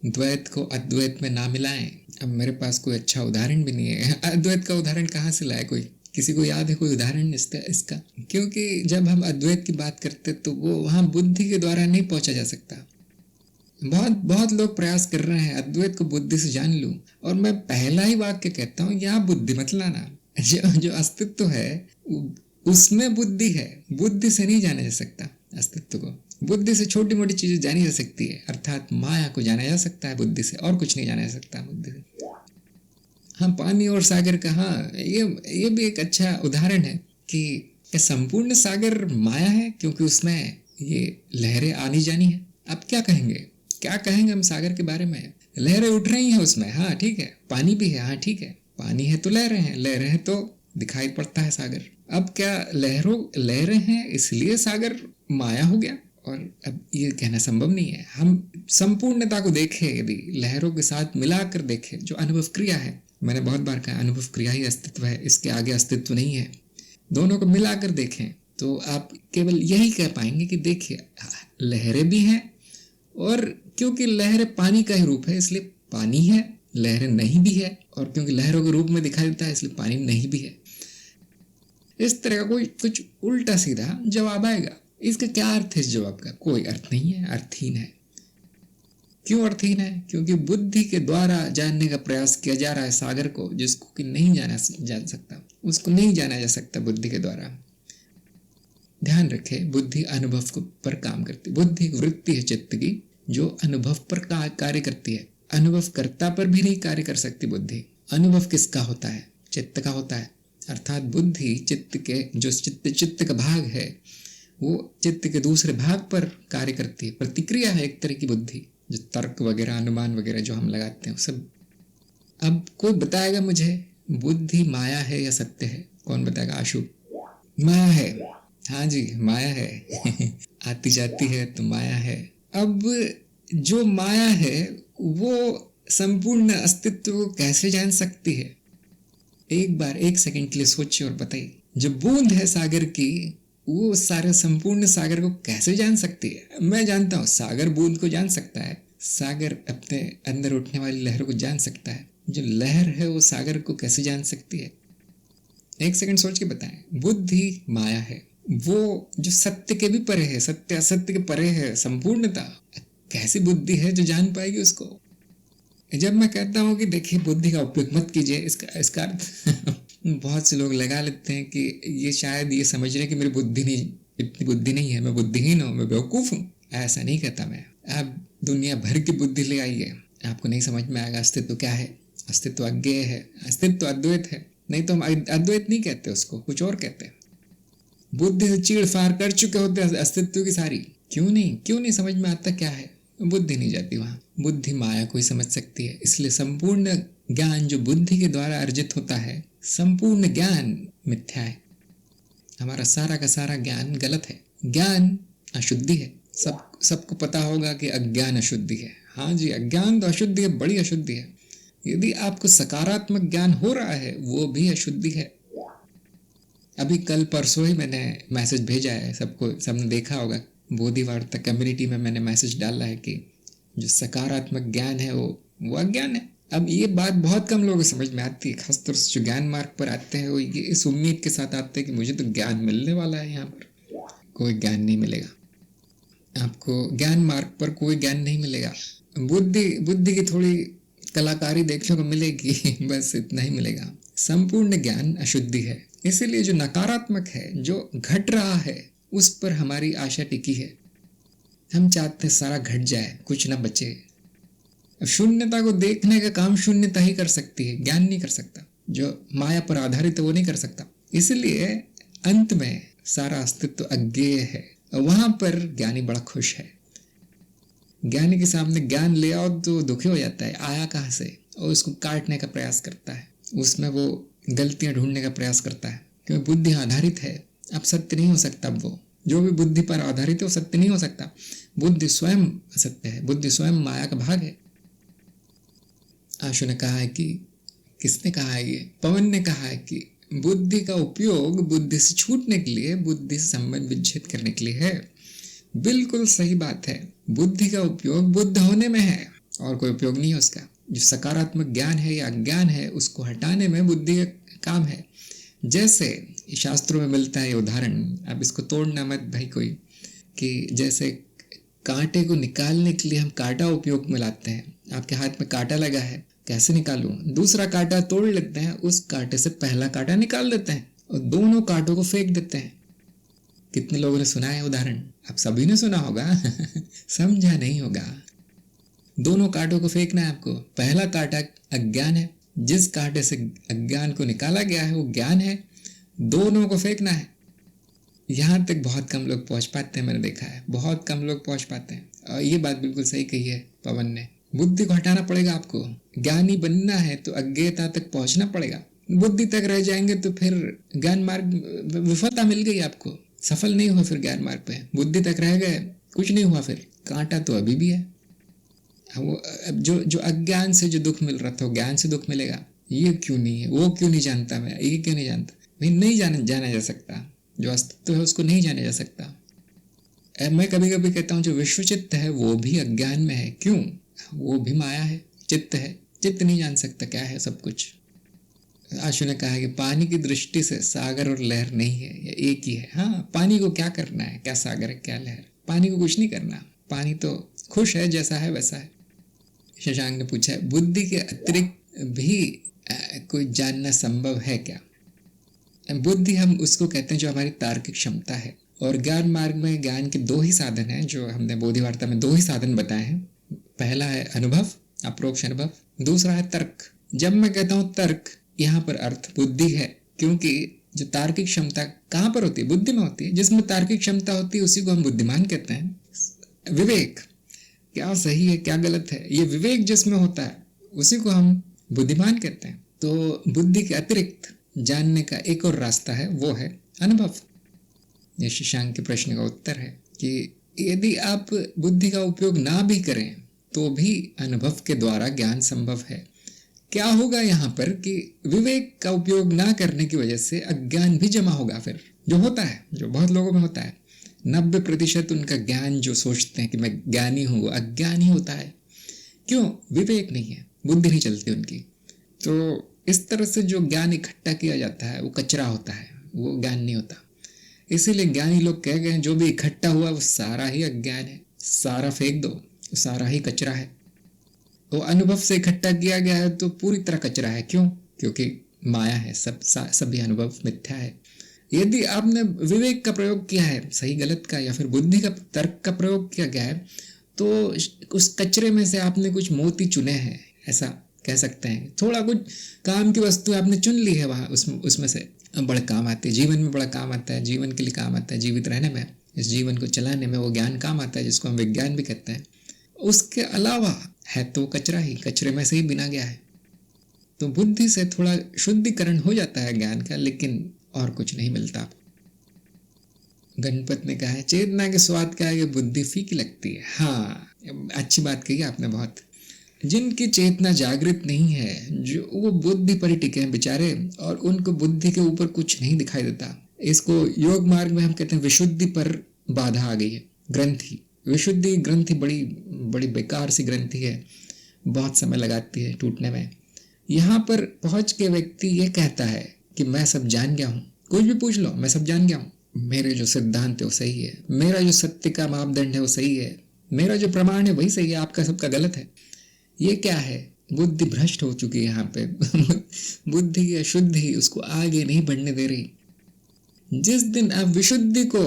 द्वैत को अद्वैत में ना मिलाएं। अब मेरे पास कोई अच्छा उदाहरण भी नहीं है। अद्वैत का उदाहरण कहाँ से लाए? कोई किसी को याद है कोई उदाहरण इसका? क्योंकि जब हम अद्वैत की बात करते तो वो वहाँ बुद्धि के द्वारा नहीं पहुंचा जा सकता। बहुत लोग प्रयास कर रहे हैं अद्वैत को बुद्धि से जान लूं, और मैं पहला ही वाक्य कहता हूँ, यहाँ बुद्धि मत लाना। जो अस्तित्व है उसमें बुद्धि है, बुद्धि से नहीं जाना जा सकता अस्तित्व को। बुद्धि से छोटी मोटी चीजें जानी जा सकती है, अर्थात माया को जाना जा सकता है बुद्धि से, और कुछ नहीं जाना जा सकता बुद्धि से। हाँ, पानी और सागर का, हाँ ये भी एक अच्छा उदाहरण है कि संपूर्ण सागर माया है, क्योंकि उसमें ये लहरें आनी जानी है। अब क्या कहेंगे हम सागर के बारे में? लहरें उठ रही हैं उसमें, हाँ ठीक है। पानी भी है, हाँ ठीक है। पानी है तो लहरें हैं तो दिखाई पड़ता है सागर। अब क्या लहरें हैं इसलिए सागर माया हो गया? और अब ये कहना संभव नहीं है। हम संपूर्णता को देखें, यदि लहरों के साथ मिलाकर देखें, जो अनुभव क्रिया है, मैंने बहुत बार कहा अनुभव क्रिया ही अस्तित्व है, इसके आगे अस्तित्व नहीं है। दोनों को मिलाकर देखें तो आप केवल यही कह पाएंगे कि देखिए लहरें भी हैं, और क्योंकि लहरें पानी का ही रूप है इसलिए पानी है, लहरें नहीं भी है, और क्योंकि लहरों के रूप में दिखाई देता है इसलिए पानी नहीं भी है। इस तरह का कोई कुछ उल्टा सीधा जवाब आएगा। इसका क्या अर्थ है? इस जवाब का कोई अर्थ नहीं है, अर्थहीन है। क्यों अर्थहीन है? क्योंकि बुद्धि के द्वारा जानने का प्रयास किया जा रहा है सागर को, जिसको कि नहीं जान सकता, उसको नहीं जाना जा सकता बुद्धि के द्वारा। ध्यान रखें, बुद्धि अनुभव को पर काम करती, बुद्धि एक वृत्ति है चित्त की जो अनुभव पर कार्य करती है। अनुभवकर्ता पर भी नहीं कार्य कर सकती बुद्धि। अनुभव किसका होता है? चित्त का होता है। अर्थात बुद्धि चित्त के, जो चित्त का भाग है, वो चित्त के दूसरे भाग पर कार्य करती है, प्रतिक्रिया है एक तरह की बुद्धि। जो तर्क वगैरह, अनुमान वगैरह जो हम लगाते हैं सब। अब कोई बताएगा मुझे बुद्धि माया है या सत्य है? कौन बताएगा? आशु, माया है। हाँ जी, माया है। आती जाती है तो माया है। अब जो माया है वो संपूर्ण अस्तित्व को कैसे जान सकती है? एक सेकंड के लिए सोचिए और बताइए। जो बूंद है सागर की, वो सारे संपूर्ण सागर को कैसे जान सकती है? मैं जानता हूँ सागर बूंद को जान सकता है, सागर अपने अंदर उठने वाली लहरों को जान सकता है। जो लहर है वो सागर को कैसे जान सकती है? एक सेकंड सोच के बताएं। बुद्धि माया है, वो जो सत्य के भी परे है, सत्य असत्य के परे है, संपूर्णता। कैसी बुद्धि है जो जान पाएगी उसको? जब मैं कहता हूँ कि देखिए बुद्धि का उपयोग मत कीजिए, इसका बहुत से लोग लगा लेते हैं कि ये शायद ये समझ रहे हैं कि मेरी बुद्धि नहीं, इतनी बुद्धि नहीं है, मैं बुद्धिहीन हूँ, मैं बेवकूफ़ हूँ। ऐसा नहीं कहता मैं। आप दुनिया भर की बुद्धि ले आइए, आपको नहीं समझ में आएगा अस्तित्व क्या है। अस्तित्व अज्ञेय है, अस्तित्व अद्वैत है। नहीं तो हम अद्वैत नहीं कहते, उसको कुछ और कहते हैं। बुद्धि से चीड़ फाड़ कर चुके होते हैं अस्तित्व की सारी। क्यों नहीं समझ में आता क्या है? बुद्धि नहीं जाती वहाँ। बुद्धि माया को ही समझ सकती है। इसलिए संपूर्ण ज्ञान जो बुद्धि के द्वारा अर्जित होता है, संपूर्ण ज्ञान मिथ्या है। हमारा सारा का सारा ज्ञान गलत है। ज्ञान अशुद्धि है। सबको पता होगा कि अज्ञान अशुद्धि है। हाँ जी, अज्ञान तो अशुद्धि है, बड़ी अशुद्धि है। यदि आपको सकारात्मक ज्ञान हो रहा है वो भी अशुद्धि है। अभी कल परसों ही मैंने मैसेज भेजा है सबको, सबने देखा होगा। बोधि वार्ता कम्युनिटी में मैंने मैसेज डाला है कि जो सकारात्मक ज्ञान है वो अज्ञान है। अब ये बात बहुत कम लोगों को समझ में आती है, खासतौर से जो ज्ञान मार्ग पर आते हैं वो ये इस उम्मीद के साथ आते हैं कि मुझे तो ज्ञान मिलने वाला है। यहाँ पर कोई ज्ञान नहीं मिलेगा आपको, ज्ञान मार्ग पर कोई ज्ञान नहीं मिलेगा। बुद्धि की थोड़ी कलाकारी देखने को मिलेगी, बस इतना ही मिलेगा। संपूर्ण ज्ञान अशुद्धि है। इसीलिए जो नकारात्मक है, जो घट रहा है, उस पर हमारी आशा टिकी है। हम चाहते हैं सारा घट जाए, कुछ ना बचे। अब शून्यता को देखने का काम शून्यता ही कर सकती है, ज्ञान नहीं कर सकता। जो माया पर आधारित है वो नहीं कर सकता। इसलिए अंत में सारा अस्तित्व अज्ञेय है। वहां पर ज्ञानी बड़ा खुश है। ज्ञानी के सामने ज्ञान ले आओ तो दुखी हो जाता है, आया कहाँ से, और उसको काटने का प्रयास करता है, उसमें वो गलतियां ढूंढने का प्रयास करता है, क्योंकि बुद्धि आधारित है। अब सत्य नहीं हो सकता। वो जो भी बुद्धि पर आधारित है वो सत्य नहीं हो सकता। बुद्धि स्वयं असत्य है, बुद्धि स्वयं माया का भाग है। आशु ने कहा है कि, किसने कहा है ये, पवन ने कहा है कि बुद्धि का उपयोग बुद्धि से छूटने के लिए, बुद्धि से संबंध विच्छेद करने के लिए है। बिल्कुल सही बात है। बुद्धि का उपयोग बुद्ध होने में है और कोई उपयोग नहीं है उसका। जो सकारात्मक ज्ञान है या अज्ञान है उसको हटाने में बुद्धि का काम है। जैसे शास्त्रों में मिलता है उदाहरण, अब इसको तोड़ना मत भाई कोई, कि जैसे कांटे को निकालने के लिए हम कांटा उपयोग में लाते हैं। आपके हाथ में कांटा लगा है, कैसे निकालूं, दूसरा कांटा तोड़ लेते हैं, उस कांटे से पहला कांटा निकाल देते हैं और दोनों कांटों को फेंक देते हैं। कितने लोगों ने सुना है उदाहरण? आप सभी ने सुना होगा समझा नहीं होगा। दोनों कांटों को फेंकना है आपको। पहला कांटा अज्ञान है, जिस कांटे से अज्ञान को निकाला गया है वो ज्ञान है, दोनों को फेंकना है। यहाँ तक बहुत कम लोग पहुंच पाते हैं, मैंने देखा है, बहुत कम लोग पहुंच पाते हैं। और ये बात बिल्कुल सही कही है पवन ने। बुद्धि को हटाना पड़ेगा आपको। ज्ञानी बनना है तो अज्ञेयता तक पहुंचना पड़ेगा। बुद्धि तक रह जाएंगे तो फिर ज्ञान मार्ग, विफलता मिल गई आपको, सफल नहीं हुआ फिर ज्ञान मार्ग पे। बुद्धि तक रह गए, कुछ नहीं हुआ, फिर कांटा तो अभी भी है। वो जो अज्ञान से जो दुख मिल रहा था वो ज्ञान से दुख मिलेगा। ये क्यों नहीं है, वो क्यों नहीं जानता, मैं ये क्यों नहीं जानता, भाई नहीं जाना जा सकता। जो अस्तित्व है उसको नहीं जाना जा सकता। मैं कभी कभी कहता हूँ जो विश्व चित्त है वो भी अज्ञान में है। क्यों? वो भी माया है, चित्त है। चित्त नहीं जान सकता क्या है सब कुछ। आशु ने कहा कि पानी की दृष्टि से सागर और लहर नहीं है, ये एक ही है। हाँ, पानी को क्या करना है, क्या सागर है क्या लहर, पानी को कुछ नहीं करना। पानी तो खुश है, जैसा है वैसा है। शशांक ने पूछा है बुद्धि के अतिरिक्त भी कोई जानना संभव है क्या? बुद्धि हम उसको कहते हैं जो हमारी तार्किक क्षमता है। और ज्ञान मार्ग में ज्ञान के दो ही साधन हैं, जो हमने बोधिवार्ता में दो ही साधन बताए हैं। पहला है अनुभव, अप्रोक्ष अनुभव, दूसरा है तर्क। जब मैं कहता हूँ तर्क, यहाँ पर अर्थ बुद्धि है, क्योंकि जो तार्किक क्षमता कहाँ पर होती है? बुद्धि में होती है। जिसमें तार्किक क्षमता होती है उसी को हम बुद्धिमान कहते हैं। विवेक, क्या सही है क्या गलत है, ये विवेक जिसमें होता है उसी को हम बुद्धिमान कहते हैं। तो बुद्धि के अतिरिक्त जानने का एक और रास्ता है, वो है अनुभव। ये शशांक के प्रश्न का उत्तर है कि यदि आप बुद्धि का उपयोग ना भी करें तो भी अनुभव के द्वारा ज्ञान संभव है। क्या होगा यहाँ पर कि विवेक का उपयोग ना करने की वजह से अज्ञान भी जमा होगा, फिर जो होता है, जो बहुत लोगों में होता है। 90% उनका ज्ञान जो सोचते हैं कि मैं ज्ञानी हूँ, वो अज्ञान ही होता है। क्यों? विवेक नहीं है, बुद्धि नहीं चलती उनकी। तो इस तरह से जो ज्ञान इकट्ठा किया जाता है वो कचरा होता है, वो ज्ञान नहीं होता। इसीलिए ज्ञानी लोग कह गए जो भी इकट्ठा हुआ वो सारा ही अज्ञान है, सारा फेंक दो, सारा ही कचरा है। वो अनुभव से इकट्ठा किया गया है तो पूरी तरह कचरा है। क्यों? क्योंकि माया है, सभी अनुभव मिथ्या है। यदि आपने विवेक का प्रयोग किया है, सही गलत का, या फिर बुद्धि का, तर्क का प्रयोग किया गया है, तो उस कचरे में से आपने कुछ मोती चुने हैं, ऐसा कह सकते हैं। थोड़ा कुछ काम की वस्तु आपने चुन ली है वहाँ, उसमें से बड़े काम आते हैं, जीवन में बड़ा काम आता है, जीवन के लिए काम आता है, जीवित रहने में, इस जीवन को चलाने में वो ज्ञान काम आता है, जिसको हम विज्ञान भी कहते हैं। उसके अलावा है तो कचरा ही, कचरे में से ही बिना गया है। तो बुद्धि से थोड़ा शुद्धिकरण हो जाता है ज्ञान का, लेकिन और कुछ नहीं मिलता। गणपत ने कहा है चेतना के स्वाद क्या है कि बुद्धि फीकी लगती है। हाँ, अच्छी बात कही आपने बहुत। जिनकी चेतना जागृत नहीं है, जो वो बुद्धि पर ही टिके हैं बेचारे, और उनको बुद्धि के ऊपर कुछ नहीं दिखाई देता। इसको योग मार्ग में हम कहते हैं विशुद्धि पर बाधा आ गई है। ग्रंथि, विशुद्धि ग्रंथि बड़ी बड़ी बेकार सी ग्रंथि है, बहुत समय लगाती है टूटने में। यहाँ पर पहुंच के व्यक्ति ये कहता है कि मैं सब जान गया हूँ, कुछ भी पूछ लो मैं सब जान गया हूँ, मेरे जो सिद्धांत है वो सही है, मेरा जो सत्य का मापदंड है वो सही है, मेरा जो प्रमाण है वही सही है, आपका सबका गलत है। ये क्या है? बुद्धि भ्रष्ट हो चुकी है यहाँ पे। बुद्धि की अशुद्धि उसको आगे नहीं बढ़ने दे रही। जिस दिन आप विशुद्धि को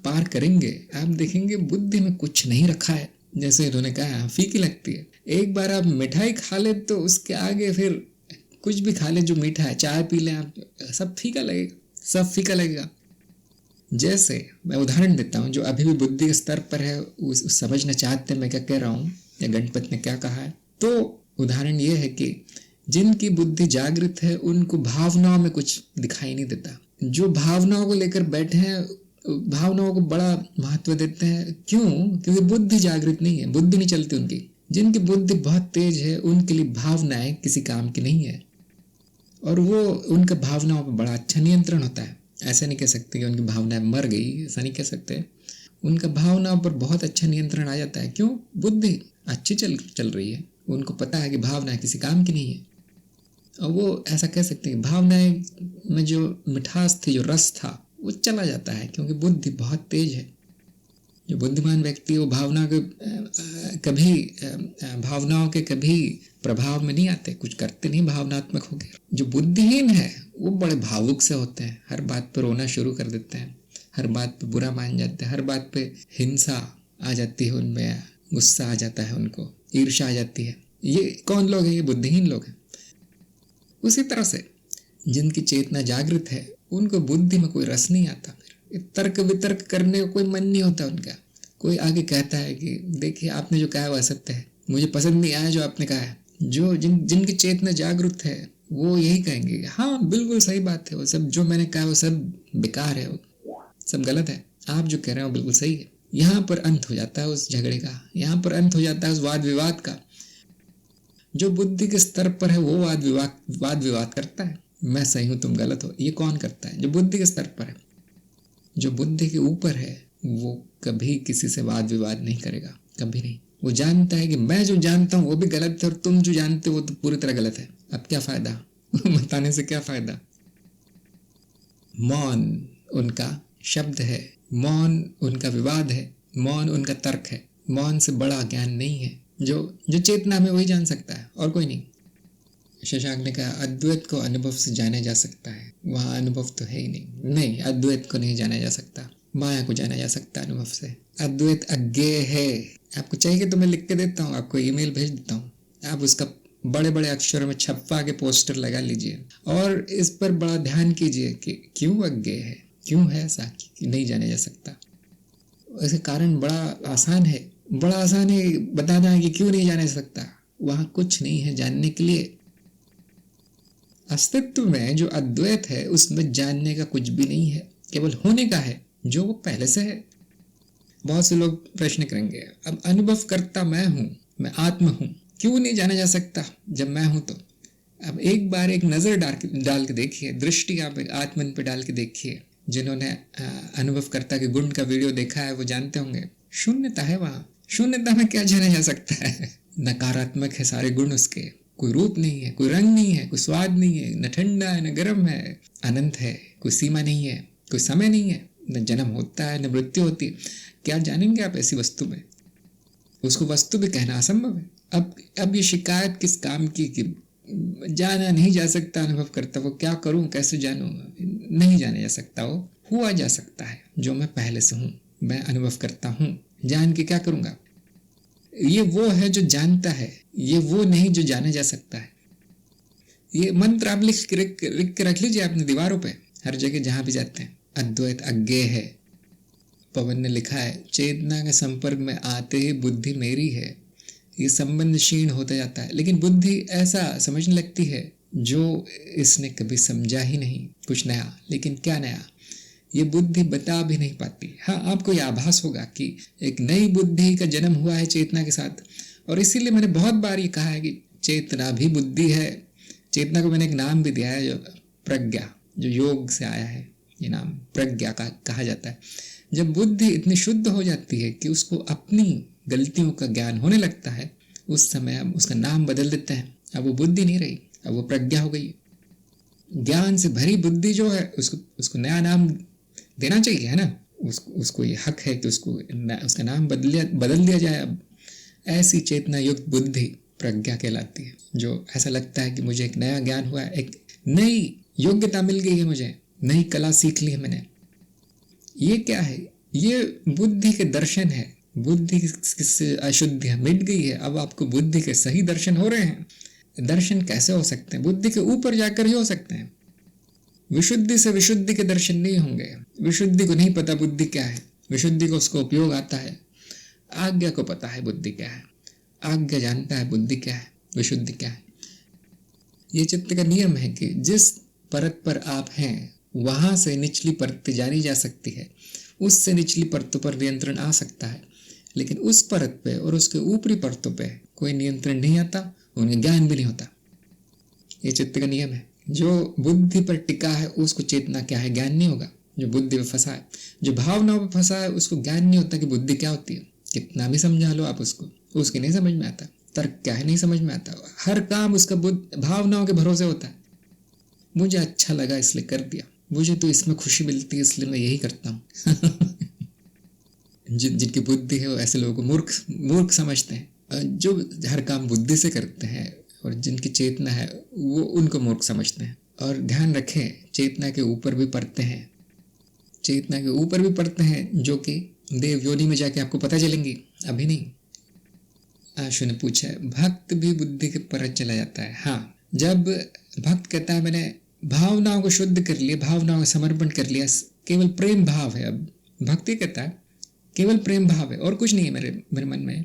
पार करेंगे, आप देखेंगे बुद्धि में कुछ नहीं रखा है। जैसे इन्होंने कहा फीकी लगती है। एक बार आप मिठाई खा ले तो उसके आगे फिर कुछ भी खा ले जो मीठा है, चाय पी ले आप, सब फीका लगेगा, सब फीका लगेगा। जैसे मैं उदाहरण देता हूँ, जो अभी भी बुद्धि के स्तर पर है उस समझना चाहते हैं मैं क्या कह रहा हूँ या गणपत ने क्या कहा है। तो उदाहरण ये है कि जिनकी बुद्धि जागृत है उनको भावनाओं में कुछ दिखाई नहीं देता। जो भावनाओं को लेकर बैठे हैं, भावनाओं को बड़ा महत्व देते हैं। क्यों? क्योंकि बुद्धि जागृत नहीं है, बुद्धि नहीं चलती उनकी। जिनकी बुद्धि बहुत तेज है उनके लिए भावनाएं किसी काम की नहीं है, और वो उनका भावनाओं पर बड़ा अच्छा नियंत्रण होता है। ऐसा नहीं कह सकते कि उनकी भावनाएं मर गई, ऐसा नहीं कह सकते। उनका भावनाओं पर बहुत अच्छा नियंत्रण आ जाता है। क्यों? बुद्धि अच्छी चल रही है। उनको पता है कि भावनाएं किसी काम की नहीं है, और वो ऐसा कह सकते हैं भावनाएं में जो मिठास थी, जो रस था, वो चला जाता है, क्योंकि बुद्धि बहुत तेज है। जो बुद्धिमान व्यक्ति है वो भावनाओं के कभी प्रभाव में नहीं आते, कुछ करते नहीं भावनात्मक हो गए। जो बुद्धिहीन है वो बड़े भावुक से होते हैं, हर बात पर रोना शुरू कर देते हैं, हर बात पे बुरा मान जाते हैं, हर बात पे हिंसा आ जाती है उनमें, गुस्सा आ जाता है, उनको ईर्ष्या आ जाती है। ये कौन लोग हैं? ये बुद्धिहीन लोग हैं। उसी तरह से जिनकी चेतना जागृत है उनको बुद्धि में कोई रस नहीं आता, फिर तर्क वितर्क करने का कोई मन नहीं होता उनका। कोई आगे कहता है कि देखिए आपने जो कहा है वह सत्य है, मुझे पसंद नहीं आया जो आपने कहा है। जिनकी चेतना जागृत है वो यही कहेंगे हाँ बिल्कुल सही बात है, वो सब जो मैंने कहा वो सब बेकार है, वो सब गलत है, आप जो कह रहे हो बिल्कुल सही है। यहाँ पर अंत हो जाता है उस झगड़े का, यहाँ पर अंत हो जाता है उस वाद विवाद का। जो बुद्धि के स्तर पर है वो वाद विवाद करता है, मैं सही हूं तुम गलत हो, ये कौन करता है? जो बुद्धि के स्तर पर है। जो बुद्धि के ऊपर है वो कभी किसी से वाद विवाद नहीं करेगा, कभी नहीं। वो जानता है कि मैं जो जानता हूँ वो भी गलत है और तुम जो जानते हो वो तो पूरी तरह गलत है, अब क्या फायदा बताने से क्या फायदा। मौन उनका शब्द है, मौन उनका विवाद है, मौन उनका तर्क है। मौन से बड़ा ज्ञान नहीं है। जो चेतना में वही जान सकता है और कोई नहीं। शशांक ने कहा अद्वैत को अनुभव से जाना जा सकता है, वहाँ अनुभव तो है ही नहीं। नहीं, अद्वैत को नहीं जाना जा सकता, माया को जाना जा सकता है अनुभव से। अद्वैत अज्ञेय है। आपको चाहिए तो मैं लिख के देता हूँ, आपको ईमेल भेज देता हूँ, आप उसका बड़े बड़े अक्षरों में छपवा के पोस्टर लगा लीजिए और इस पर बड़ा ध्यान कीजिए कि क्यों अज्ञेय है, क्यों है ऐसा कि नहीं जाना जा सकता। इसका कारण बड़ा आसान है बताना है कि क्यों नहीं जाना जा सकता। वहाँ कुछ नहीं है जानने के लिए। अस्तित्व में जो अद्वैत है उसमें जानने का कुछ भी नहीं है, केवल होने का है जो वो पहले से है। बहुत से लोग प्रश्न करेंगे अब अनुभव करता मैं हूँ, मैं आत्मा हूँ, क्यों नहीं जाना जा सकता जब मैं हूँ तो। अब एक बार एक नज़र डाल के देखिए, दृष्टि आप आत्मन पे डाल के देखिए। जिन्होंने अनुभवकर्ता के गुण का वीडियो देखा है वो जानते होंगे शून्यता है वहाँ। शून्यता में क्या जाना जा सकता है? नकारात्मक है सारे गुण उसके, कोई रूप नहीं है, कोई रंग नहीं है, कोई स्वाद नहीं है, न ठंडा है न गर्म है, अनंत है, कोई सीमा नहीं है, कोई समय नहीं है, न जन्म होता है न मृत्यु होती है। क्या जानेंगे आप ऐसी वस्तु में? उसको वस्तु भी कहना असंभव है। अब ये शिकायत किस काम की कि जाना नहीं जा सकता अनुभव करता, वो क्या करूं, कैसे जानूं? नहीं जाना जा सकता, वो हुआ जा सकता है जो मैं पहले से हूं, मैं अनुभव करता हूं। जान के क्या करूंगा? ये वो है जो जानता है, ये वो नहीं जो जाना जा सकता है। ये मंत्र आप लिख के रख लीजिए अपनी दीवारों पे, हर जगह जहां भी जाते हैं। अद्वैत अज्ञेय है। पवन ने लिखा है चेतना के संपर्क में आते ही बुद्धि मेरी है, ये संबंध क्षीण होता जाता है। लेकिन बुद्धि ऐसा समझने लगती है जो इसने कभी समझा ही नहीं, कुछ नया। लेकिन क्या नया? ये बुद्धि बता भी नहीं पाती। हाँ, आपको यह आभास होगा कि एक नई बुद्धि का जन्म हुआ है चेतना के साथ, और इसीलिए मैंने बहुत बार ये कहा है कि चेतना भी बुद्धि है। चेतना को मैंने एक नाम भी दिया है, जो प्रज्ञा, जो योग से आया है, ये नाम प्रज्ञा का कहा जाता है। जब बुद्धि इतनी शुद्ध हो जाती है कि उसको अपनी गलतियों का ज्ञान होने लगता है, उस समय हम उसका नाम बदल देते हैं। अब वो बुद्धि नहीं रही, अब वो प्रज्ञा हो गई। ज्ञान से भरी बुद्धि जो है उसको नया नाम देना चाहिए, है ना? उसको ये हक है कि उसका नाम बदल दिया जाए। अब ऐसी चेतना युक्त बुद्धि प्रज्ञा कहलाती है। जो ऐसा लगता है कि मुझे एक नया ज्ञान हुआ है, एक नई योग्यता मिल गई है, मुझे नई कला सीख ली है मैंने। ये क्या है? ये बुद्धि के दर्शन है। बुद्धि की अशुद्धियां मिट गई है, अब आपको बुद्धि के सही दर्शन हो रहे हैं। दर्शन कैसे हो सकते हैं? बुद्धि के ऊपर जाकर ही हो सकते हैं। विशुद्धि से विशुद्धि के दर्शन नहीं होंगे। विशुद्धि को नहीं पता बुद्धि क्या है, विशुद्धि को उसको उपयोग आता है। आज्ञा को पता है बुद्धि क्या है, आज्ञा जानता है बुद्धि क्या है, विशुद्धि क्या है। ये चित्त का नियम है कि जिस परत पर आप हैं वहां से निचली परत जानी जा सकती है, उससे निचली परतों पर नियंत्रण आ सकता है, लेकिन उस परत पे और उसके ऊपरी परतों पे कोई नियंत्रण नहीं आता, उन्हें ज्ञान भी नहीं होता। ये चित्त का नियम है। जो बुद्धि पर टिका है उसको चेतना क्या है ज्ञान नहीं होगा। जो बुद्धि में फंसा है, जो भावनाओं में फंसा है, उसको ज्ञान नहीं होता कि बुद्धि क्या होती है। कितना भी समझा लो आप उसको, उसके नहीं समझ में आता। तर्क क्या है नहीं समझ में आता। हर काम उसका भावनाओं के भरोसे होता है। मुझे अच्छा लगा इसलिए कर दिया, मुझे तो इसमें खुशी मिलती है इसलिए मैं यही करता हूँ। जिनकी बुद्धि है वो ऐसे लोगों को मूर्ख समझते हैं। जो हर काम बुद्धि से करते हैं और जिनकी चेतना है वो उनको मूर्ख समझते हैं। और ध्यान रखें, चेतना के ऊपर भी परतें हैं, चेतना के ऊपर भी परतें हैं जो कि देव योनि में जाके आपको पता चलेंगी, अभी नहीं। आशु ने पूछा है, भक्त भी बुद्धि के पर चला जाता है? हाँ, जब भक्त कहता है मैंने भावनाओं को शुद्ध कर लिया, भावनाओं को समर्पण कर लिया, केवल प्रेम भाव है। अब भक्ति कहता है केवल प्रेम भाव है और कुछ नहीं है मेरे मन में।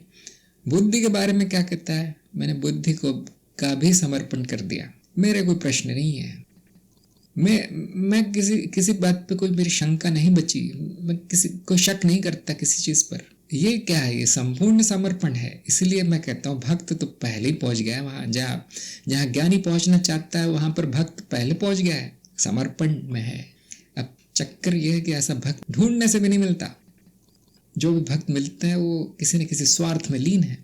बुद्धि के बारे में क्या कहता है? मैंने बुद्धि को का भी समर्पण कर दिया, मेरे कोई प्रश्न नहीं है। मैं किसी बात पे कोई मेरी शंका नहीं बची, मैं किसी को शक नहीं करता किसी चीज पर। ये क्या है? ये संपूर्ण समर्पण है। इसलिए मैं कहता हूँ भक्त तो पहले ही पहुंच गया है वहां। जहाँ ज्ञानी पहुंचना चाहता है वहां पर भक्त पहले पहुंच गया है, समर्पण में है। अब चक्कर ये है कि ऐसा भक्त ढूंढने से भी नहीं मिलता। जो भी भक्त मिलता है वो किसी न किसी स्वार्थ में लीन है।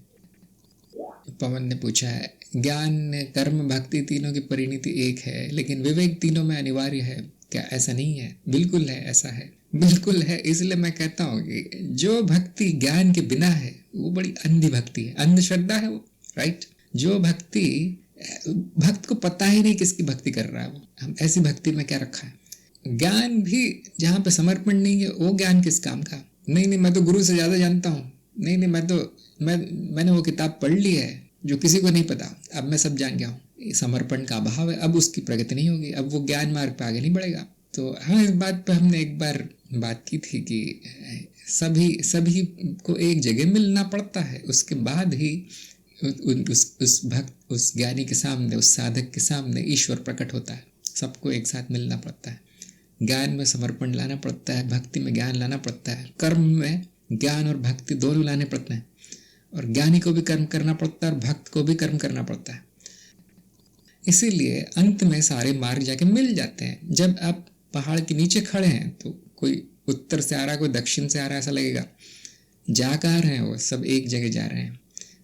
पवन ने पूछा है, ज्ञान कर्म भक्ति तीनों की परिणति एक है, लेकिन विवेक तीनों में अनिवार्य है क्या? ऐसा नहीं है। बिल्कुल है, ऐसा है, बिल्कुल है। इसलिए मैं कहता हूँ कि जो भक्ति ज्ञान के बिना है वो बड़ी अंधी भक्ति है, अंधश्रद्धा है वो, राइट। जो भक्ति भक्त को पता ही नहीं किसकी भक्ति कर रहा है वो, हम ऐसी भक्ति में क्या रखा है। ज्ञान भी जहाँ पे समर्पण नहीं है वो ज्ञान किस काम का। नहीं मैं तो गुरु से ज्यादा जानता हूँ, नहीं मैंने वो किताब पढ़ ली है जो किसी को नहीं पता, अब मैं सब जान गया हूँ। समर्पण का अभाव है, अब उसकी प्रगति नहीं होगी, अब वो ज्ञान मार्ग पे आगे नहीं बढ़ेगा। तो हाँ, इस बात पे हमने एक बार बात की थी कि सभी को एक जगह मिलना पड़ता है, उसके बाद ही उस भक्त, उस ज्ञानी के सामने, उस साधक के सामने ईश्वर प्रकट होता है। सबको एक साथ मिलना पड़ता है, ज्ञान में समर्पण लाना पड़ता है, भक्ति में ज्ञान लाना पड़ता है, कर्म में ज्ञान और भक्ति दोनों लाने पड़ते हैं। और ज्ञानी को भी कर्म करना पड़ता है और भक्त को भी कर्म करना पड़ता है। इसीलिए अंत में सारे मार्ग जाके मिल जाते हैं। जब आप पहाड़ के नीचे खड़े हैं तो कोई उत्तर से आ रहा है, कोई दक्षिण से आ रहा है, ऐसा लगेगा। जा कहाँ रहे हैं? वो सब एक जगह जा रहे हैं।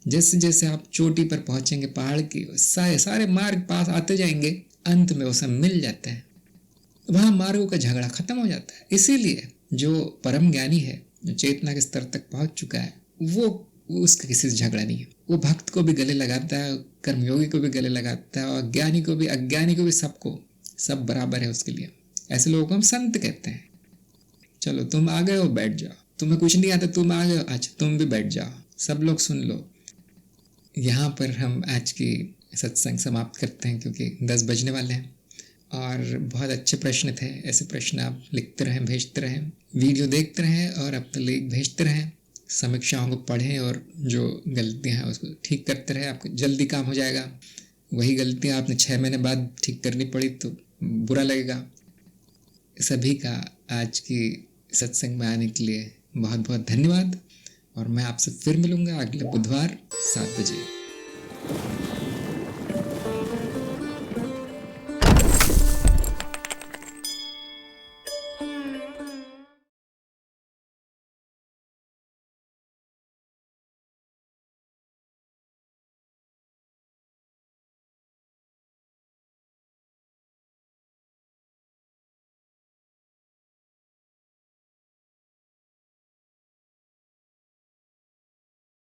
जैसे जैसे आप चोटी पर पहुंचेंगे पहाड़ की, सारे मार्ग पास आते जाएंगे, अंत में वो सब मिल जाते हैं। वहां मार्गों का झगड़ा खत्म हो जाता है। इसीलिए जो परम ज्ञानी है, जो चेतना के स्तर तक पहुंच चुका है, वो उसका किसी से झगड़ा नहीं है। वो भक्त को भी गले लगाता है, कर्मयोगी को भी गले लगाता है, और ज्ञानी को भी अज्ञानी को भी, सबको सब बराबर है उसके लिए। ऐसे लोगों को हम संत कहते हैं। चलो तुम आ गए हो, बैठ जाओ। तुम्हें कुछ नहीं आता, तुम आ गए हो, अच्छा तुम भी बैठ जाओ, सब लोग सुन लो। यहाँ पर हम आज की सत्संग समाप्त करते हैं क्योंकि 10 बजने वाले हैं। और बहुत अच्छे प्रश्न थे। ऐसे प्रश्न आप लिखते रहें, भेजते रहें, वीडियो देखते रहें और अपने लेख भेजते रहें। समीक्षाओं को पढ़ें और जो गलतियां हैं उसको ठीक करते रहें, आपको जल्दी काम हो जाएगा। वही गलतियां आपने 6 महीने बाद ठीक करनी पड़ी तो बुरा लगेगा। सभी का आज की सत्संग में आने के लिए बहुत बहुत धन्यवाद, और मैं आपसे फिर मिलूँगा अगले बुधवार 7 बजे।